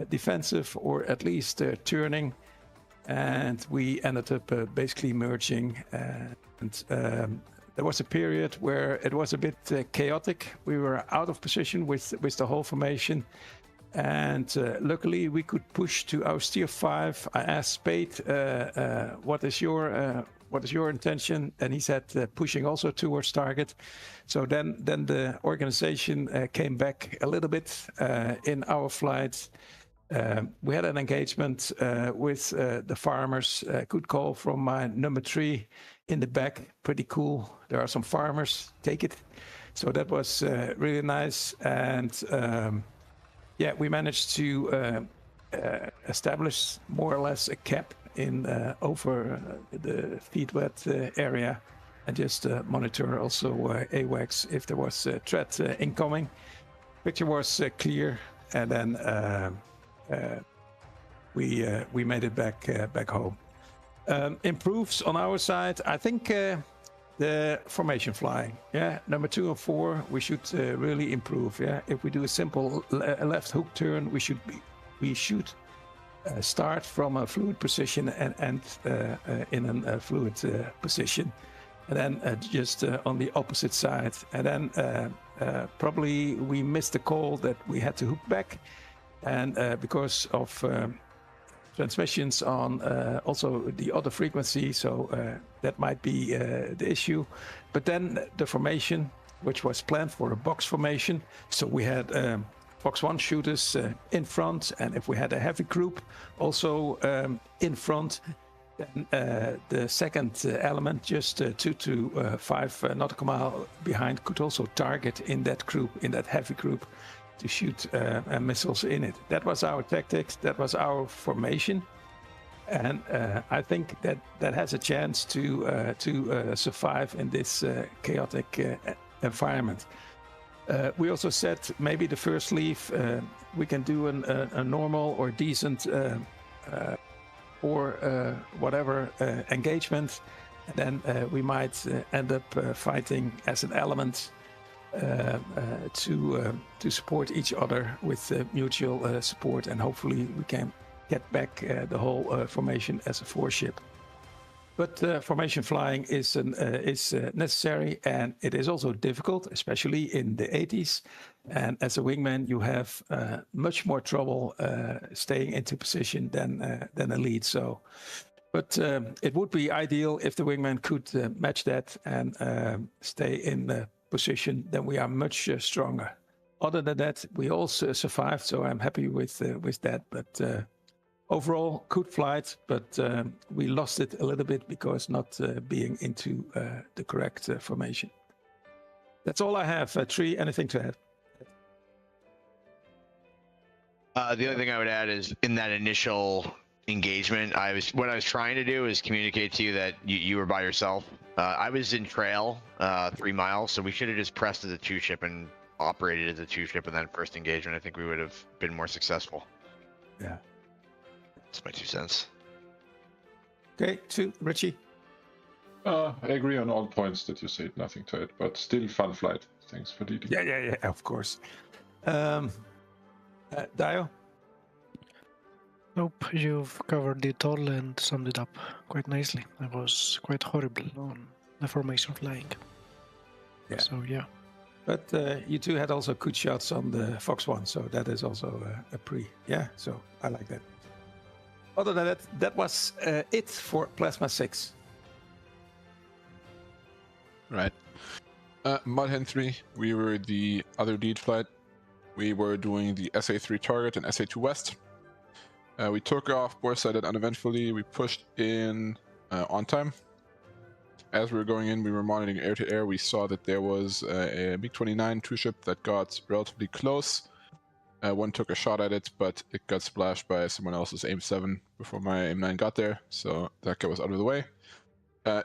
defensive, or at least turning, and we ended up basically merging. And there was a period where it was a bit chaotic. We were out of position with the whole formation. And luckily, we could push to our steer 5. I asked Spade, "What is your intention?" And he said, "Pushing also towards target." So then the organization came back a little bit in our flight. We had an engagement with the farmers. Good call from my number 3. in the back, pretty cool. There are some farmers, take it. So that was really nice. And yeah, we managed to establish more or less a cap in over the feed wet area, and just monitor also AWACS if there was a threat incoming. Picture was clear, and then we made it back home. Improves on our side, I think the formation flying. Yeah, number 2 and 4 we should really improve. Yeah, if we do a simple left hook turn, we should start from a fluid position and end in a fluid position, and then just on the opposite side. And then probably we missed the call that we had to hook back, and because of transmissions on also the other frequency, so that might be the issue. But then the formation, which was planned for a box formation, so we had Fox 1 shooters in front, and if we had a heavy group also in front, then the second element, just 2 to 5 nautical mile behind, could also target in that group, in that heavy group, to shoot missiles in it. That was our tactics, that was our formation, and I think that has a chance to survive in this chaotic environment. We also said maybe the first leave we can do a normal or decent or whatever engagement, and then we might end up fighting as an element to support each other with mutual support, and hopefully we can get back the whole formation as a 4-ship. But formation flying is necessary, and it is also difficult, especially in the 80s. And as a wingman, you have much more trouble staying into position than a lead. So, but it would be ideal if the wingman could match that and stay in position. Then we are much stronger. Other than that, we all survived, so I'm happy with that. But overall, good flight, but we lost it a little bit because not being into the correct formation. That's all I have. Tree, anything to add? The only thing I would add is in that initial engagement, what I was trying to do is communicate to you that you were by yourself. I was in trail 3 miles, so we should have just pressed as a 2-ship and operated as a 2-ship in that first engagement. I think we would have been more successful. Yeah. That's my 2 cents. Okay, Richie. I agree on all points that you said. Nothing to it, but still fun flight. Thanks for dealing. Yeah, of course. Dio? Nope, you've covered it all and summed it up quite nicely. I was quite horrible on the formation flying. Yeah. So, yeah. But you two had also good shots on the Fox 1, so that is also a pre. Yeah, so I like that. Other than that, that was it for Plasma 6. Right. Mudhen 3, we were the other lead flight. We were doing the SA3 target and SA2 west. We took off, board-sided uneventfully. We pushed in on time. As we were going in, we were monitoring air-to-air. We saw that there was a MiG-29 2-ship that got relatively close. One took a shot at it, but it got splashed by someone else's AIM-7 before my AIM-9 got there, so that guy was out of the way.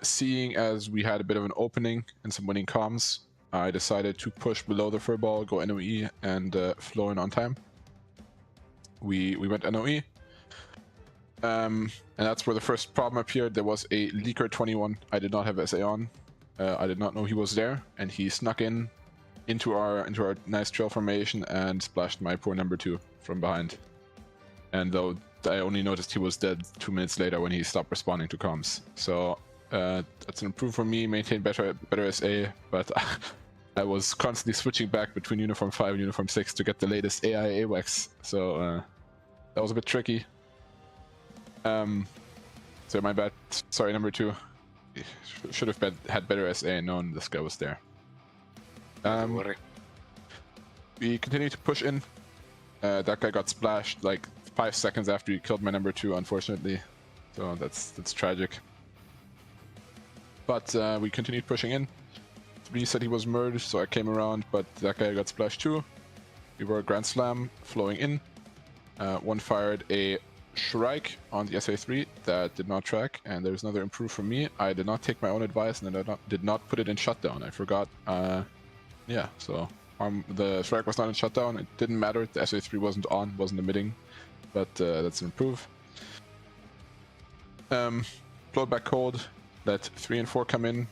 Seeing as we had a bit of an opening and some winning comms, I decided to push below the furball, go NOE, and flow in on time. We went NOE. And that's where the first problem appeared. There was a Leaker 21. I did not have SA on. I did not know he was there, and he snuck into our nice trail formation and splashed my poor number 2 from behind. And though I only noticed he was dead 2 minutes later when he stopped responding to comms. So that's an improvement for me. Maintained better SA, but I was constantly switching back between Uniform 5 and Uniform 6 to get the latest AI AWACS. So that was a bit tricky. So my bad. Sorry, number 2. Should have had better SA and known this guy was there. We continued to push in. That guy got splashed like 5 seconds after he killed my number 2, unfortunately. So that's tragic. But we continued pushing in. 3 said he was merged, so I came around, but that guy got splashed too. We were Grand Slam, flowing in. 1 fired a Shrike on the SA3 that did not track, and there's another improve from me. I did not take my own advice, and I did not put it in shutdown. I forgot. Yeah, so the Shrike was not in shutdown. It didn't matter. The SA3 wasn't on, wasn't emitting, but that's an improve. Flowed back cold. Let 3 and 4 come in.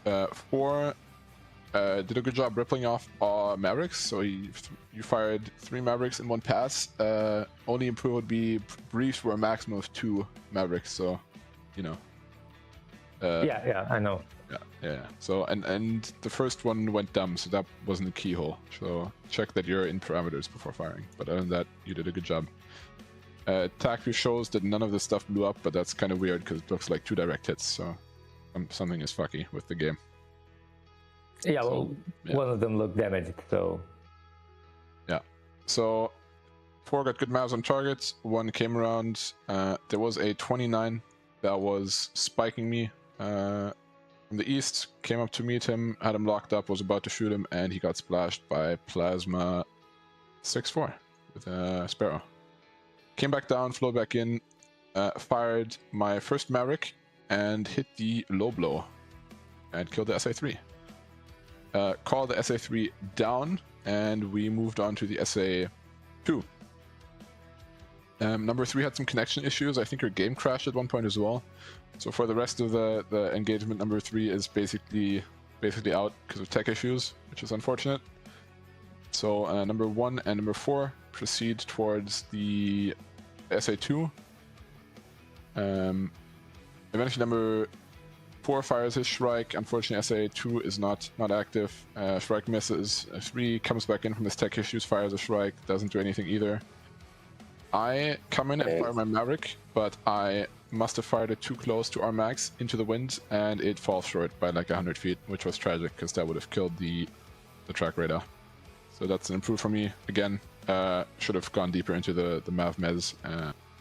4 did a good job rippling off Mavericks, so you fired 3 Mavericks in 1 pass. Only improve would be briefs were a maximum of 2 Mavericks, so you know. Yeah, I know. Yeah. So and the first one went dumb, so that wasn't a keyhole. So check that you're in parameters before firing. But other than that, you did a good job. Attack view shows that none of this stuff blew up, but that's kind of weird because it looks like 2 direct hits. So something is fucky with the game. Yeah, well, one of them looked damaged, so... Yeah. So, 4 got good mavs on targets, 1 came around. There was a 29 that was spiking me from the east, came up to meet him, had him locked up, was about to shoot him, and he got splashed by Plasma 6-4 with a Sparrow. Came back down, flowed back in, fired my first Maverick, and hit the low blow, and killed the SA3. Called the SA3 down, and we moved on to the SA2. Number 3 had some connection issues. I think her game crashed at one point as well. So for the rest of the engagement, number 3 is basically out because of tech issues, which is unfortunate. So number 1 and number 4 proceed towards the SA2. Eventually number 4 fires his Shrike. Unfortunately, SA2 is not active. Shrike misses. 3 comes back in from his tech issues, fires a Shrike, doesn't do anything either. I come in and fire my Maverick, but I must have fired it too close to our max into the wind, and it falls short by like 100 feet, which was tragic because that would have killed the track radar. So that's an improve for me. Again, should have gone deeper into the Mav Mez.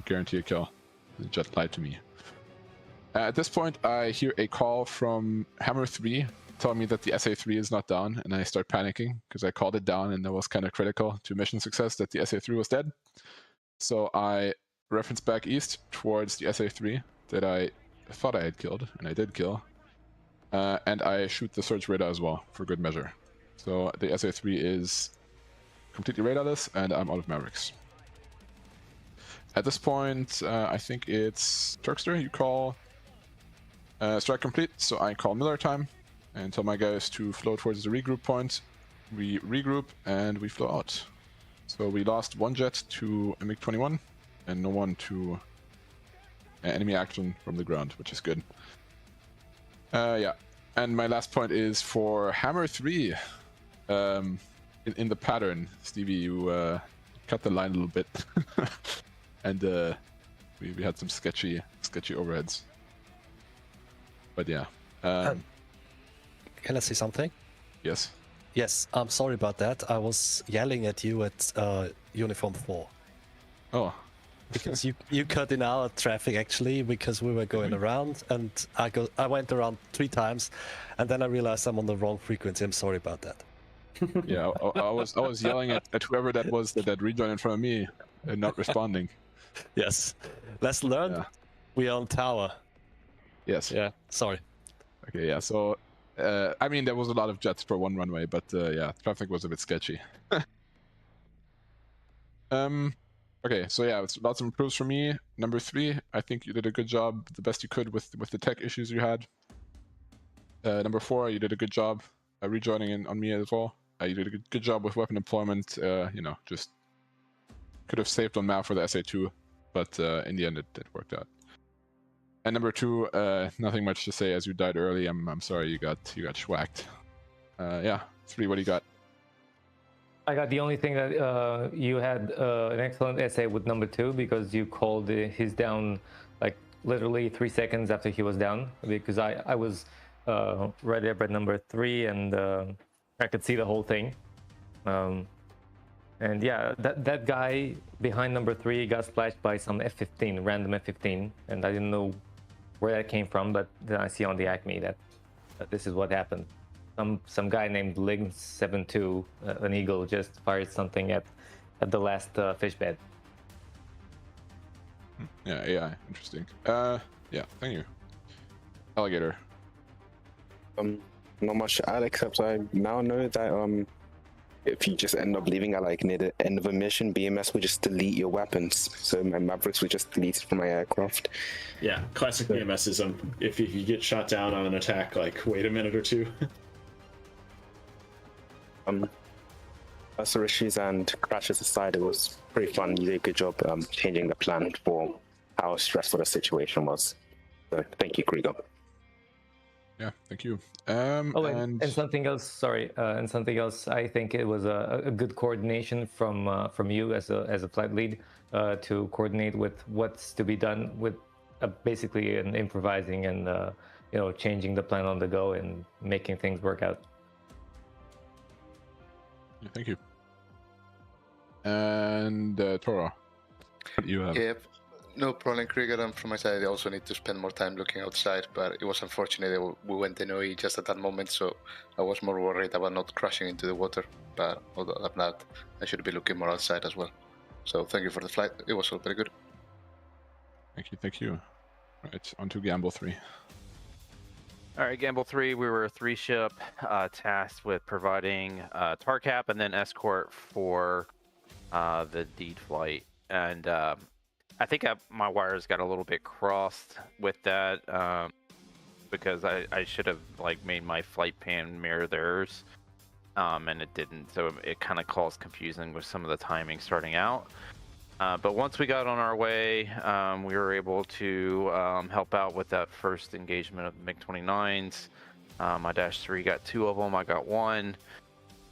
Guarantee a kill. The Jet lied to me. At this point, I hear a call from Hammer 3 telling me that the SA3 is not down, and I start panicking because I called it down, and that was kind of critical to mission success that the SA3 was dead. So I reference back east towards the SA3 that I thought I had killed, and I did kill. And I shoot the search radar as well, for good measure. So the SA3 is completely radarless, and I'm out of Mavericks. At this point, I think it's Turkster, you call strike complete, so I call Miller time and tell my guys to flow towards the regroup point. We regroup and we flow out. So we lost 1 jet to a MiG-21 and no one to enemy action from the ground, which is good. Yeah, and my last point is for Hammer 3. In the pattern, Stevie, you cut the line a little bit, and we had some sketchy overheads. But yeah. Can I say something? Yes. Yes, I'm sorry about that. I was yelling at you at Uniform 4. Oh. Because you cut in our traffic actually because we were going around, and I went around 3 times, and then I realized I'm on the wrong frequency. I'm sorry about that. Yeah, I was yelling at whoever that was that rejoined in front of me and not responding. Yes. Lesson learned. Yeah. We are on tower. Yes. Yeah. Sorry. Okay. Yeah. So, I mean, there was a lot of jets for 1 runway, but yeah, traffic was a bit sketchy. Okay. So yeah, it's lots of improves for me. Number 3, I think you did a good job, the best you could with the tech issues you had. Number 4, you did a good job rejoining in on me as well. You did a good job with weapon deployment. You know, just could have saved on map for the SA2, but in the end it worked out. And number 2, nothing much to say as you died early. I'm sorry you got schwacked. Yeah, 3, what do you got? I got the only thing that you had an excellent essay with number 2 because you called his down like literally 3 seconds after he was down, because I was right there by number 3 and I could see the whole thing. And yeah, that guy behind number 3 got splashed by some F-15, random F-15, and I didn't know where that came from, but then I see on the Acme that this is what happened. Some guy named Ling72, an eagle, just fired something at the last fish bed. Yeah, AI, interesting. Yeah, thank you. Alligator. Not much to add except I now know that if you just end up leaving at like near the end of a mission, BMS will just delete your weapons. So my Mavericks were just deleted from my aircraft. Yeah, classic BMSism. If you get shot down on an attack, like wait a minute or two. Personal issues and crashes aside, it was pretty fun. You did a good job changing the plan for how stressful the situation was. So thank you, Krieger. Yeah, thank you. And something else. Sorry, and something else. I think it was a good coordination from you as a flight lead to coordinate with what's to be done with basically an improvising and changing the plan on the go and making things work out. Yeah, thank you. And Toro, what do you have? Yep. No problem, Krieger. And from my side, I also need to spend more time looking outside, but it was unfortunate that we went in OE just at that moment, so I was more worried about not crashing into the water. But other than that, I should be looking more outside as well. So thank you for the flight. It was all very good. Thank you. Right, on to Gamble 3. All right, Gamble 3, we were a 3-ship tasked with providing TARCAP and then escort for the deed flight. And I think my wires got a little bit crossed with that because I should have made my flight pan mirror theirs, and it didn't. So it kind of caused confusion with some of the timing starting out. But once we got on our way, we were able to help out with that first engagement of the MiG-29s. My -3 got 2 of them, I got 1.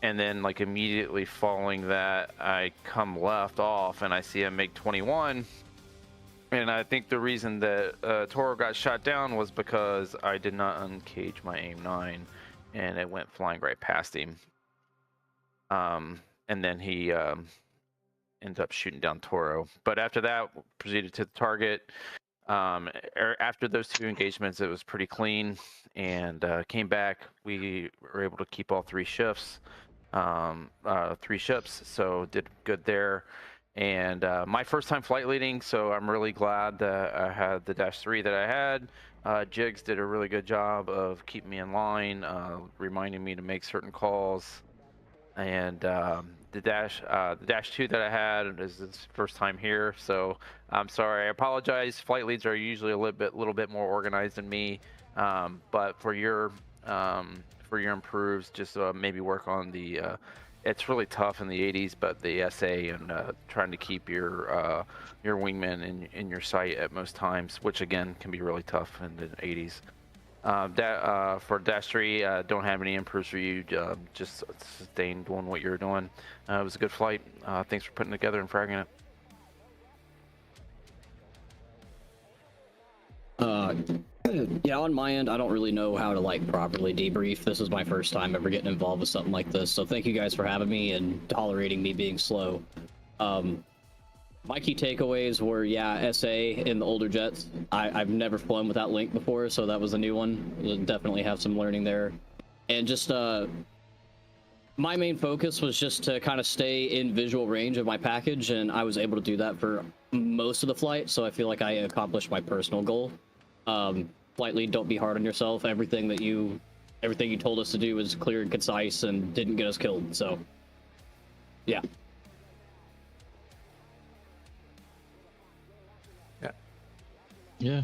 And then immediately following that, I come left off and I see a MiG-21. And I think the reason that Toro got shot down was because I did not uncage my AIM-9 and it went flying right past him. And then he ended up shooting down Toro. But after that, proceeded to the target. After those 2 engagements, it was pretty clean and came back. We were able to keep all 3 shifts, 3 ships, so did good there. And my first time flight leading, so I'm really glad that I had the -3 that I had. Jigs did a really good job of keeping me in line, reminding me to make certain calls. And the -2 that I had is his first time here, so I'm sorry. I apologize. Flight leads are usually a little bit more organized than me, but for your improves, just maybe work on the. It's really tough in the 80s, but the SA and trying to keep your wingman in your sight at most times, which again can be really tough in the 80s. For -3, don't have any improves for you. Just sustain doing what you're doing. It was a good flight. Thanks for putting it together and fragging it. Yeah, on my end, I don't really know how to properly debrief. This is my first time ever getting involved with something like this, so thank you guys for having me and tolerating me being slow. My key takeaways were, yeah, SA in the older jets. I've never flown with that link before, so that was a new one. We'll definitely have some learning there. And just, my main focus was just to kind of stay in visual range of my package, and I was able to do that for most of the flight, so I feel like I accomplished my personal goal. Flight lead, don't be hard on yourself. Everything you told us to do was clear and concise and didn't get us killed, so, yeah. Yeah.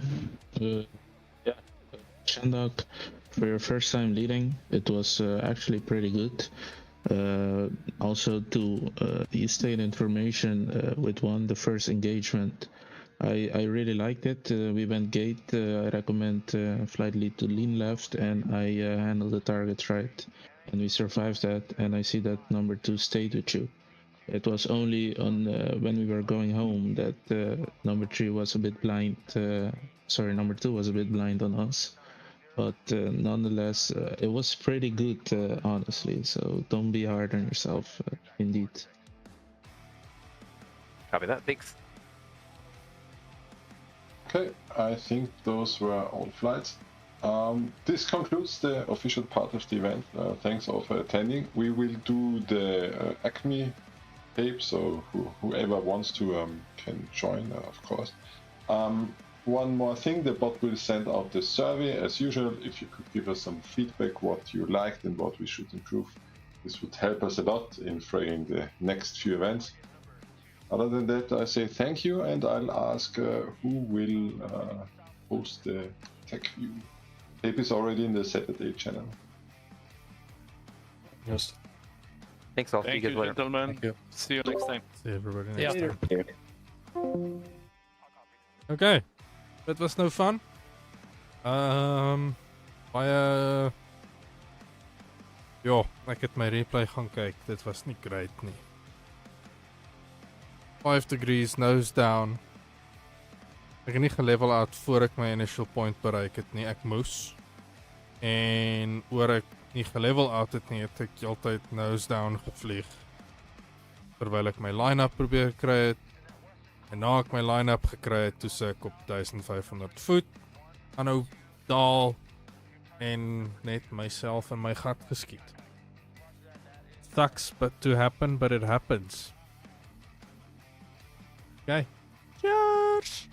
Shandok, for your first time leading, it was actually pretty good. Also, you stayed information with the first engagement. I really liked it. We went gate. I recommend flight lead to lean left, and I handled the targets right. And we survived that, and I see that number 2 stayed with you. It was only on when we were going home that number 3 was a bit blind. Number 2 was a bit blind on us. But nonetheless, it was pretty good, honestly. So don't be hard on yourself, indeed. Copy that. Thanks. Okay, I think those were all flights. This concludes the official part of the event. Thanks all for attending. We will do the Acme tape, so whoever wants to can join, of course. One more thing, the bot will send out the survey as usual. If you could give us some feedback, what you liked and what we should improve, this would help us a lot in framing the next few events. Other than that, I say thank you, and I'll ask who will host the tech view. Tape is already in the Saturday channel. Yes. Thanks all. Thank you, gentlemen. Thank you. See you next time. See everybody Yeah. next time. Okay, that was no fun. Ja, ek het my replay gaan kyk. Dit was nie great nie. 5 degrees nose down. Ek het nie gelevel out voor ek my initial point bereik het nie. Ek moes. En oor ek nie gelevel out het nie, het ek altyd nose down gevlieg. Terwyl ek my line-up probeer kry het. En na ek my line-up gekry het, toe se ek op 1500 voet. Aanhou daal en net myself in my gat geskiet. Sucks to happen, but it happens. Okay. Cheers!